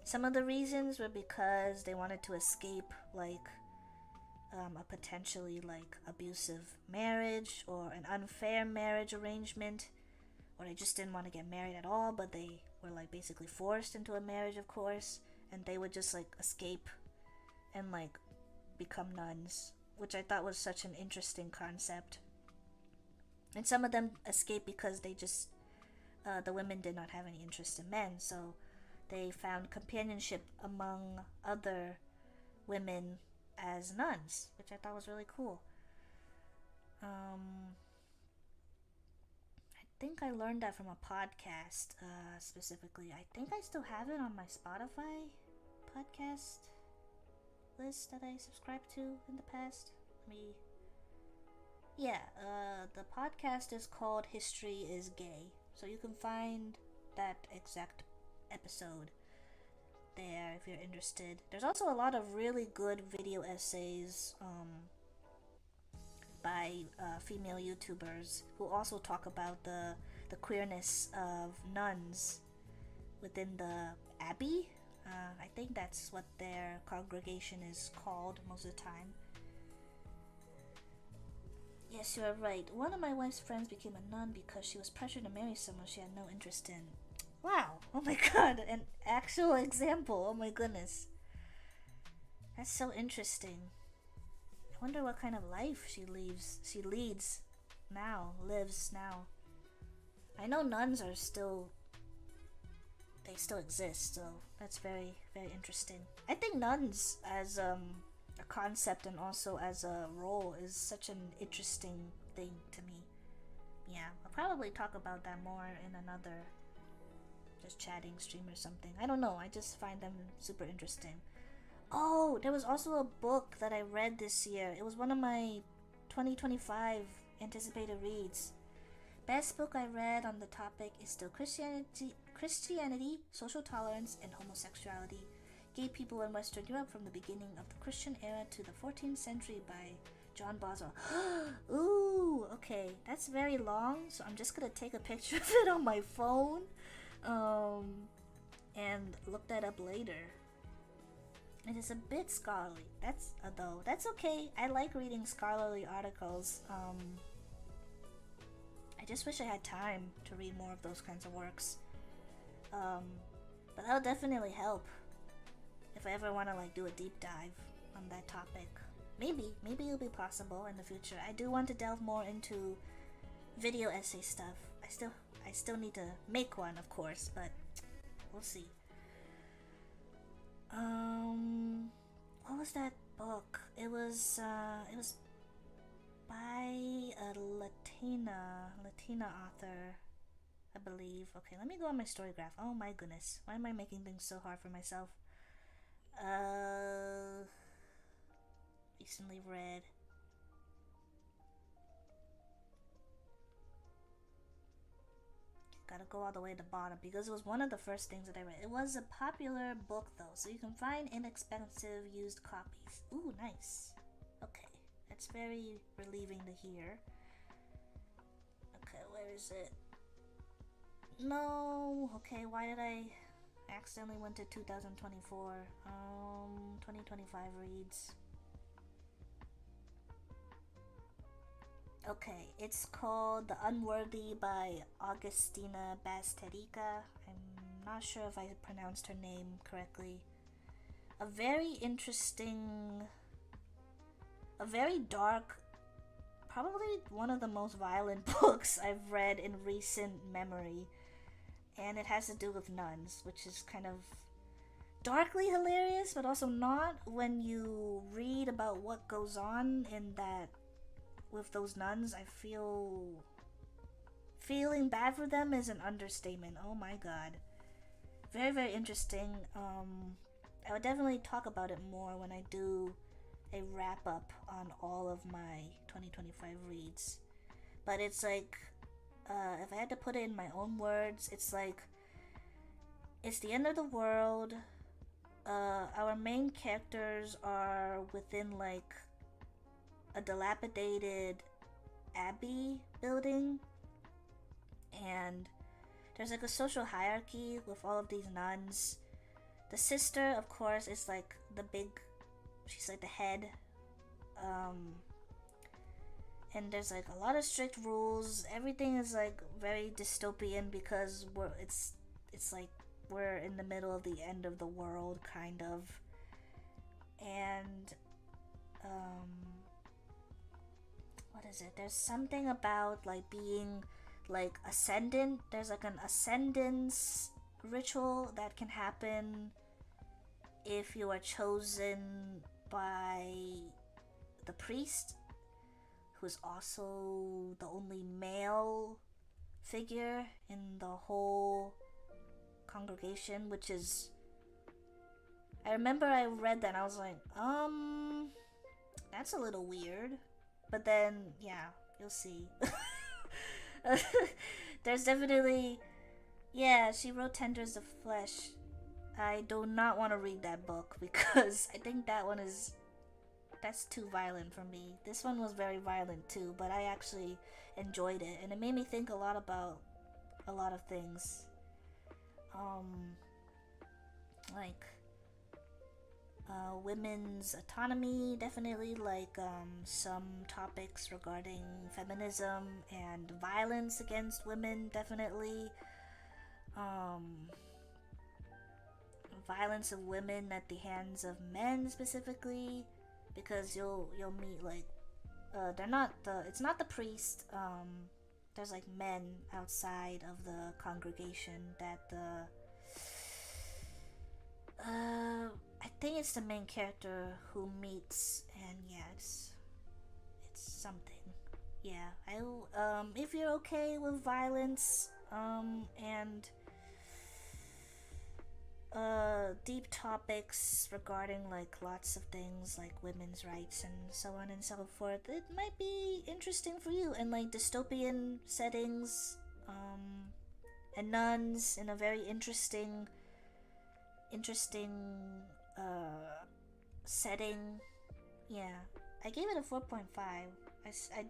some of the reasons were because they wanted to escape like a potentially like abusive marriage or an unfair marriage arrangement, or they just didn't want to get married at all, but they were like basically forced into a marriage, of course, and they would just like escape and like become nuns which I thought was such an interesting concept. And some of them escaped because they just the women did not have any interest in men, so they found companionship among other women as nuns, which I thought was really cool. I think I learned that from a podcast, specifically. I think I still have it on my Spotify podcast list that I subscribed to in the past. The podcast is called History is Gay. So you can find that exact episode there if you're interested. There's also a lot of really good video essays by female YouTubers who also talk about the queerness of nuns within the abbey. I think that's what their congregation is called most of the time. Yes, you are right. One of my wife's friends became a nun because she was pressured to marry someone she had no interest in. Wow. Oh my god. An actual example. Oh my goodness. That's so interesting. I wonder what kind of life she leads now. I know nuns are still... They still exist, so that's very, very interesting. I think nuns as a concept and also as a role is such an interesting thing to me. Yeah, I'll probably talk about that more in another just chatting stream or something. I don't know, I just find them super interesting. Oh, there was also a book that I read this year. It was one of my 2025 anticipated reads. Best book I read on the topic is still Christianity, Social Tolerance, and Homosexuality. Gay People in Western Europe from the Beginning of the Christian Era to the 14th Century by John Boswell. Ooh, okay, that's very long, so I'm just gonna take a picture of it on my phone and look that up later. It is a bit scholarly. That's okay. I like reading scholarly articles. I just wish I had time to read more of those kinds of works. But that'll definitely help if I ever want to do a deep dive on that topic. Maybe it'll be possible in the future. I do want to delve more into video essay stuff. I still need to make one, of course, but we'll see. What was that book? It was by a Latina author, I believe. Okay, let me go on my story graph. Oh my goodness, why am I making things so hard for myself? Recently read. Gotta go all the way to the bottom because it was one of the first things that I read. It was a popular book though, so you can find inexpensive used copies. Ooh, nice. Okay, that's very relieving to hear. Okay, where is it? No. Okay, why did I accidentally went to 2024? 2025 reads. Okay, it's called The Unworthy by Augustina Basterica. I'm not sure if I pronounced her name correctly. A very interesting, a very dark, probably one of the most violent books I've read in recent memory. And it has to do with nuns, which is kind of darkly hilarious, but also not. When you read about what goes on in that with those nuns, I feeling bad for them is an understatement. Oh my god. Very, very interesting. I would definitely talk about it more when I do a wrap up on all of my 2025 reads. But it's like, if I had to put it in my own words, it's like, it's the end of the world. Our main characters are within like a dilapidated abbey building, and there's like a social hierarchy with all of these nuns. The sister, of course, is like she's like the head, and there's like a lot of strict rules. Everything is like very dystopian because it's like we're in the middle of the end of the world, kind of. And what is it? There's something about like being like ascendant. There's like an ascendance ritual that can happen if you are chosen by the priest, who's also the only male figure in the whole congregation, which is, I remember I read that and I was like, that's a little weird. But then, yeah, you'll see. There's definitely, yeah, she wrote Tenders of Flesh. I do not want to read that book because I think that's too violent for me. This one was very violent too, but I actually enjoyed it, and it made me think a lot about a lot of things. Like women's autonomy, definitely, like some topics regarding feminism and violence against women, definitely. Violence of women at the hands of men specifically, because you'll meet like they're not the it's not the priest. There's like men outside of the congregation that I think it's the main character who meets, and yeah, it's something. Yeah, I if you're okay with violence and deep topics regarding like lots of things like women's rights and so on and so forth, it might be interesting for you. And like dystopian settings, and nuns in a very interesting setting. Yeah, I gave it a 4.5. I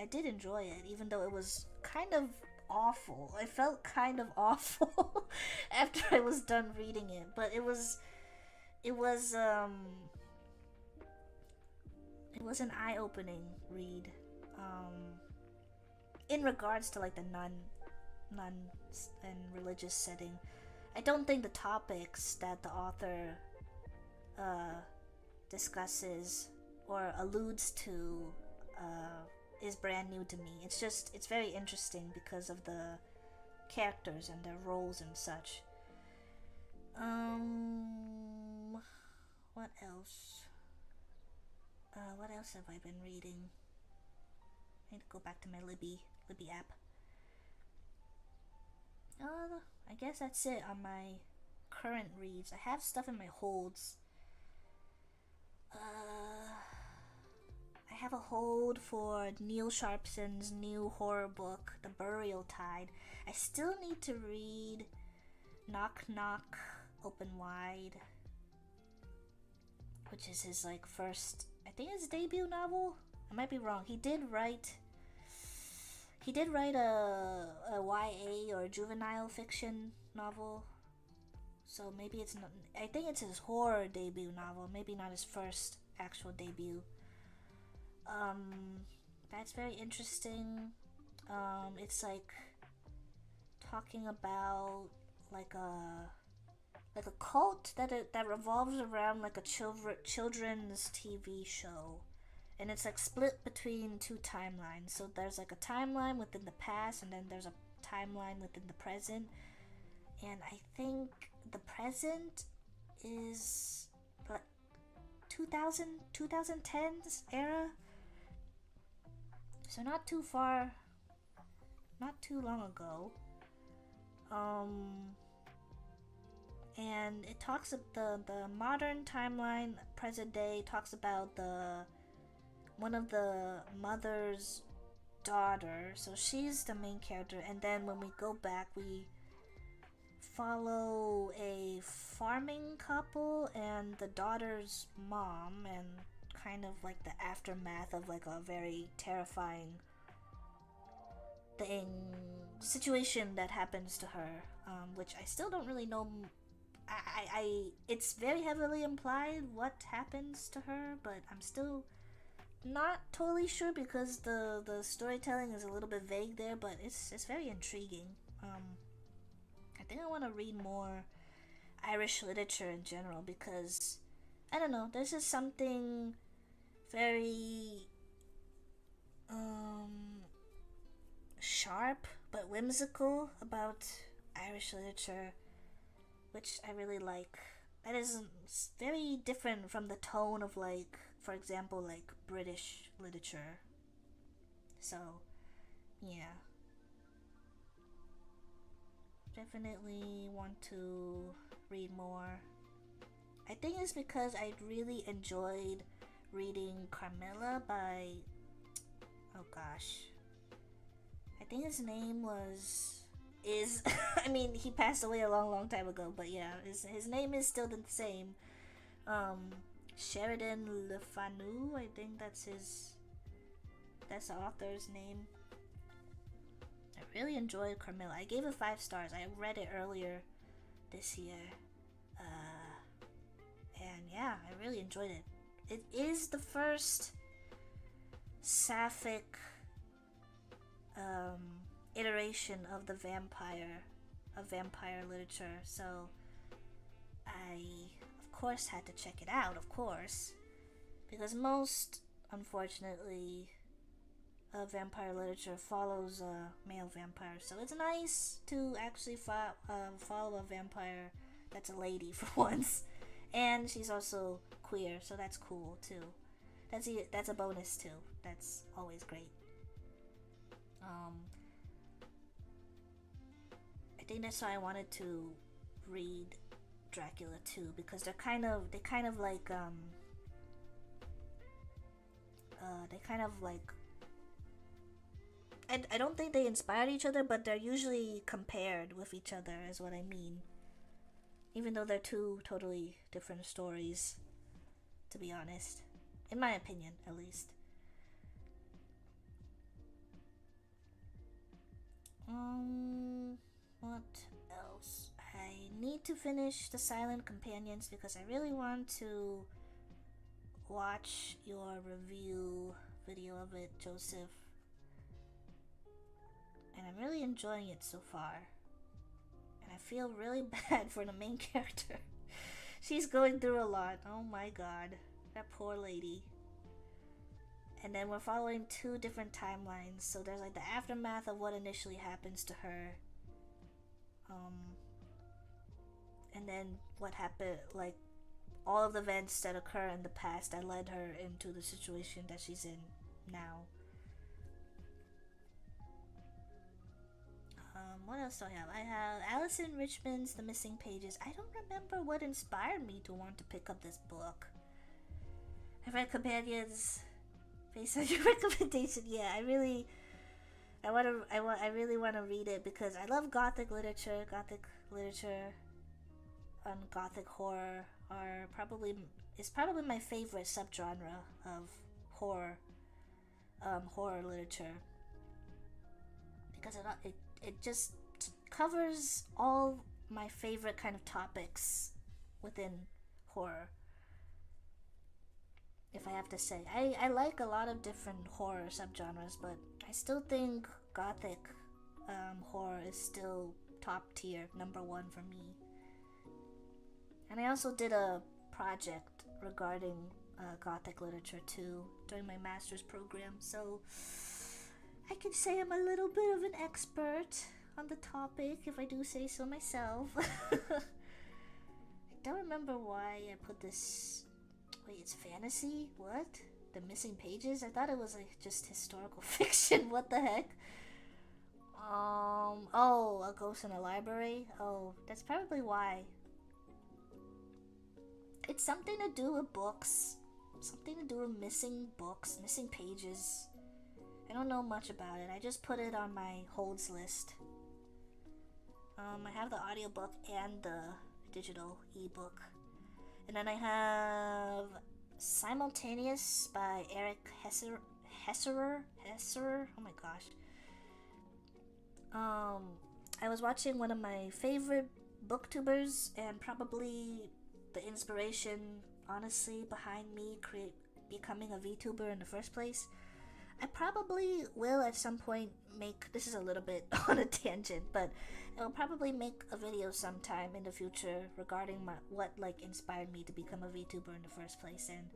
did enjoy it, even though it was kind of awful. I felt kind of awful after I was done reading it, but it was an eye-opening read, in regards to like the nun and religious setting. I don't think the topics that the author discusses or alludes to is brand new to me. It's very interesting because of the characters and their roles and such. What else? What else have I been reading? I need to go back to my Libby app. I guess that's it on my current reads. I have stuff in my holds. I have a hold for Neil Sharpson's new horror book, The Burial Tide. I still need to read Knock Knock Open Wide, which is his like first, I think his debut novel. I might be wrong. He did write a YA or juvenile fiction novel. So maybe it's not, I think it's his horror debut novel, maybe not his first actual debut. That's very interesting. It's like talking about like a cult that revolves around like a children's TV show, and it's like split between two timelines. So there's like a timeline within the past, and then there's a timeline within the present. And I think the present is like 2010s era. So not too far, not too long ago. And it talks of the modern timeline, present day, talks about one of the mother's daughter. So she's the main character, and then when we go back, we follow a farming couple and the daughter's mom, and kind of like the aftermath of like a very terrifying situation that happens to her, which I still don't really know. It's very heavily implied what happens to her, but I'm still not totally sure because the storytelling is a little bit vague there, but it's very intriguing. I think I want to read more Irish literature in general because I don't know, there's just something very sharp but whimsical about Irish literature, which I really like. That is very different from the tone of, like, for example, like British literature. So, yeah, definitely want to read more. I think it's because I really enjoyed reading Carmilla by, oh gosh, I think his name is I mean, he passed away a long time ago, but yeah, his name is still the same. Um, Sheridan Le Fanu, I think that's the author's name. I really enjoyed Carmilla. I gave it 5 stars. I read it earlier this year, and yeah, I really enjoyed it. It is the first sapphic iteration of vampire literature. So I, of course, had to check it out. Of course, because most, unfortunately, vampire literature follows male vampires. So it's nice to actually follow a vampire that's a lady for once, and she's also queer. So that's cool too. That's a bonus too. That's always great. I think that's why I wanted to read Dracula too, because they kind of like they kind of like I don't think they inspired each other, but they're usually compared with each other, is what I mean. Even though they're two totally different stories, to be honest, in my opinion, at least. What else? I need to finish The Silent Companions because I really want to watch your review video of it, Joseph. And I'm really enjoying it so far. And I feel really bad for the main character. She's going through a lot. Oh my god. That poor lady. And then we're following 2 different timelines. So there's like the aftermath of what initially happens to her. And then what happened, like all of the events that occur in the past that led her into the situation that she's in now. What else do I have? I have Alison Richmond's The Missing Pages. I don't remember what inspired me to want to pick up this book. I read Companions based on your recommendation. Yeah, I really want to read it because I love Gothic literature. And Gothic horror is probably my favorite subgenre of horror literature, because it just covers all my favorite kind of topics within horror. If I have to say, I like a lot of different horror subgenres, but I still think Gothic horror is still top tier, number 1 for me. And I also did a project regarding Gothic literature too during my master's program, so I can say I'm a little bit of an expert on the topic, if I do say so myself. I don't remember why I put this. Wait, it's fantasy? What? The Missing Pages? I thought it was like just historical fiction. What the heck? Oh, A Ghost in a Library? Oh, that's probably why. It's something to do with books. Something to do with missing books, missing pages. I don't know much about it. I just put it on my holds list. I have the audiobook and the digital ebook. And then I have Simultaneous by Eric Hesserer. Oh my gosh. I was watching one of my favorite booktubers, and probably the inspiration, honestly, behind me becoming a VTuber in the first place. I probably will at some point make, this is a little bit on a tangent, but I'll probably make a video sometime in the future regarding what like inspired me to become a VTuber in the first place. And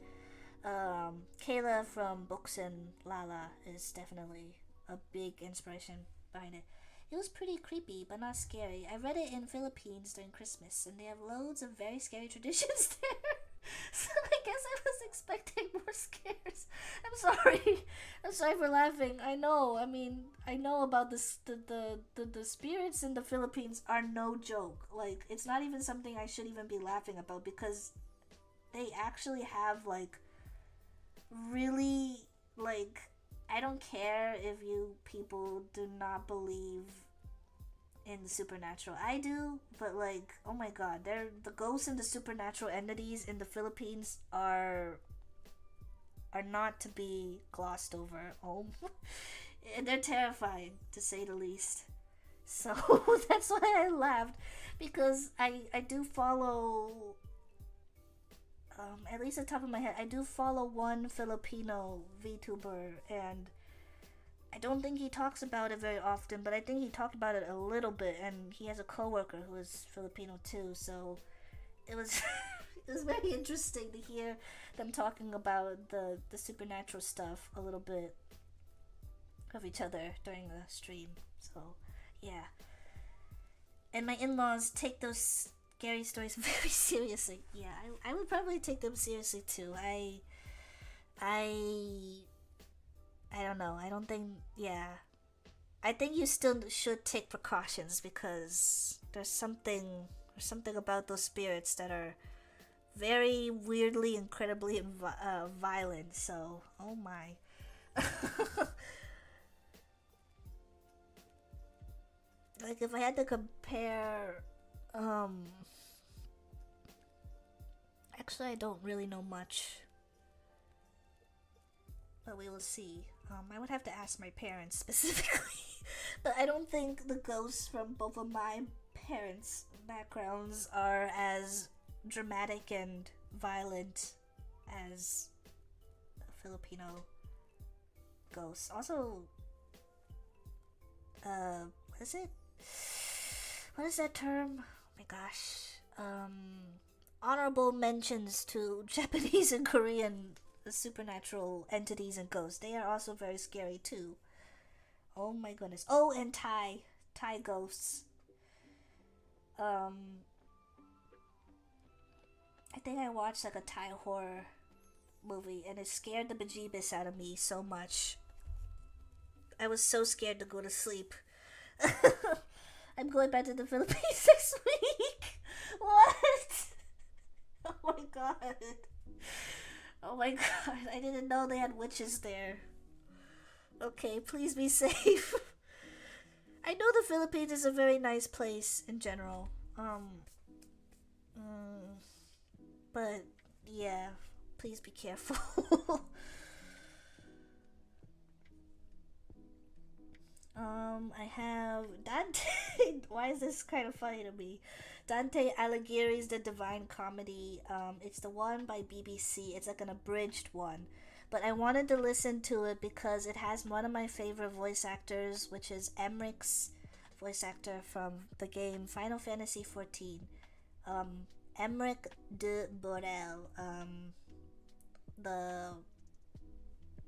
Kayla from Books and Lala is definitely a big inspiration behind it. It was pretty creepy, but not scary. I read it in Philippines during Christmas, and they have loads of very scary traditions there. So I guess I was expecting more scares. I'm sorry. I'm sorry for laughing. I know. I mean, I know about this. The spirits in the Philippines are no joke. Like, it's not even something I should even be laughing about because they actually have like really like I don't care if you people do not believe in the supernatural. I do, but like, oh my god, they're the ghosts and the supernatural entities in the Philippines are not to be glossed over. Oh, and they're terrifying to say the least. So that's why I laughed because I do follow at least at the top of my head, I do follow one Filipino VTuber, and I don't think he talks about it very often, but I think he talked about it a little bit, and he has a coworker who is Filipino too, so it was it was very interesting to hear them talking about the supernatural stuff a little bit of each other during the stream. So yeah, and my in-laws take those scary stories very seriously. Yeah, I would probably take them seriously too. I I don't know. I don't think. Yeah, I think you still should take precautions because there's something about those spirits that are very weirdly, incredibly violent. So, oh my. Like if I had to compare, actually I don't really know much, but we will see. I would have to ask my parents specifically, but I don't think the ghosts from both of my parents' backgrounds are as dramatic and violent as Filipino ghosts. Also, what is it? What is that term? Oh my gosh. Honorable mentions to Japanese and Korean supernatural entities and ghosts. They are also very scary too. Oh my goodness. Oh, and Thai ghosts. Um, I think I watched like a Thai horror movie and it scared the bejeebus out of me so much. I was so scared to go to sleep. I'm going back to the Philippines next week. What? Oh my god. Oh my god. I didn't know they had witches there. Okay, please be safe. I know the Philippines is a very nice place in general. Mm, but yeah, please be careful. I have Dante. Why is this kind of funny to me? Dante Alighieri's The Divine Comedy. It's the one by BBC. It's like an abridged one, but I wanted to listen to it because it has one of my favorite voice actors, which is Emrich's voice actor from the game Final Fantasy XIV. Um, Emrich de Borel. The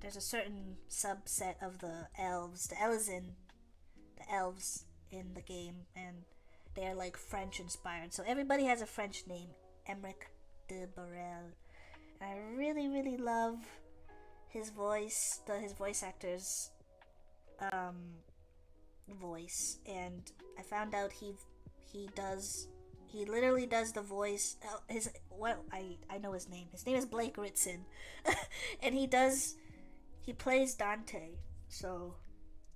There's a certain subset of the elves, the elves in the game, and they're like French inspired. So everybody has a French name, Emmerich de Borel. And I really, really love his voice actor's um, voice. And I found out he literally does the voice. I know his name. His name is Blake Ritson, and he plays Dante. So,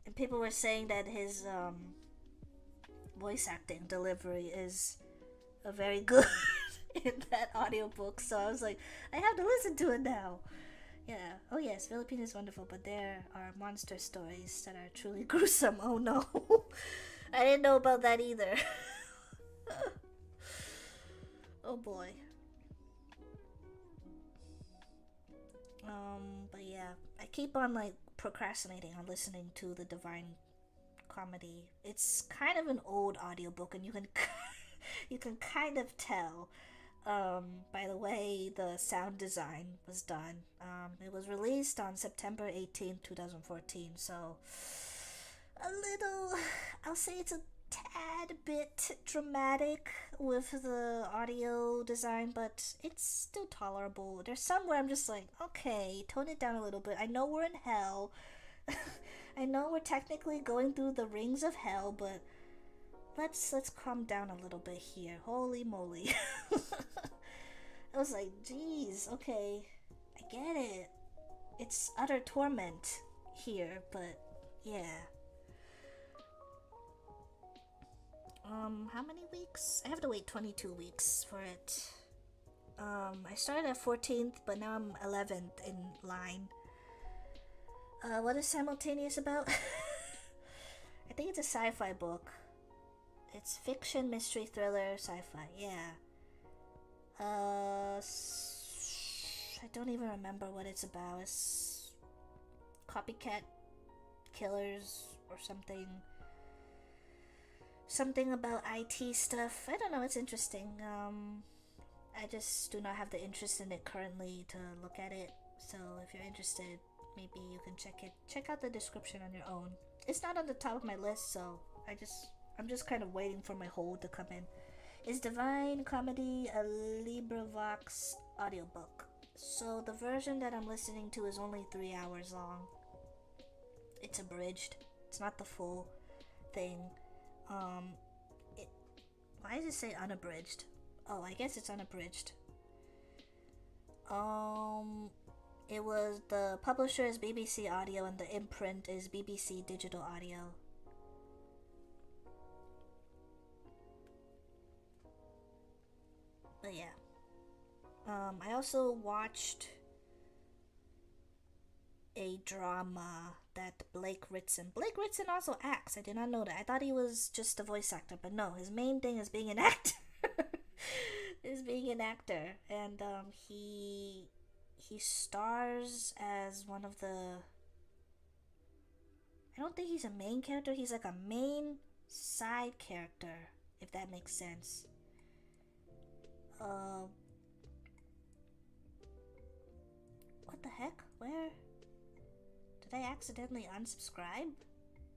and people were saying that his voice acting delivery is a very good in that audiobook. So I was like, I have to listen to it now. Yeah. Oh yes, Philippines is wonderful, but there are monster stories that are truly gruesome. Oh no. I didn't know about that either. Oh boy. But yeah, I keep on like procrastinating on listening to the Divine Comedy. It's kind of an old audiobook, and you can you can kind of tell. By the way, the sound design was done. It was released on September 18th, 2014, so a little, I'll say it's a tad bit dramatic with the audio design, but it's still tolerable. There's some where I'm just like, okay, tone it down a little bit. I know we're in hell. I know we're technically going through the rings of hell, but let's calm down a little bit here. Holy moly. I was like, geez, okay, I get it. It's utter torment here, but yeah. How many weeks? I have to wait 22 weeks for it. I started at 14th, but now I'm 11th in line. What is Simultaneous about? I think it's a sci-fi book. It's fiction, mystery, thriller, sci-fi, yeah. I don't even remember what it's about. It's copycat killers or something. Something about IT stuff. I don't know, it's interesting. I just do not have the interest in it currently to look at it. So if you're interested, maybe you can check out the description on your own. It's not on the top of my list, so I'm just kind of waiting for my hold to come in. Is Divine Comedy a LibriVox audiobook? So the version that I'm listening to is only 3 hours long. It's abridged. It's not the full thing. Why does it say unabridged? Oh, I guess it's unabridged. It was, the publisher is BBC Audio and the imprint is BBC Digital Audio. But yeah. I also watched a drama that Blake Ritson also acts. I did not know that. I thought he was just a voice actor, but no, his main thing is being an actor. And he stars as one of the, I don't think he's a main character, he's like a main side character, if that makes sense. What the heck? Where? Did I accidentally unsubscribe?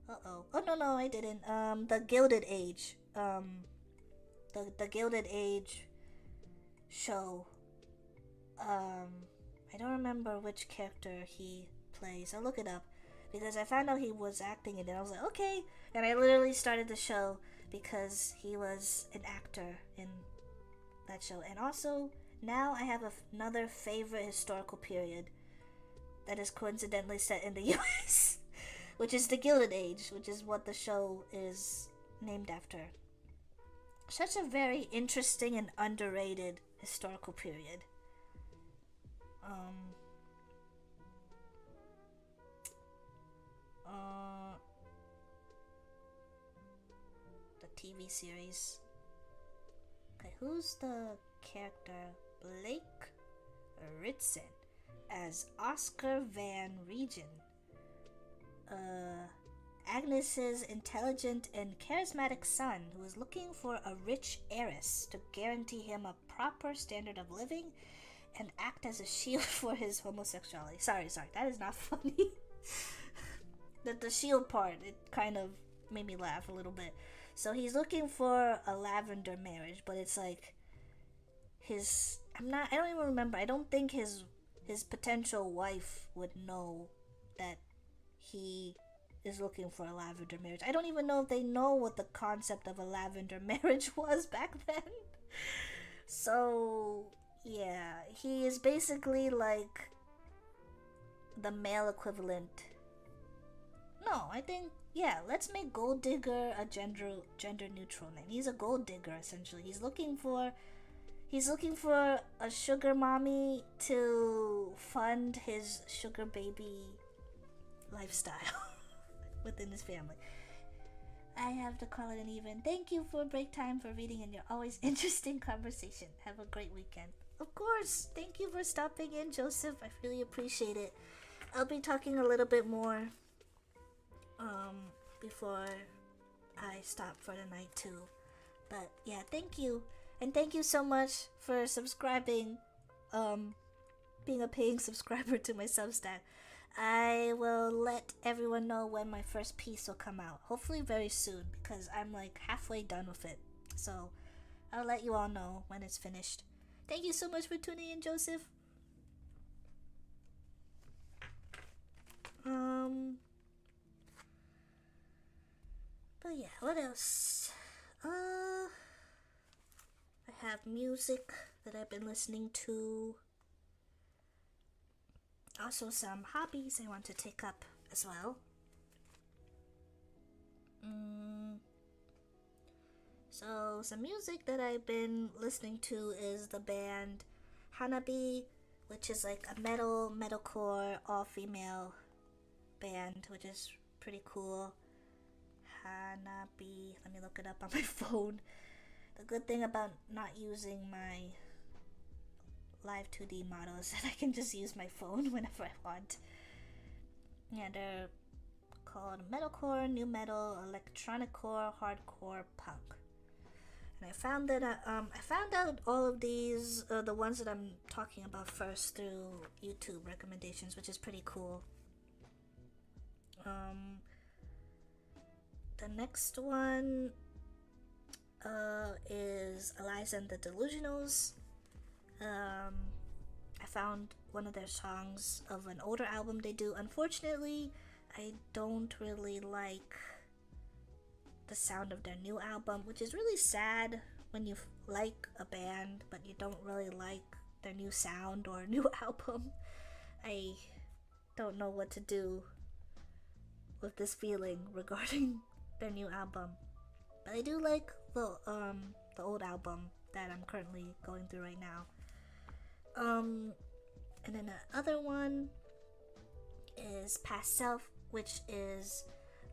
Uh-oh. Oh, no, I didn't. The Gilded Age. The Gilded Age show. I don't remember which character he plays. I'll look it up. Because I found out he was acting in it. I was like, okay. And I literally started the show because he was an actor in that show. And also, now I have another favorite historical period that is coincidentally set in the US, which is the Gilded Age, which is what the show is named after. Such a very interesting and underrated historical period. The TV series. Okay, who's the character? Blake Ritson as Oscar Van Regen. Agnes's intelligent and charismatic son, who is looking for a rich heiress to guarantee him a proper standard of living and act as a shield for his homosexuality. Sorry, that is not funny. The shield part, it kind of made me laugh a little bit. So he's looking for a lavender marriage, but it's like I don't even remember. I don't think his potential wife would know that he is looking for a lavender marriage. I don't even know if they know what the concept of a lavender marriage was back then. So, yeah, he is basically like the male equivalent. No, I think, yeah, let's make Gold Digger a gender neutral name. He's a gold digger, essentially. He's looking for a sugar mommy to fund his sugar baby lifestyle within his family. I have to call it an even. Thank you for break time, for reading, and your always interesting conversation. Have a great weekend. Of course. Thank you for stopping in, Joseph. I really appreciate it. I'll be talking a little bit more before I stop for the night too. But yeah, thank you. And thank you so much for subscribing, being a paying subscriber to my Substack. I will let everyone know when my first piece will come out. Hopefully very soon, because I'm like halfway done with it. So I'll let you all know when it's finished. Thank you so much for tuning in, Joseph. But yeah, what else? I have music that I've been listening to. Also some hobbies I want to take up as well. So some music that I've been listening to is the band Hanabi, which is like a metalcore, all-female band, which is pretty cool. Hanabi. Let me look it up on my phone. The good thing about not using my live 2D model is that I can just use my phone whenever I want. Yeah, they're called metalcore, new metal, electroniccore, hardcore, punk. And I found that I found out all of these, the ones that I'm talking about first, through YouTube recommendations, which is pretty cool. The next one is Eliza and the Delusionals. I found one of their songs of an older album they do. Unfortunately, I don't really like the sound of their new album, which is really sad when you like a band but you don't really like their new sound or new album. I don't know what to do with this feeling regarding their new album, but I do like the old album that I'm currently going through right now. And then the other one is Past Self, which is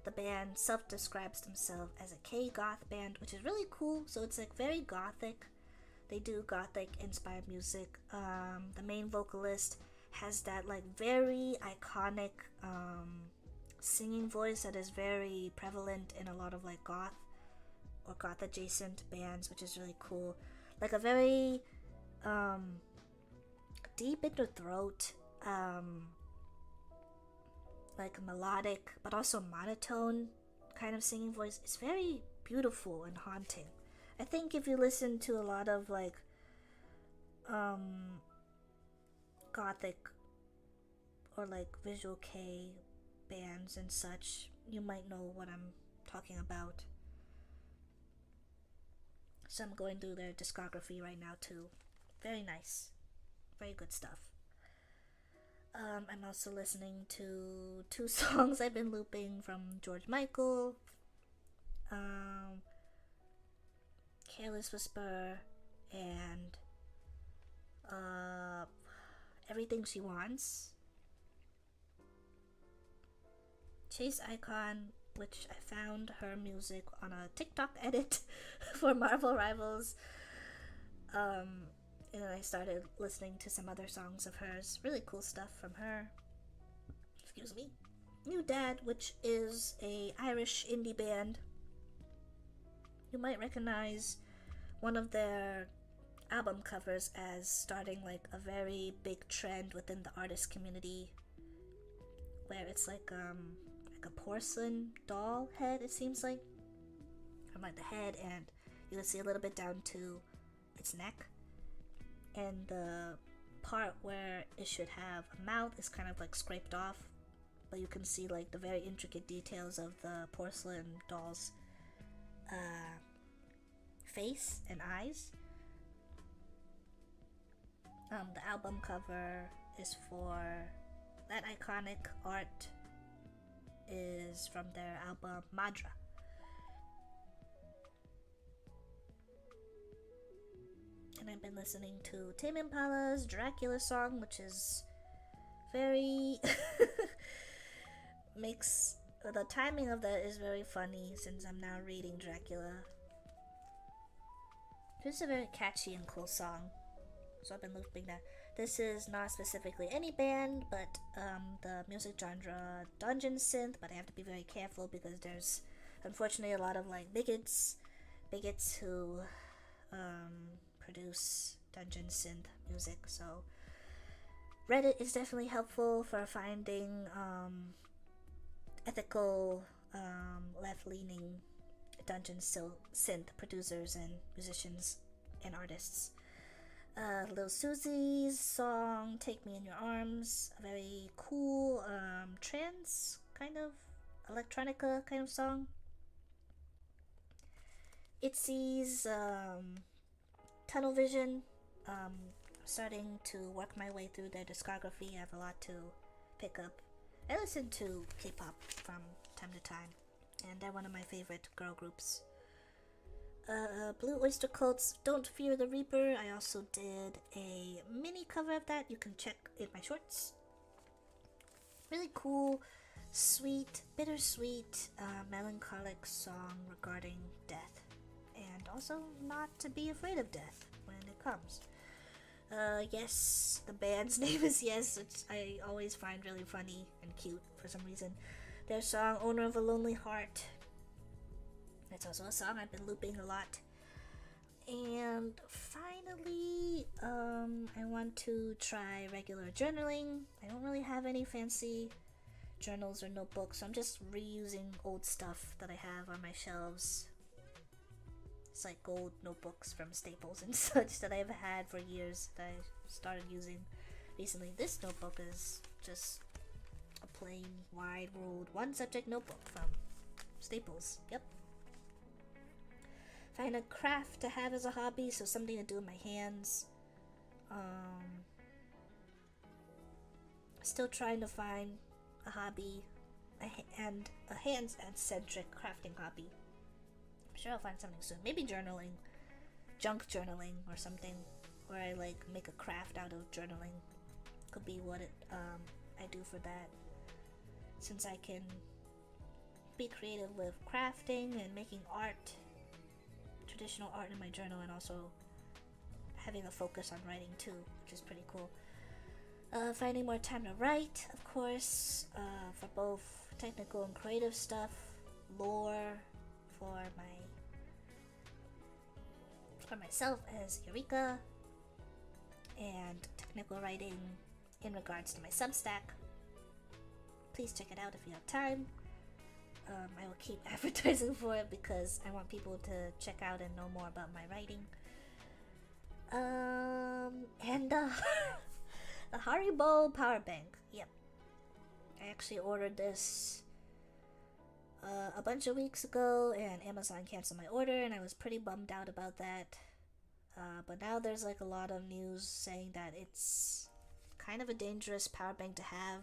the band self-describes themselves as a K-goth band, which is really cool. So it's like very gothic. They do gothic inspired music. The main vocalist has that like very iconic singing voice that is very prevalent in a lot of like goth or goth adjacent bands, which is really cool. Like a very deep in the throat, like melodic but also monotone kind of singing voice. It's very beautiful and haunting. I think if you listen to a lot of like gothic or like visual K bands and such, you might know what I'm talking about. So I'm going through their discography right now too. Very nice, very good stuff. I'm also listening to two songs I've been looping from George Michael, Careless Whisper, and Everything She Wants. Chase Icon, which I found her music on a TikTok edit for Marvel Rivals. And then I started listening to some other songs of hers. Really cool stuff from her. Excuse me. New Dad, which is a Irish indie band. You might recognize one of their album covers as starting like a very big trend within the artist community, where it's like a porcelain doll head, it seems like, from like the head, and you can see a little bit down to its neck, and the part where it should have a mouth is kind of like scraped off, but you can see like the very intricate details of the porcelain doll's face and eyes. The album cover is for that iconic art is from their album Madra. And I've been listening to Tame Impala's Dracula song, which is very makes the timing of that is very funny since I'm now reading Dracula. It's a very catchy and cool song, so I've been looping that. This is not specifically any band, but the music genre dungeon synth, but I have to be very careful because there's unfortunately a lot of like bigots who produce dungeon synth music. So Reddit is definitely helpful for finding ethical, left-leaning dungeon synth producers and musicians and artists. Lil Susie's song "Take Me in Your Arms," a very cool trance kind of electronica kind of song. Itzy's Tunnel Vision. Starting to work my way through their discography. I have a lot to pick up. I listen to K-pop from time to time, and they're one of my favorite girl groups. Blue Oyster Cult's "Don't Fear the Reaper." I also did a mini cover of that. You can check in my shorts. Really cool, sweet, bittersweet, melancholic song regarding death, and also not to be afraid of death when it comes. Yes, the band's name is Yes, which I always find really funny and cute for some reason. Their song "Owner of a Lonely Heart." It's also a song I've been looping a lot. And finally, I want to try regular journaling. I don't really have any fancy journals or notebooks, so I'm just reusing old stuff that I have on my shelves. It's like gold notebooks from Staples and such that I've had for years that I started using recently. This notebook is just a plain, wide-ruled, one-subject notebook from Staples. Yep. Find a craft to have as a hobby, so something to do with my hands. Still trying to find a hobby and a hands-centric crafting hobby. I'm sure I'll find something soon. Maybe journaling, junk journaling or something, where I like make a craft out of journaling. Could be what I do for that. Since I can be creative with crafting and making art, traditional art in my journal, and also having a focus on writing too, which is pretty cool. Finding more time to write, of course, for both technical and creative stuff, lore for myself as Eureka, and technical writing in regards to my Substack. Please check it out if you have time. I will keep advertising for it because I want people to check out and know more about my writing. And the Haribo power bank. Yep, I actually ordered this a bunch of weeks ago, and Amazon canceled my order, and I was pretty bummed out about that. But now there's like a lot of news saying that it's kind of a dangerous power bank to have.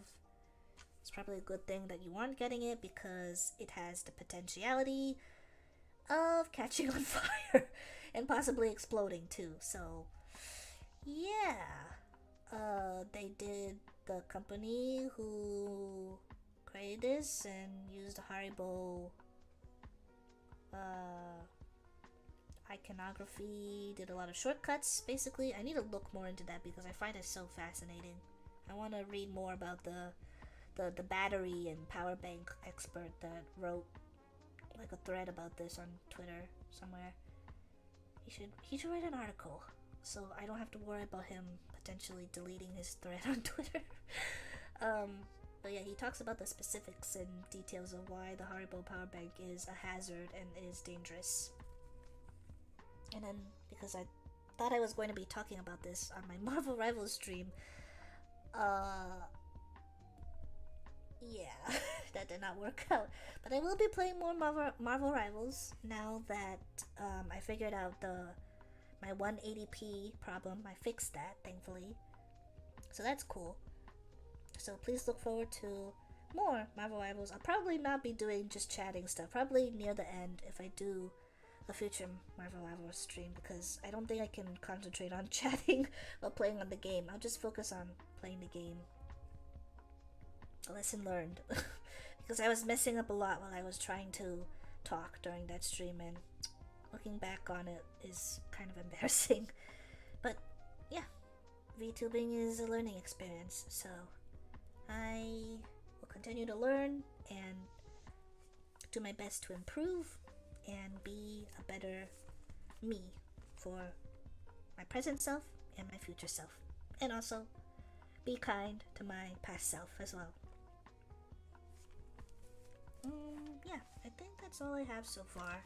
It's probably a good thing that you aren't getting it because it has the potentiality of catching on fire and possibly exploding too. So, yeah. The company who created this and used Haribo iconography, did a lot of shortcuts, basically. I need to look more into that because I find it so fascinating. I want to read more about the battery and power bank expert that wrote like a thread about this on Twitter somewhere. He should write an article so I don't have to worry about him potentially deleting his thread on Twitter. But yeah, he talks about the specifics and details of why the Haribo power bank is a hazard and is dangerous. And then, because I thought I was going to be talking about this on my Marvel Rivals stream, yeah, that did not work out. But I will be playing more Marvel Rivals now that I figured out my 180p problem. I fixed that, thankfully. So that's cool. So please look forward to more Marvel Rivals. I'll probably not be doing just chatting stuff. Probably near the end if I do a future Marvel Rivals stream, because I don't think I can concentrate on chatting while playing on the game. I'll just focus on playing the game. A lesson learned. Because I was messing up a lot while I was trying to talk during that stream, and looking back on it is kind of embarrassing. But yeah, VTubing is a learning experience, so I will continue to learn and do my best to improve and be a better me for my present self and my future self. And also be kind to my past self as well. Yeah, I think that's all I have so far.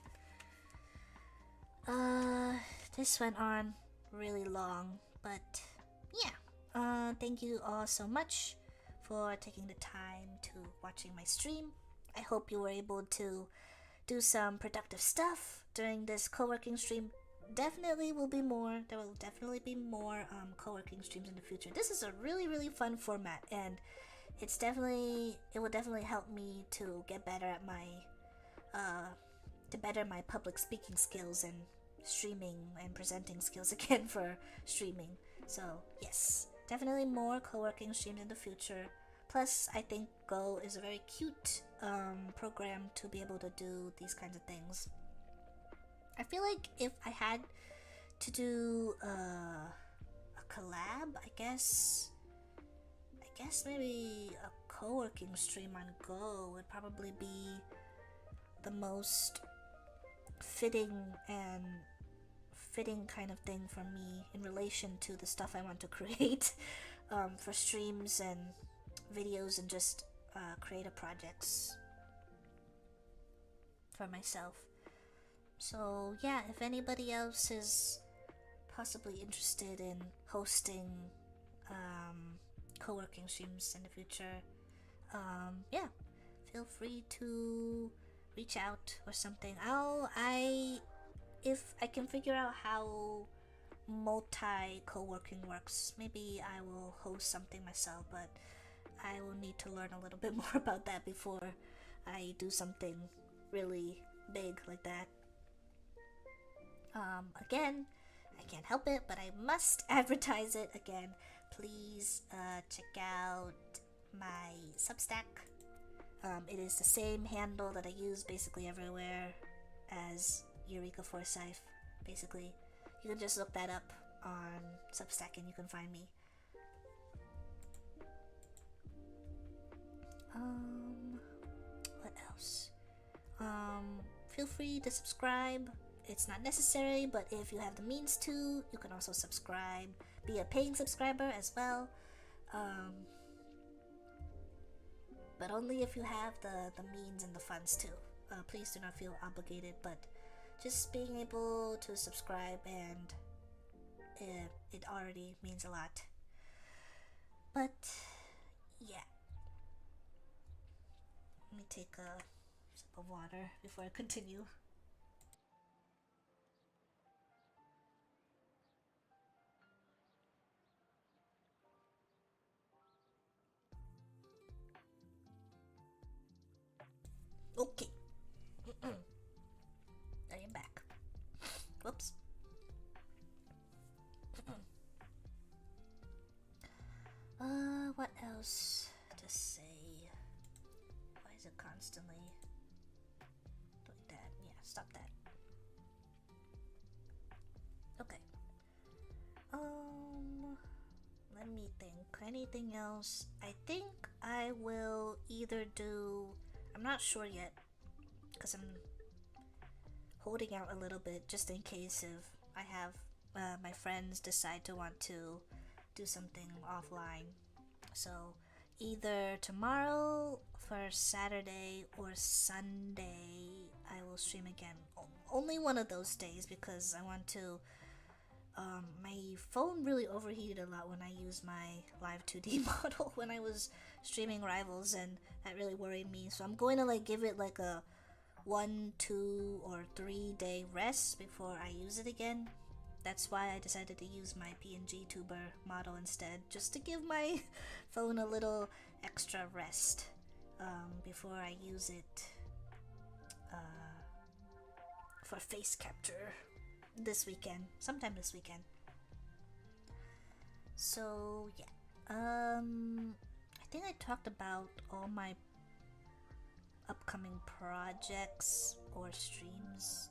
This went on really long, but yeah. Thank you all so much for taking the time to watching my stream. I hope you were able to do some productive stuff during this co-working stream. There will definitely be more co-working streams in the future. This is a really fun format, and it will definitely help me to get better at my public speaking skills and streaming and presenting skills again for streaming. So yes, definitely more co-working streams in the future. Plus, I think Gogh is a very cute program to be able to do these kinds of things. I feel like if I had to do a collab, I guess maybe a co-working stream on Gogh would probably be the most fitting kind of thing for me in relation to the stuff I want to create for streams and videos and just creative projects for myself. So yeah, if anybody else is possibly interested in hosting co-working streams in the future, yeah, feel free to reach out or something. If I can figure out how multi co-working works, maybe I will host something myself, but I will need to learn a little bit more about that before I do something really big like that. Again, I can't help it, but I must advertise it again. Please check out my Substack. It is the same handle that I use basically everywhere as Eureka Forsyth. Basically, you can just look that up on Substack and you can find me. What else? Feel free to subscribe. It's not necessary, but if you have the means to, you can also subscribe. Be a paying subscriber as well. But only if you have the means and the funds too. Please do not feel obligated, but just being able to subscribe and it already means a lot. But yeah. Let me take a sip of water before I continue. Okay. I am back. Whoops. What else to say? Why is it constantly doing that? Yeah, stop that. Okay. Let me think. Anything else? I think I will either do... I'm not sure yet, because I'm holding out a little bit just in case if I have my friends decide to want to do something offline. So either tomorrow for Saturday or Sunday I will stream again. Only one of those days, because I want to... my phone really overheated a lot when I used my live 2D model when I was streaming Rivals, and that really worried me. So I'm going to give it a 1, 2, or 3 day rest before I use it again. That's why I decided to use my PNGtuber model instead, just to give my phone a little extra rest before I use it for face capture sometime this weekend. So yeah, I think I talked about all my upcoming projects or streams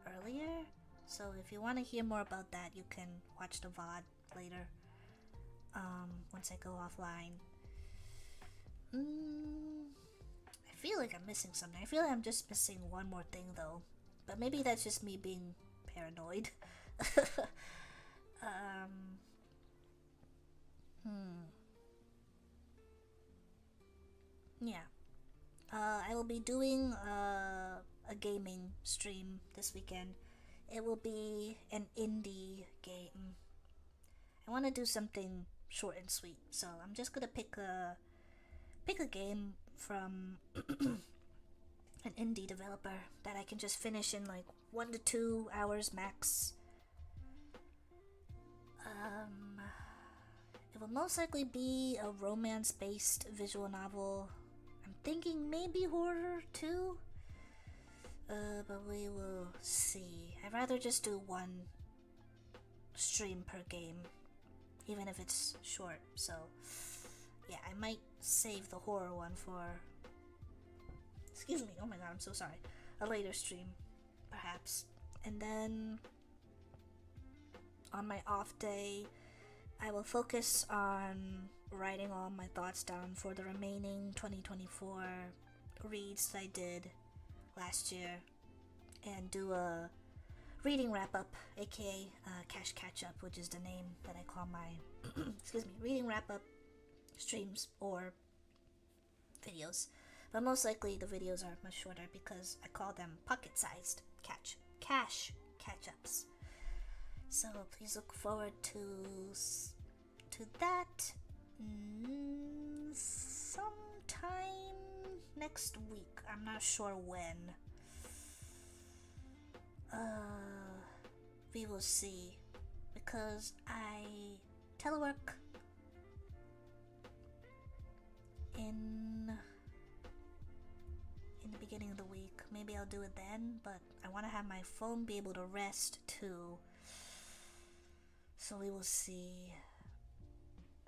earlier. So if you want to hear more about that, you can watch the VOD later, once I go offline. I feel like I'm missing something. I feel like I'm just missing one more thing though, but maybe that's just me being paranoid um, yeah. I will be doing a gaming stream this weekend. It will be an indie game. I want to do something short and sweet, so I'm just gonna pick a game from an indie developer that I can just finish in like 1 to 2 hours max. It will most likely be a romance-based visual novel. I'm thinking maybe horror too. But we will see. I'd rather just do one stream per game, even if it's short. So, yeah, I might save the horror one for. Excuse me. Oh my god, I'm so sorry. A later stream, perhaps. And then on my off day, I will focus on writing all my thoughts down for the remaining 2024 reads that I did last year and do a reading wrap up, aka cash catch up, which is the name that I call my excuse me, reading wrap up streams or videos. But most likely the videos are much shorter because I call them pocket sized cash catch ups. So please look forward to that sometime next week. I'm not sure when. We will see, because I telework in the beginning of the week. Maybe I'll do it then, but I want to have my phone be able to rest too. So we will see.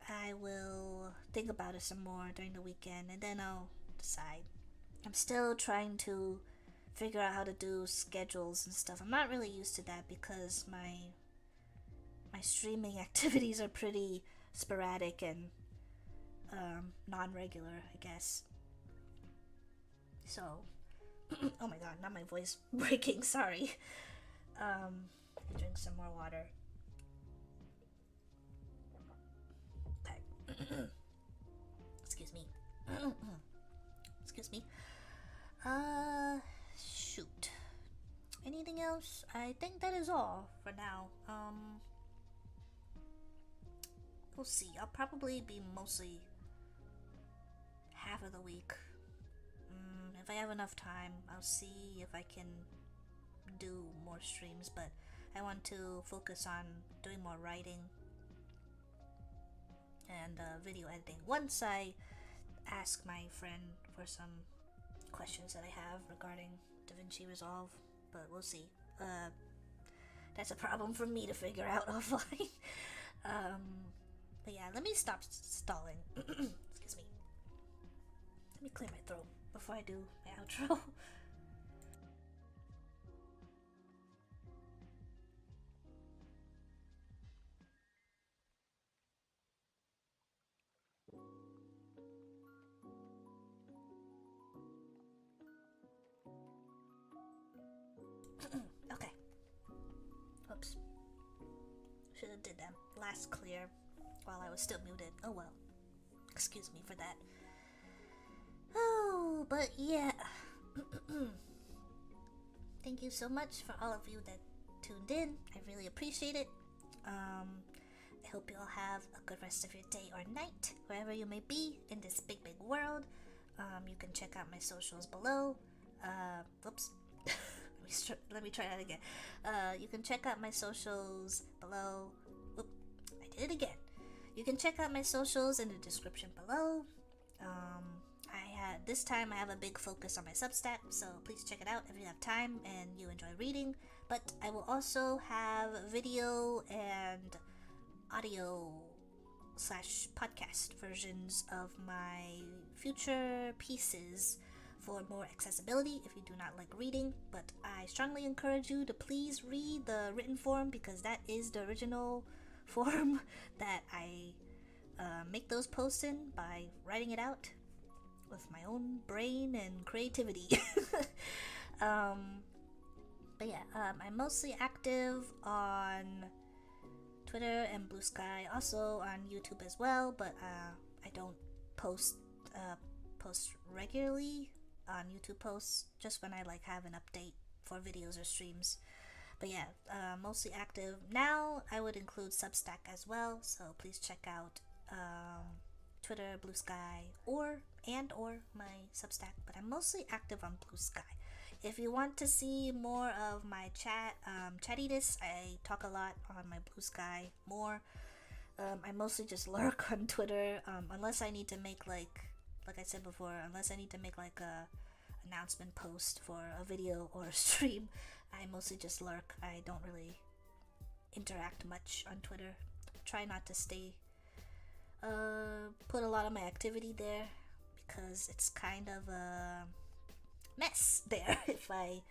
I will think about it some more during the weekend and then I'll decide. I'm still trying to figure out how to do schedules and stuff. I'm not really used to that because my streaming activities are pretty sporadic and non-regular, I guess. So, oh my god, not my voice breaking, sorry. Let me drink some more water. Okay. Excuse me. Excuse me. Shoot. Anything else? I think that is all for now. We'll see. I'll probably be mostly half of the week. If I have enough time, I'll see if I can do more streams, but I want to focus on doing more writing and video editing. Once I ask my friend for some questions that I have regarding DaVinci Resolve, but we'll see. That's a problem for me to figure out offline. But yeah, let me stop stalling. Excuse me. Let me clear my throat before I do my outro. Okay. Oops. Should have did that last clear while I was still muted. Oh well. Excuse me for that. Oh, but yeah. Thank you so much for all of you that tuned in. I really appreciate it. I hope you all have a good rest of your day or night, wherever you may be in this big, big world. You can check out my socials below. Whoops. Let me try that again. You can check out my socials below. Oop, I did it again. You can check out my socials in the description below. This time I have a big focus on my Substack, so please check it out if you have time and you enjoy reading. But I will also have video and audio / podcast versions of my future pieces for more accessibility if you do not like reading. But I strongly encourage you to please read the written form, because that is the original form that I make those posts in by writing it out with my own brain and creativity. But But yeah, I'm mostly active on Twitter and Blue Sky, also on YouTube as well, but I don't post post regularly on YouTube posts, just when I like have an update for videos or streams. But yeah, mostly active. Now I would include Substack as well, so please check out Twitter, Blue Sky, or my Substack. But I'm mostly active on Blue Sky. If you want to see more of my chattiness, I talk a lot on my Blue Sky more. I mostly just lurk on Twitter, unless I need to make like I said before, unless I need to make like a announcement post for a video or a stream. I mostly just lurk. I don't really interact much on Twitter. Try not to put a lot of my activity there, because it's kind of a mess there if I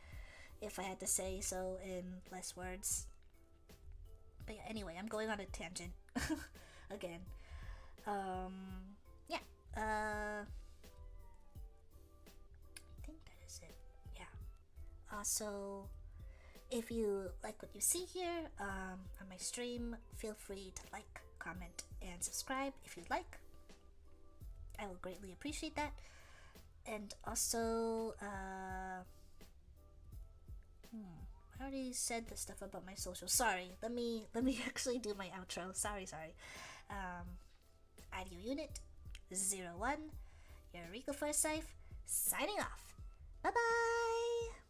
had to say so in less words. But yeah, anyway, I'm going on a tangent again. Yeah. I think that is it. Yeah. Also, if you like what you see here on my stream, feel free to like, comment, and subscribe if you'd like. I will greatly appreciate that. And also, I already said the stuff about my social. Sorry, let me actually do my outro. Sorry. Audio Unit 01, Eureka Forsyth, signing off. Bye bye.